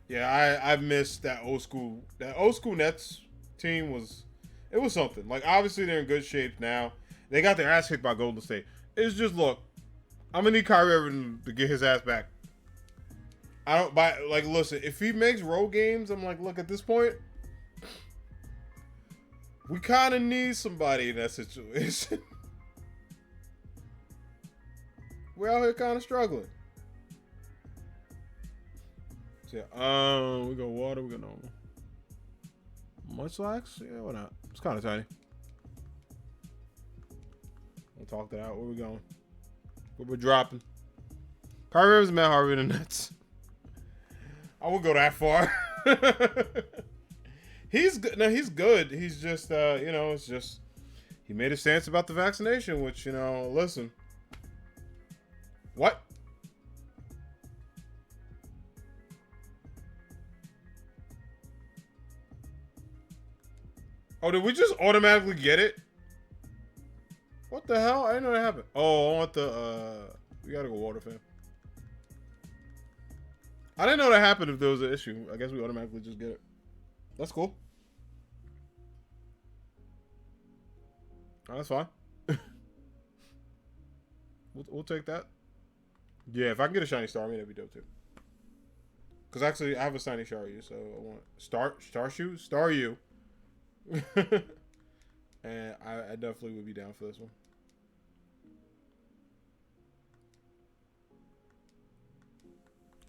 Yeah, I missed that old school... That old school Nets team was... It was something. Like, obviously, they're in good shape now. They got their ass kicked by Golden State. It's just, look, I'm going to need Kyrie Irving to get his ass back. I don't buy... Like, listen, if he makes road games, I'm like, look, at this point, we kind of need somebody in that situation. We're out here kind of struggling. So, yeah, we got water, we got normal. Much lax? Yeah, why not? It's kind of tiny. We'll talk that out. Where we going? Where we're dropping? Kyrie Irving's Matt Harvey in the Nets. I won't go that far. He's good. No, he's good. He's just, you know, it's just he made a stance about the vaccination, which, you know, listen. What? Oh, did we just automatically get it? What the hell? I didn't know that happened. Oh, I want the, we gotta go water, fam. I didn't know that happened if there was an issue. I guess we automatically just get it. That's cool. Oh, that's fine. we'll take that. Yeah, if I can get a shiny star, I mean, that'd be dope too. Because actually, I have a shiny star you, so I want star you. And I definitely would be down for this one.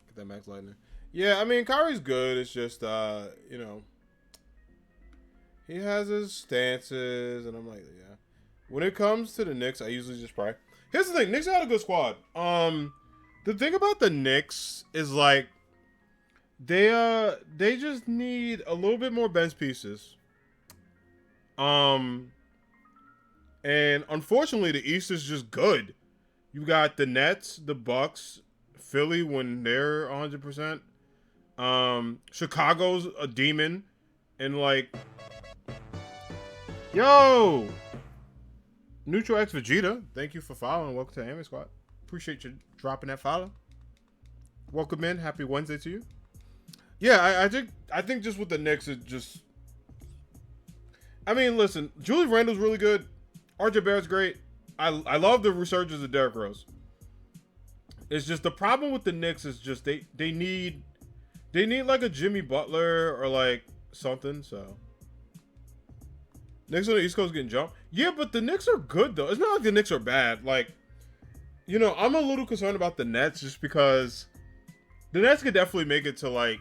Get that Max Lightning. Yeah, I mean, Kyrie's good. It's just, you know, he has his stances, and I'm like, yeah. When it comes to the Knicks, I usually just pray. Here's the thing. Knicks had a good squad. The thing about the Knicks is, like, They just need a little bit more bench pieces. And unfortunately, the East is just good. You got the Nets, the Bucks, Philly when they're 100%. Chicago's a demon, and like, yo, Neutral X Vegeta, thank you for following. Welcome to Anime Squad. Appreciate you dropping that follow. Welcome in. Happy Wednesday to you. Yeah, I think just with the Knicks, it just. I mean, listen, Julius Randle's really good. RJ Barrett's great. I love the resurgence of Derrick Rose. It's just the problem with the Knicks is just they need like a Jimmy Butler or like something. So Knicks on the East Coast getting jumped. Yeah, but the Knicks are good though. It's not like the Knicks are bad. Like, you know, I'm a little concerned about the Nets just because the Nets could definitely make it to like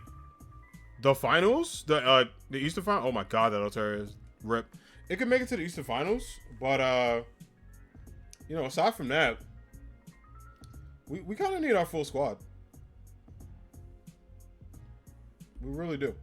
the finals, the Eastern Final. Oh my God, that Altair is rip. It could make it to the Eastern Finals, but you know, aside from that, we kind of need our full squad. We really do.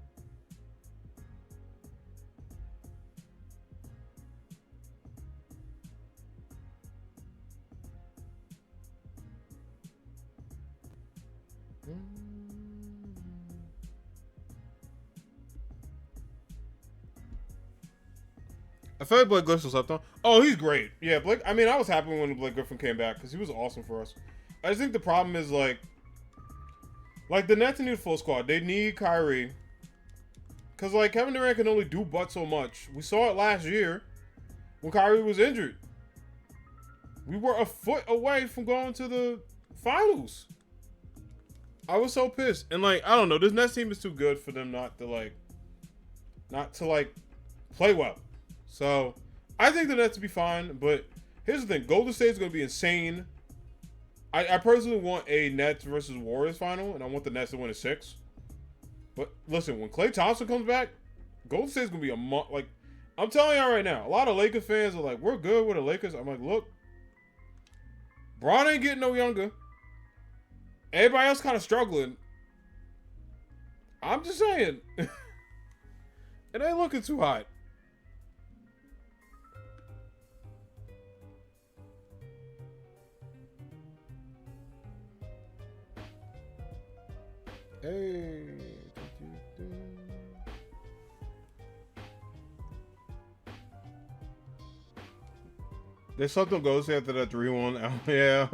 I feel like Blake Griffin slept on. Oh, he's great. Yeah, Blake. I mean, I was happy when Blake Griffin came back because he was awesome for us. I just think the problem is like the Nets need a full squad. They need Kyrie because like Kevin Durant can only do but so much. We saw it last year when Kyrie was injured. We were a foot away from going to the finals. I was so pissed, and like I don't know, this Nets team is too good for them not to play well. So, I think the Nets will be fine, but here's the thing. Golden State's going to be insane. I personally want a Nets versus Warriors final, and I want the Nets to win a 6. But listen, when Klay Thompson comes back, Golden State's going to be like, I'm telling y'all right now, a lot of Lakers fans are like, we're good with the Lakers. I'm like, look, Bron ain't getting no younger. Everybody else kind of struggling. I'm just saying. It ain't looking too hot. Hey. There's something goes after that 3-1. Yeah.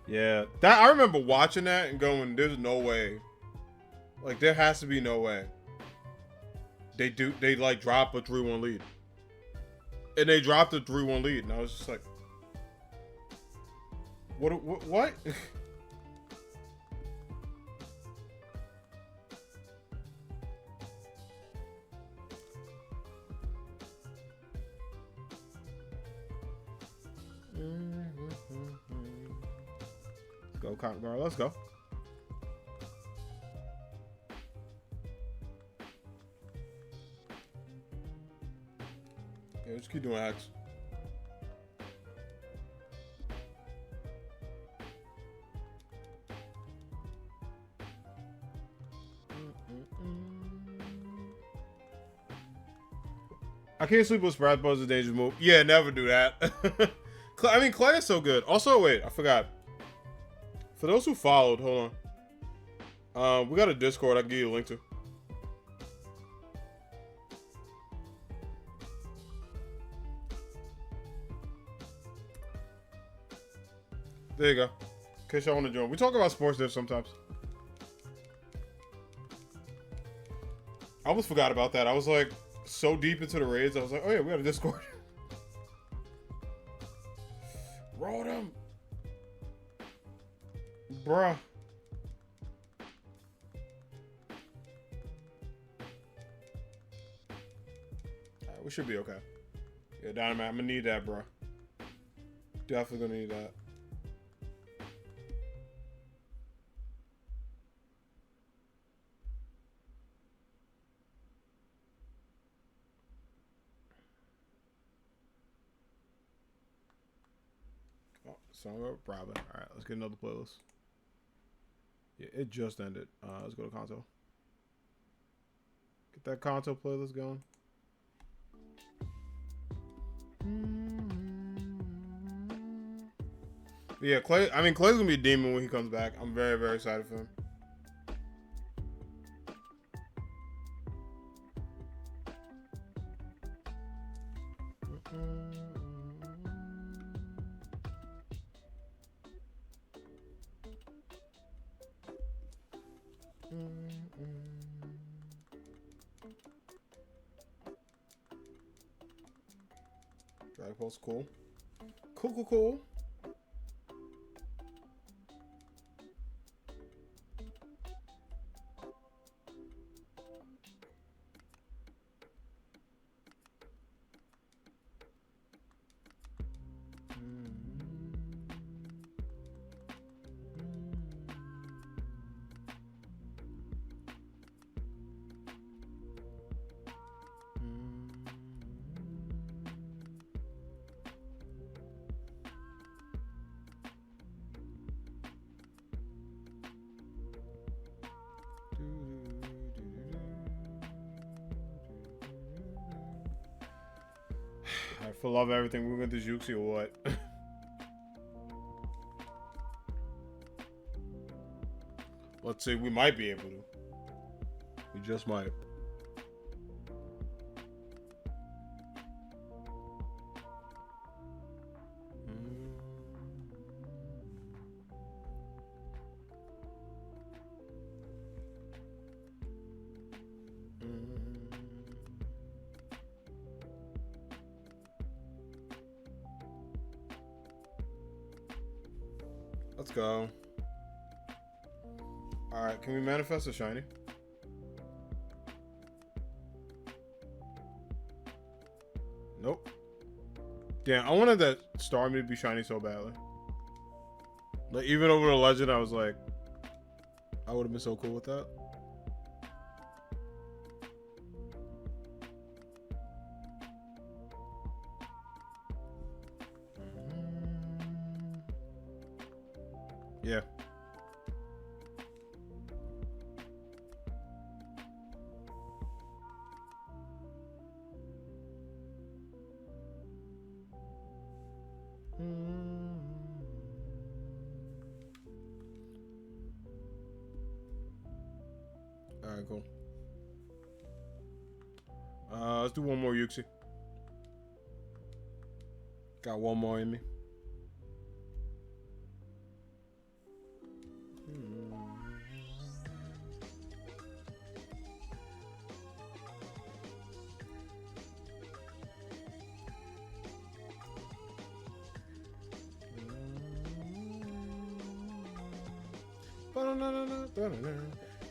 Yeah. That I remember watching that and going, there's no way. Like, there has to be no way. They like drop a 3-1 lead. And they dropped a 3-1 lead. And I was just like, what? Let's go, Cotton Guard. Let's go. Yeah, just keep doing hacks. I can't sleep with Sprat Buzz, a dangerous move. Yeah, never do that. I mean, Clay is so good. Also, wait, I forgot. For those who followed, hold on. We got a Discord I can give you a link to. There you go. In case y'all want to join. We talk about sports there sometimes. I almost forgot about that. I was like so deep into the raids. I was like, oh yeah, we got a Discord. Roll them. Bruh. Alright, we should be okay. Yeah, Dynamax, I'm gonna need that, bruh. Definitely gonna need that. Oh, Song of Robin. Alright, let's get another playlist. Yeah, it just ended. Let's go to console. Get that console playlist going. Yeah, Clay. I mean, Clay's gonna be a demon when he comes back. I'm very, very excited for him. Dragon Ball's cool. Cool. I full love everything. We're going to do Uxie or what? Let's see. We might be able to. We just might. Let's go. Alright, can we manifest a shiny? Nope. Damn, I wanted that Starmie to be shiny so badly. Like, even over the legend, I was like, I would have been so cool with that. Yeah. Alright, cool. Let's do one more Uxie. Got one more in me.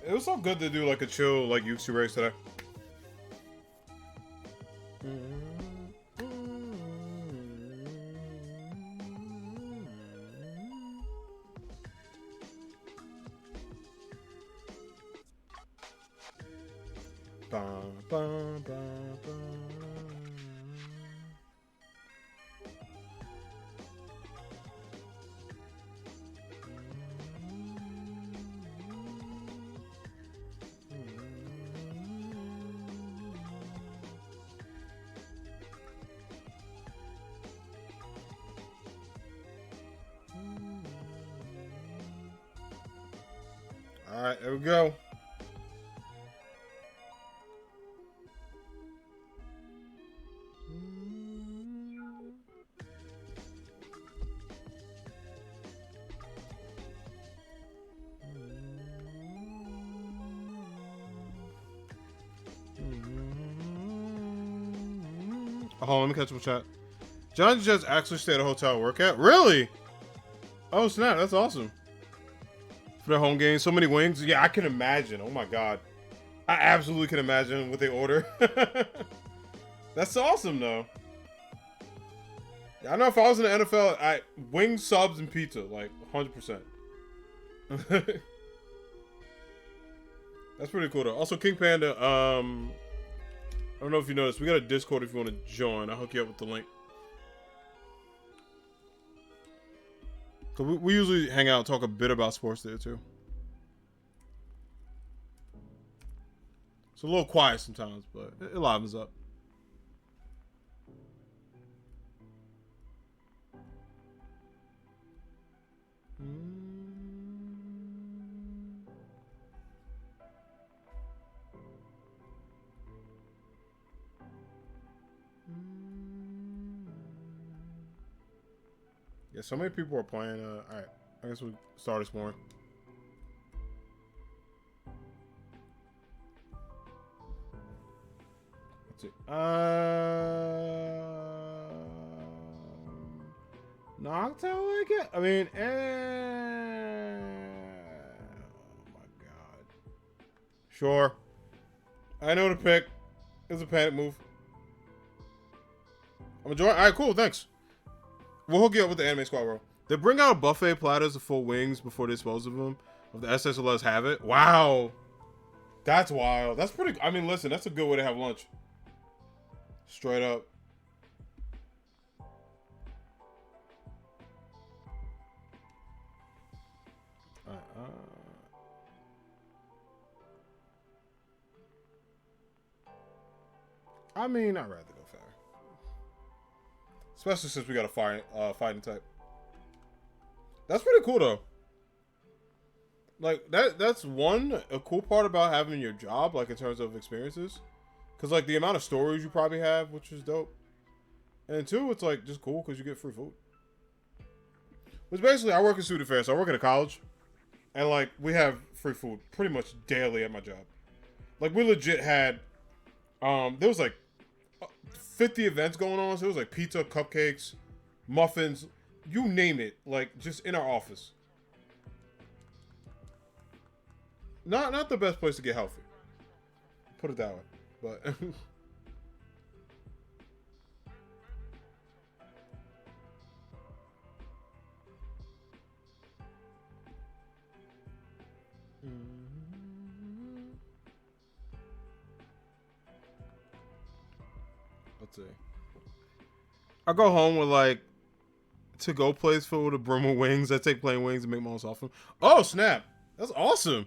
It was so good to do like a chill like Uxie race today. Alright, there we go. Oh, let me catch up with chat. John just actually stayed at a hotel to work at? Really? Oh, snap. That's awesome. For their home game, so many wings. Yeah, I can imagine. Oh, my God. I absolutely can imagine what they order. That's awesome, though. Yeah, I know if I was in the NFL, wings, subs, and pizza. Like, 100%. That's pretty cool, though. Also, King Panda, I don't know if you noticed. We got a Discord if you want to join. I'll hook you up with the link. Cause we usually hang out and talk a bit about sports there, too. a little quiet sometimes, but it livens up. Yeah, so many people are playing. All right, I guess we'll start this morning. Let's see. Noctowl, I guess. I mean, oh my god. Sure. I know to pick. It's a panic move. I'm enjoying. All right, cool. Thanks. We'll hook you up with the anime squad, bro. They bring out buffet platters of full wings before they dispose of them. If the SS will let us have it. Wow. That's wild. That's pretty. I mean, listen, that's a good way to have lunch. Straight up. I mean, I'd rather go fair. Especially since we got a fighting type. That's pretty cool though. Like that's a cool part about having your job, like in terms of experiences. Cause like the amount of stories you probably have, which is dope. And two, it's like just cool because you get free food. Which basically I work in student affairs, so I work at a college. And like we have free food pretty much daily at my job. Like we legit had there was like 50 events going on, so it was like pizza, cupcakes, muffins, you name it, like just in our office. Not the best place to get healthy. Put it that way. But let's see. I go home with like to-go plates filled with a brim of wings. I take plain wings and make my own sauce. Oh snap! That's awesome.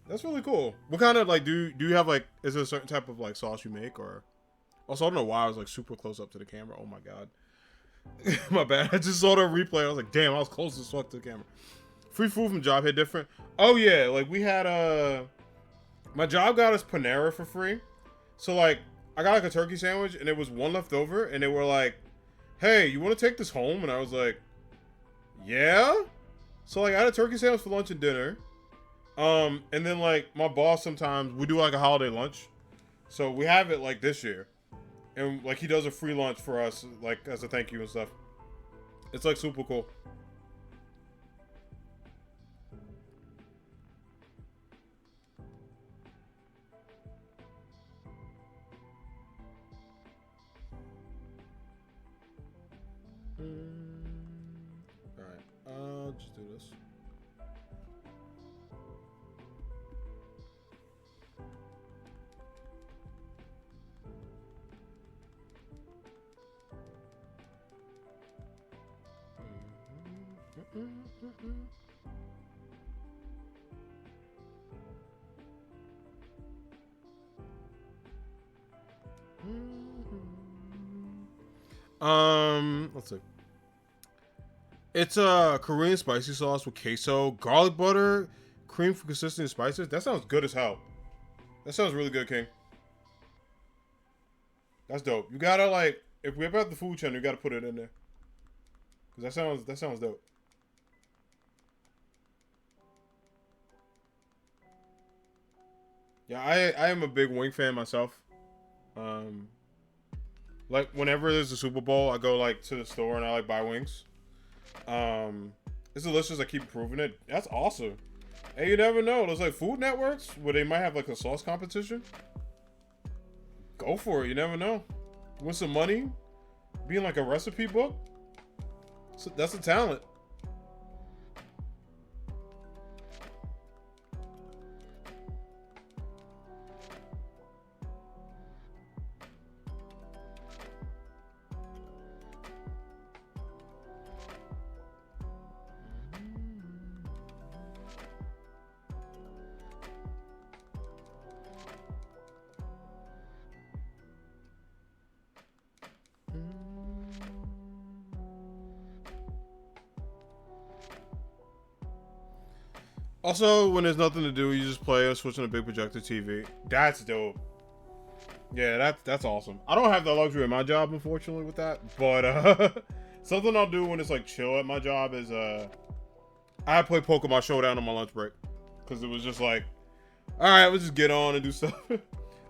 That's really cool. What kind of like do you have like? Is there a certain type of like sauce you make or? Also, I don't know why I was like super close up to the camera. Oh my god, my bad. I just saw the replay. I was like, damn, I was close as fuck to the camera. Free food from job hit different. Oh yeah, like we had my job got us Panera for free. So like I got like a turkey sandwich and there was one left over and they were like, hey, you want to take this home? And I was like, yeah. So like I had a turkey sandwich for lunch and dinner. And then like my boss sometimes we do like a holiday lunch. So we have it like this year. And like he does a free lunch for us like as a thank you and stuff. It's like super cool. Alright, I'll just do this. Let's see. It's a Korean spicy sauce with queso, garlic butter, cream for consistency spices. That sounds good as hell. That sounds really good, King. That's dope. You gotta like, if we're about the food channel, you gotta put it in there. Cause that sounds dope. Yeah, I am a big wing fan myself. Like whenever there's a Super Bowl, I go like to the store and I like buy wings. It's delicious. I keep proving it. That's awesome. And you never know. There's like Food Networks where they might have like a sauce competition. Go for it. You never know. Win some money. Be in like a recipe book. So that's a talent. Also, when there's nothing to do, you just play or switch on a big projector TV. That's dope. Yeah, that's awesome. I don't have the luxury in my job, unfortunately, with that. But something I'll do when it's like chill at my job is I play Pokemon Showdown on my lunch break because it was just like, all right, let's just get on and do stuff.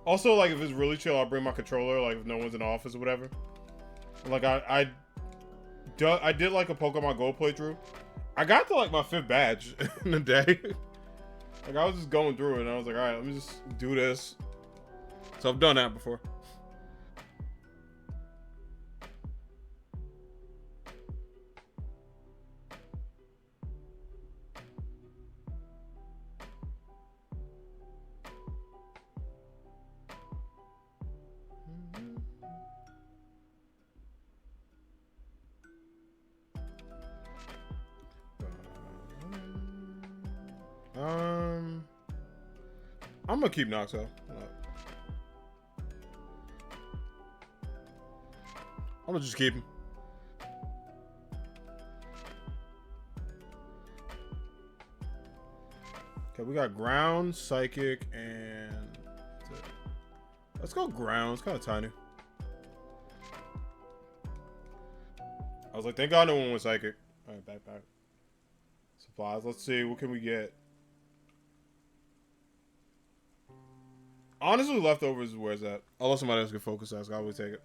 Also, like if it's really chill, I'll bring my controller. Like if no one's in the office or whatever. Like I did like a Pokemon Go playthrough. I got to like my 5th badge in a day. Like I was just going through it and I was like, all right, let me just do this. So I've done that before. I'm gonna keep Noxo. I'm gonna just keep him. Okay, we got ground, psychic, and let's go ground. It's kind of tiny. I was like, thank God no one was psychic. All right, back. Supplies. Let's see, what can we get? Honestly, leftovers is where it's at. Unless somebody else can focus us, I always take it.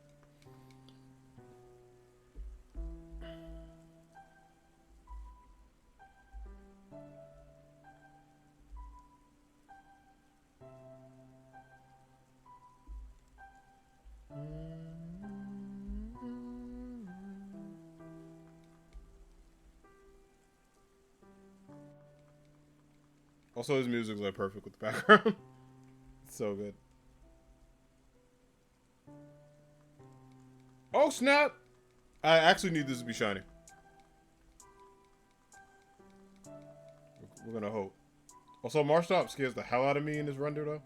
Also, his music's like perfect with the background. It's so good. Oh snap! I actually need this to be shiny. We're gonna hope. Also, Marshall scares the hell out of me in this render though.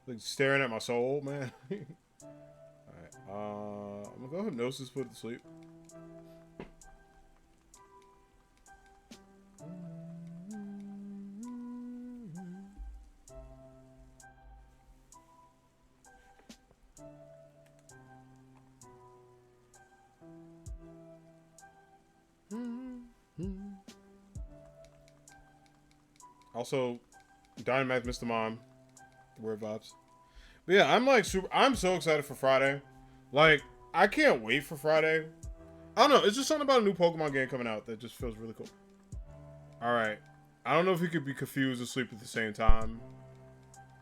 Like staring at my soul, man. Alright, I'm gonna go hypnosis, put it to sleep. Also, Dynamax Mr. Mom. Weird vibes. But yeah, I'm so excited for Friday. Like, I can't wait for Friday. I don't know, it's just something about a new Pokemon game coming out that just feels really cool. Alright. I don't know if he could be confused and sleep at the same time.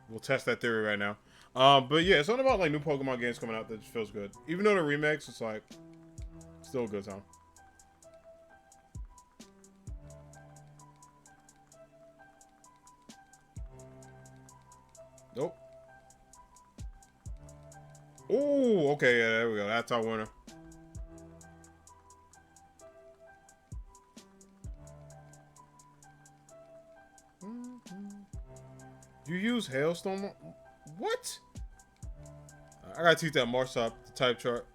We'll test that theory right now. But yeah, it's something about like new Pokemon games coming out that just feels good. Even though the remakes, it's like still a good time. Nope. Oh, okay, yeah, there we go. That's our winner. You use Hailstone? What? I gotta teach that Marsop the type chart.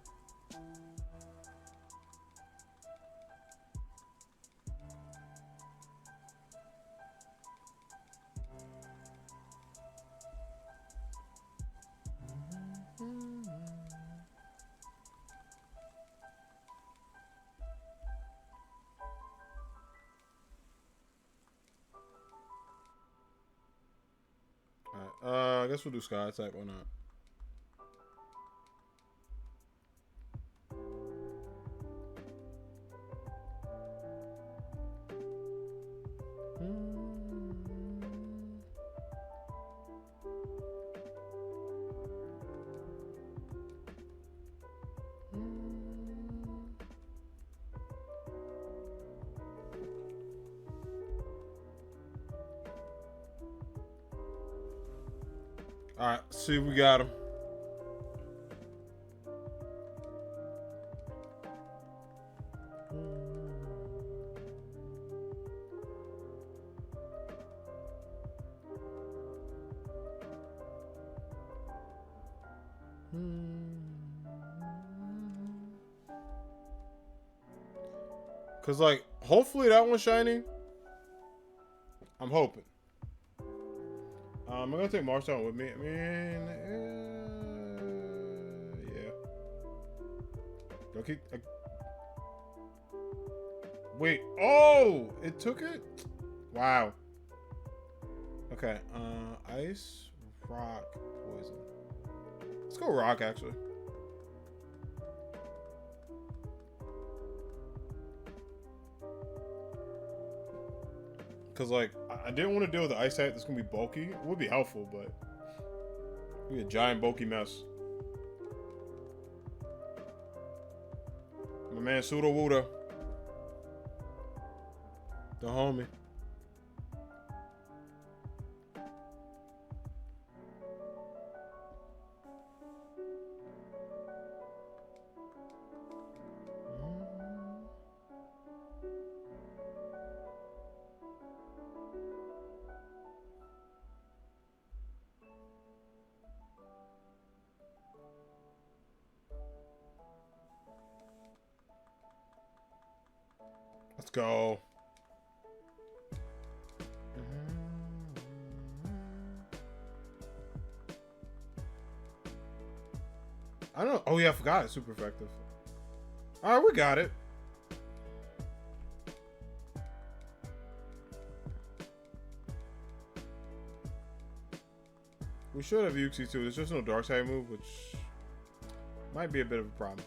Alright, I guess we'll do Sky type or not. Alright, see if we got him. Cause like, hopefully that one's shiny. I'm hoping. I'm gonna take Marcel with me. I mean, yeah. Okay. Wait. Oh, it took it. Wow. Okay. Ice, rock, poison. Let's go rock, actually. Because, like, I didn't want to deal with the ice type that's going to be bulky. It would be helpful, but it'd be a giant bulky mess. My man Suda Wuda. The homie. Let's go. I don't know. Oh, yeah, I forgot. It's super effective. All right, we got it. We should have Uxie too. There's just no dark side move, which might be a bit of a problem.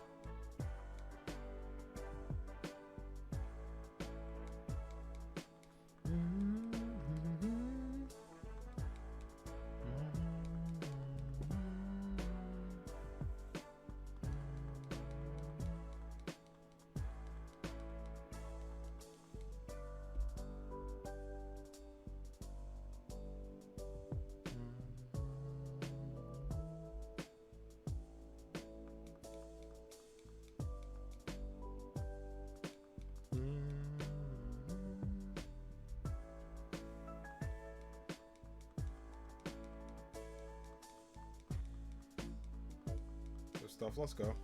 Stuff. Let's go.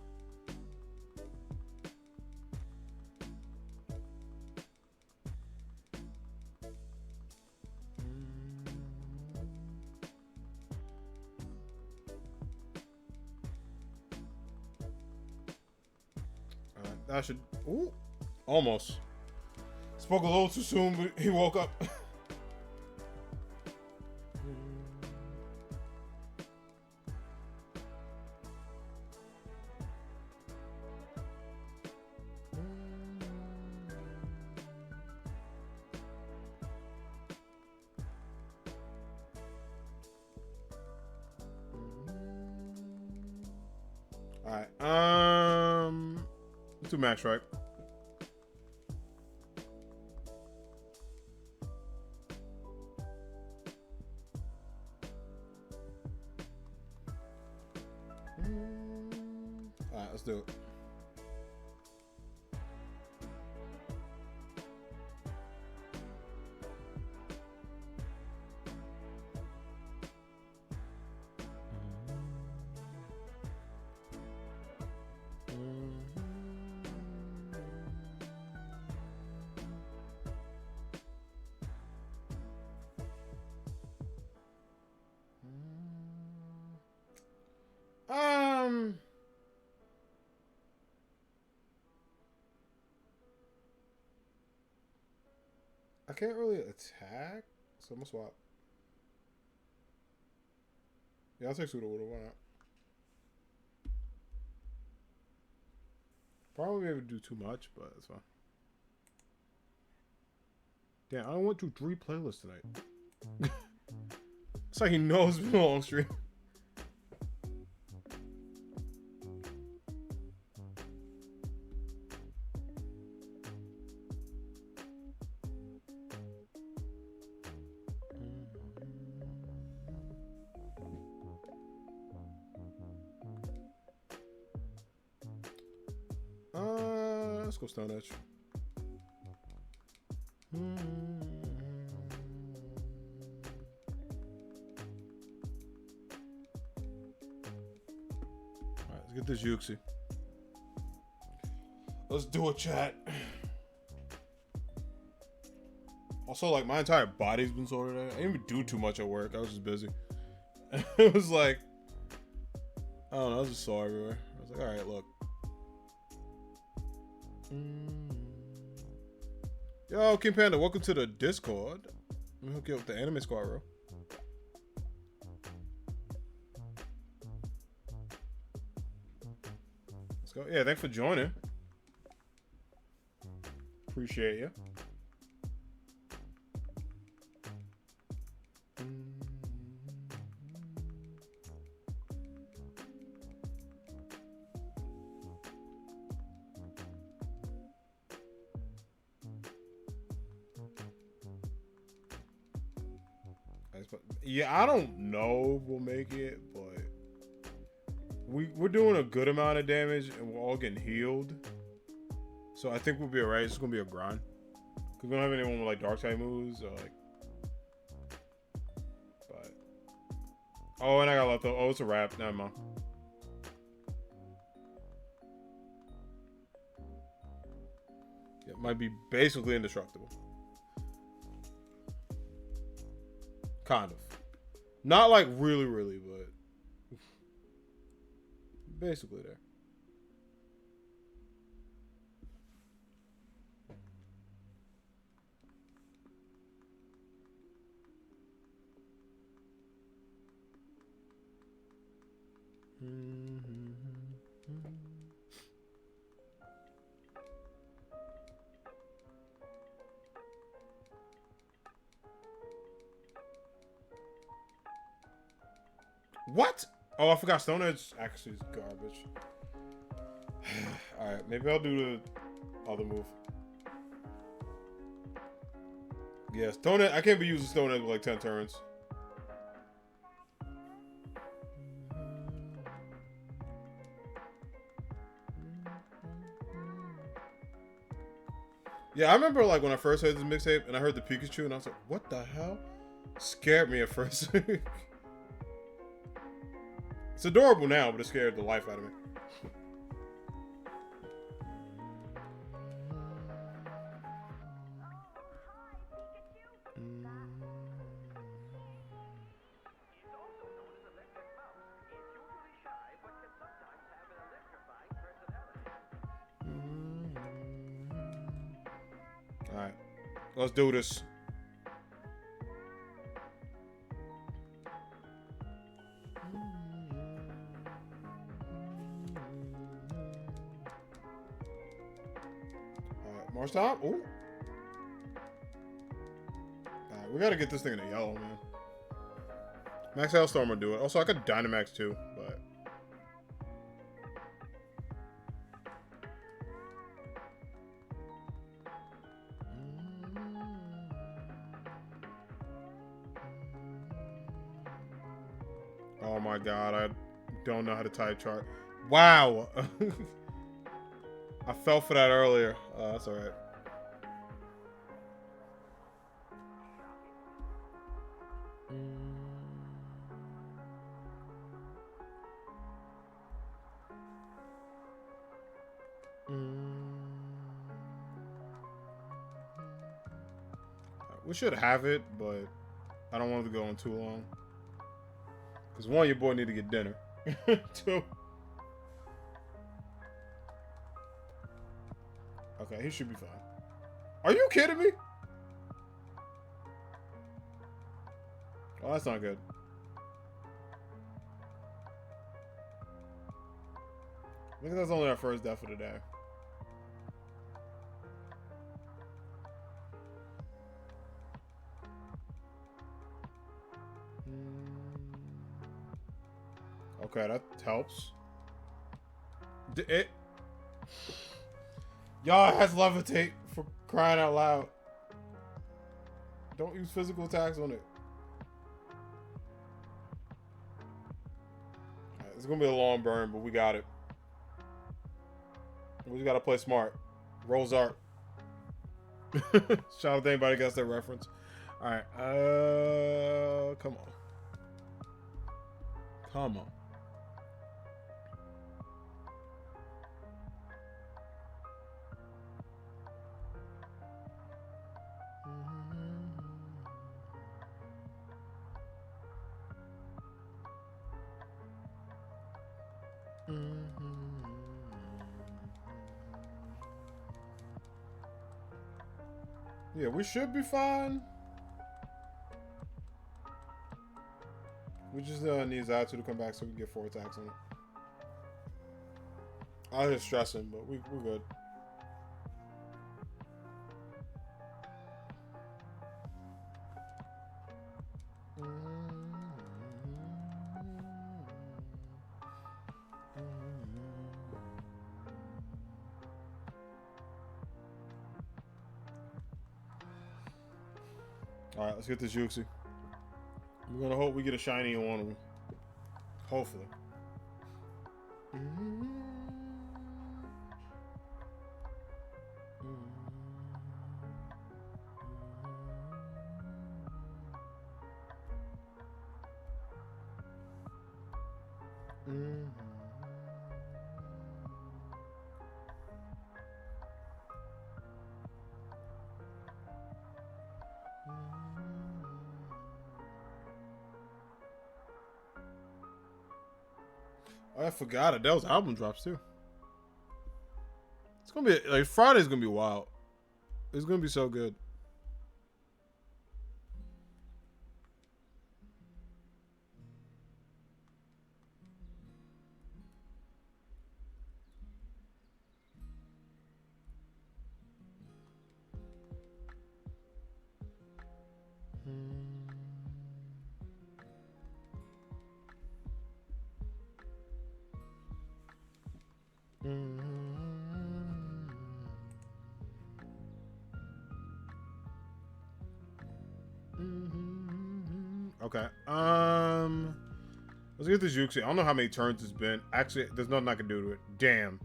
That should. Ooh, almost. Spoke a little too soon, but he woke up. Alright, let's do max, right? Alright, let's do it. I can't really attack, so I'm gonna swap. Yeah, I'll take Suda Wuda, why not? Probably able to do too much, but it's fine. Damn, I went through 3 playlists tonight. It's like he knows me on stream. Let's go Stone Edge. Alright, let's get this Uxie. Let's do a chat. Also, like, my entire body's been sore today. I didn't even do too much at work. I was just busy. It was like, I don't know, I was just sore everywhere. I was like, alright, look. Yo, King Panda, welcome to the Discord. Let me hook you up with the anime squad, bro. Let's go. Yeah, thanks for joining. Appreciate you. Yeah, I don't know if we'll make it, but we're doing a good amount of damage and we're all getting healed. So I think we'll be alright. It's gonna be a grind. Cause we don't have anyone with like dark type moves or like. But oh, and I got left. Oh, it's a wrap. Never mind. It might be basically indestructible. Kind of. Not like really, really, but basically there. What? Oh, I forgot Stone Edge actually is garbage. Alright, maybe I'll do the other move. Yeah, Stone Edge, I can't be using Stone Edge with like 10 turns. Yeah, I remember like when I first heard this mixtape and I heard the Pikachu and I was like, what the hell? Scared me at first. It's adorable now, but it scared the life out of me. Alright, let's do this. More stop? Ooh. Alright, we gotta get this thing in a yellow, man. Max Hailstorm will do it. Also, I could Dynamax too, but. Oh my god, I don't know how to type chart. Wow! I fell for that earlier. That's alright. We should have it, but I don't want it to go on too long. Because one, your boy need to get dinner. Two. Okay, he should be fine. Are you kidding me? Oh, that's not good. I think that's only our first death of the day. Okay, that helps. Y'all has levitate for crying out loud. Don't use physical attacks on it. Right, it's gonna be a long burn, but we got it. We just gotta play smart. Rolls art. Shout out to anybody who gets that reference. Alright, come on. Come on. Yeah, we should be fine. We just need Zatu to come back so we can get 4 attacks on it. I was just stressing, but we're good. Alright, let's get this Uxie. We're gonna hope we get a shiny in one of them. Hopefully. I forgot it. That was album drops too. It's gonna be like Friday's gonna be wild. It's gonna be so good. Okay. Let's get this Uxie. I don't know how many turns it's been. Actually, there's nothing I can do to it. Damn.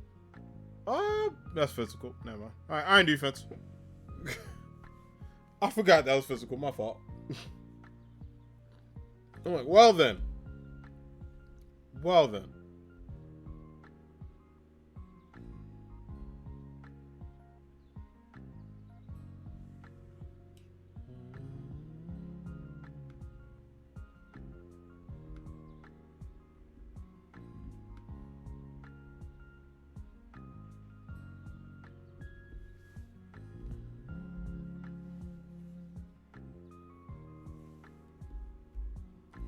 That's physical. Never mind. All right, iron defense. I forgot that was physical. My fault. I'm like, well then. Well then.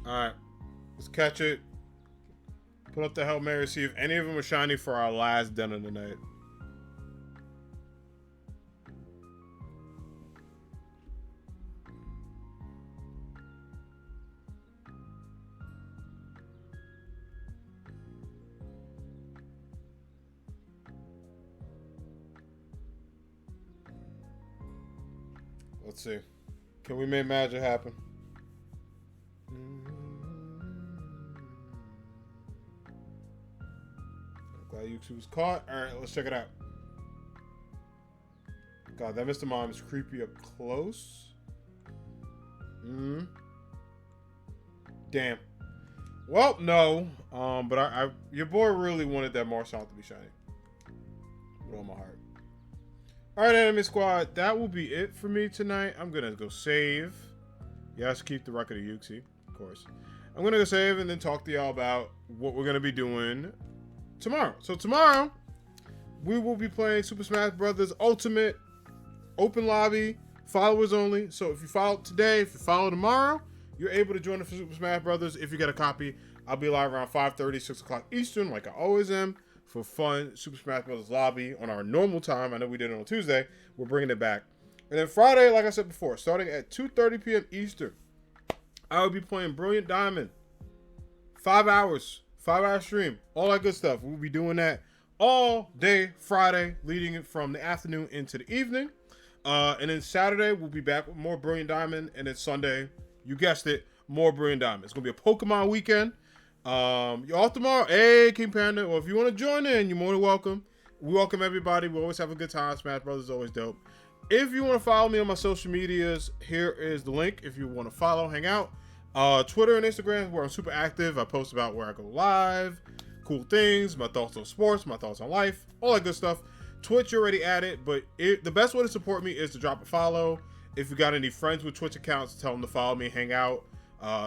Alright. Let's catch it. Put up the Hail Mary, see if any of them are shiny for our last den of the night. Let's see. Can we make magic happen? Glad Uxie was caught. Alright, let's check it out. God, that Mr. Mime is creepy up close. Damn. Well, no. But your boy really wanted that Marshall to be shiny. With all my heart. Alright, Enemy Squad. That will be it for me tonight. I'm gonna go save. Yes, keep the record of Uxie, of course. I'm gonna go save and then talk to y'all about what we're gonna be doing tomorrow. So tomorrow, we will be playing Super Smash Bros. Ultimate, open lobby, followers only. So if you follow today, if you follow tomorrow, you're able to join the Super Smash Bros. If you get a copy. I'll be live around 5:30, 6 o'clock Eastern, like I always am, for fun Super Smash Bros. Lobby on our normal time. I know we did it on Tuesday. We're bringing it back. And then Friday, like I said before, starting at 2:30 p.m. Eastern, I will be playing Brilliant Diamond. 5 hours. 5-hour stream. All that good stuff. We'll be doing that all day Friday, leading it from the afternoon into the evening. And then Saturday, we'll be back with more Brilliant Diamond. And then Sunday, you guessed it, more Brilliant Diamond. It's going to be a Pokemon weekend. You're off tomorrow. Hey, King Panda. Well, if you want to join in, you're more than welcome. We welcome everybody. We always have a good time. Smash Brothers is always dope. If you want to follow me on my social medias, here is the link. If you want to follow, hang out. Twitter and Instagram, where I'm super active. I post about where I go live, cool things, my thoughts on sports, my thoughts on life, all that good stuff. Twitch, you're already at it, but the best way to support me is to drop a follow. If you got any friends with Twitch accounts, tell them to follow me, hang out.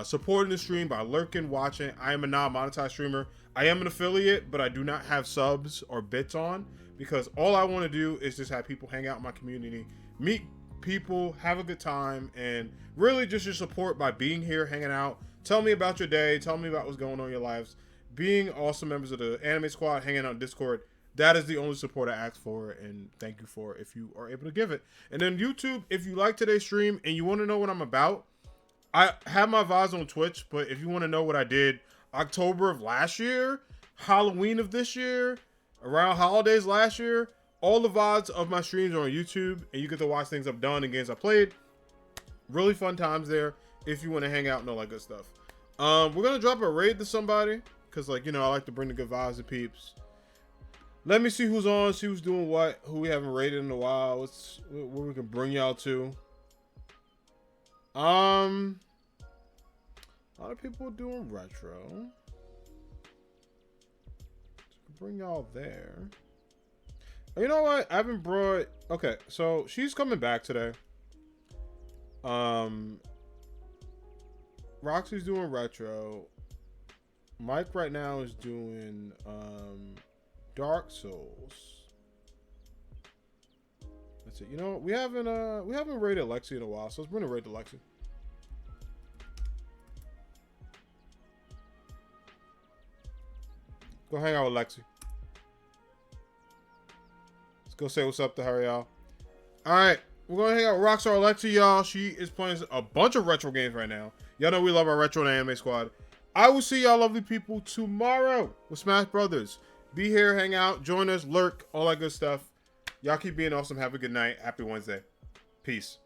Supporting the stream by lurking, watching. I am a non-monetized streamer. I am an affiliate, but I do not have subs or bits on, because all I want to do is just have people hang out in my community, meet people, have a good time, and really just your support by being here, hanging out. Tell me about your day. Tell me about what's going on in your lives. Being awesome members of the Anime Squad, hanging out on Discord. That is the only support I ask for, and thank you for if you are able to give it. And then YouTube, if you like today's stream and you want to know what I'm about, I have my VODs on Twitch, but if you want to know what I did October of last year, Halloween of this year, around holidays last year, all the VODs of my streams are on YouTube, and you get to watch things I've done and games I played. Really fun times there if you want to hang out and all that good stuff. We're going to drop a raid to somebody, because, like, you know, I like to bring the good vibes to peeps. Let me see who's on, see who's doing what, who we haven't raided in a while, where we can bring y'all to. A lot of people are doing retro. So bring y'all there. You know what? I haven't brought... Okay, so she's coming back today. Roxy's doing retro. Mike right now is doing Dark Souls. That's it. You know, we haven't raided Lexi in a while, so let's bring a raid to Lexi. Go hang out with Lexi. Let's go say what's up to her, y'all. Alright, we're gonna hang out with Rockstar Lexi, y'all. She is playing a bunch of retro games right now. Y'all know we love our retro and anime squad. I will see y'all lovely people tomorrow with Smash Brothers. Be here, hang out, join us, lurk, all that good stuff. Y'all keep being awesome. Have a good night. Happy Wednesday. Peace.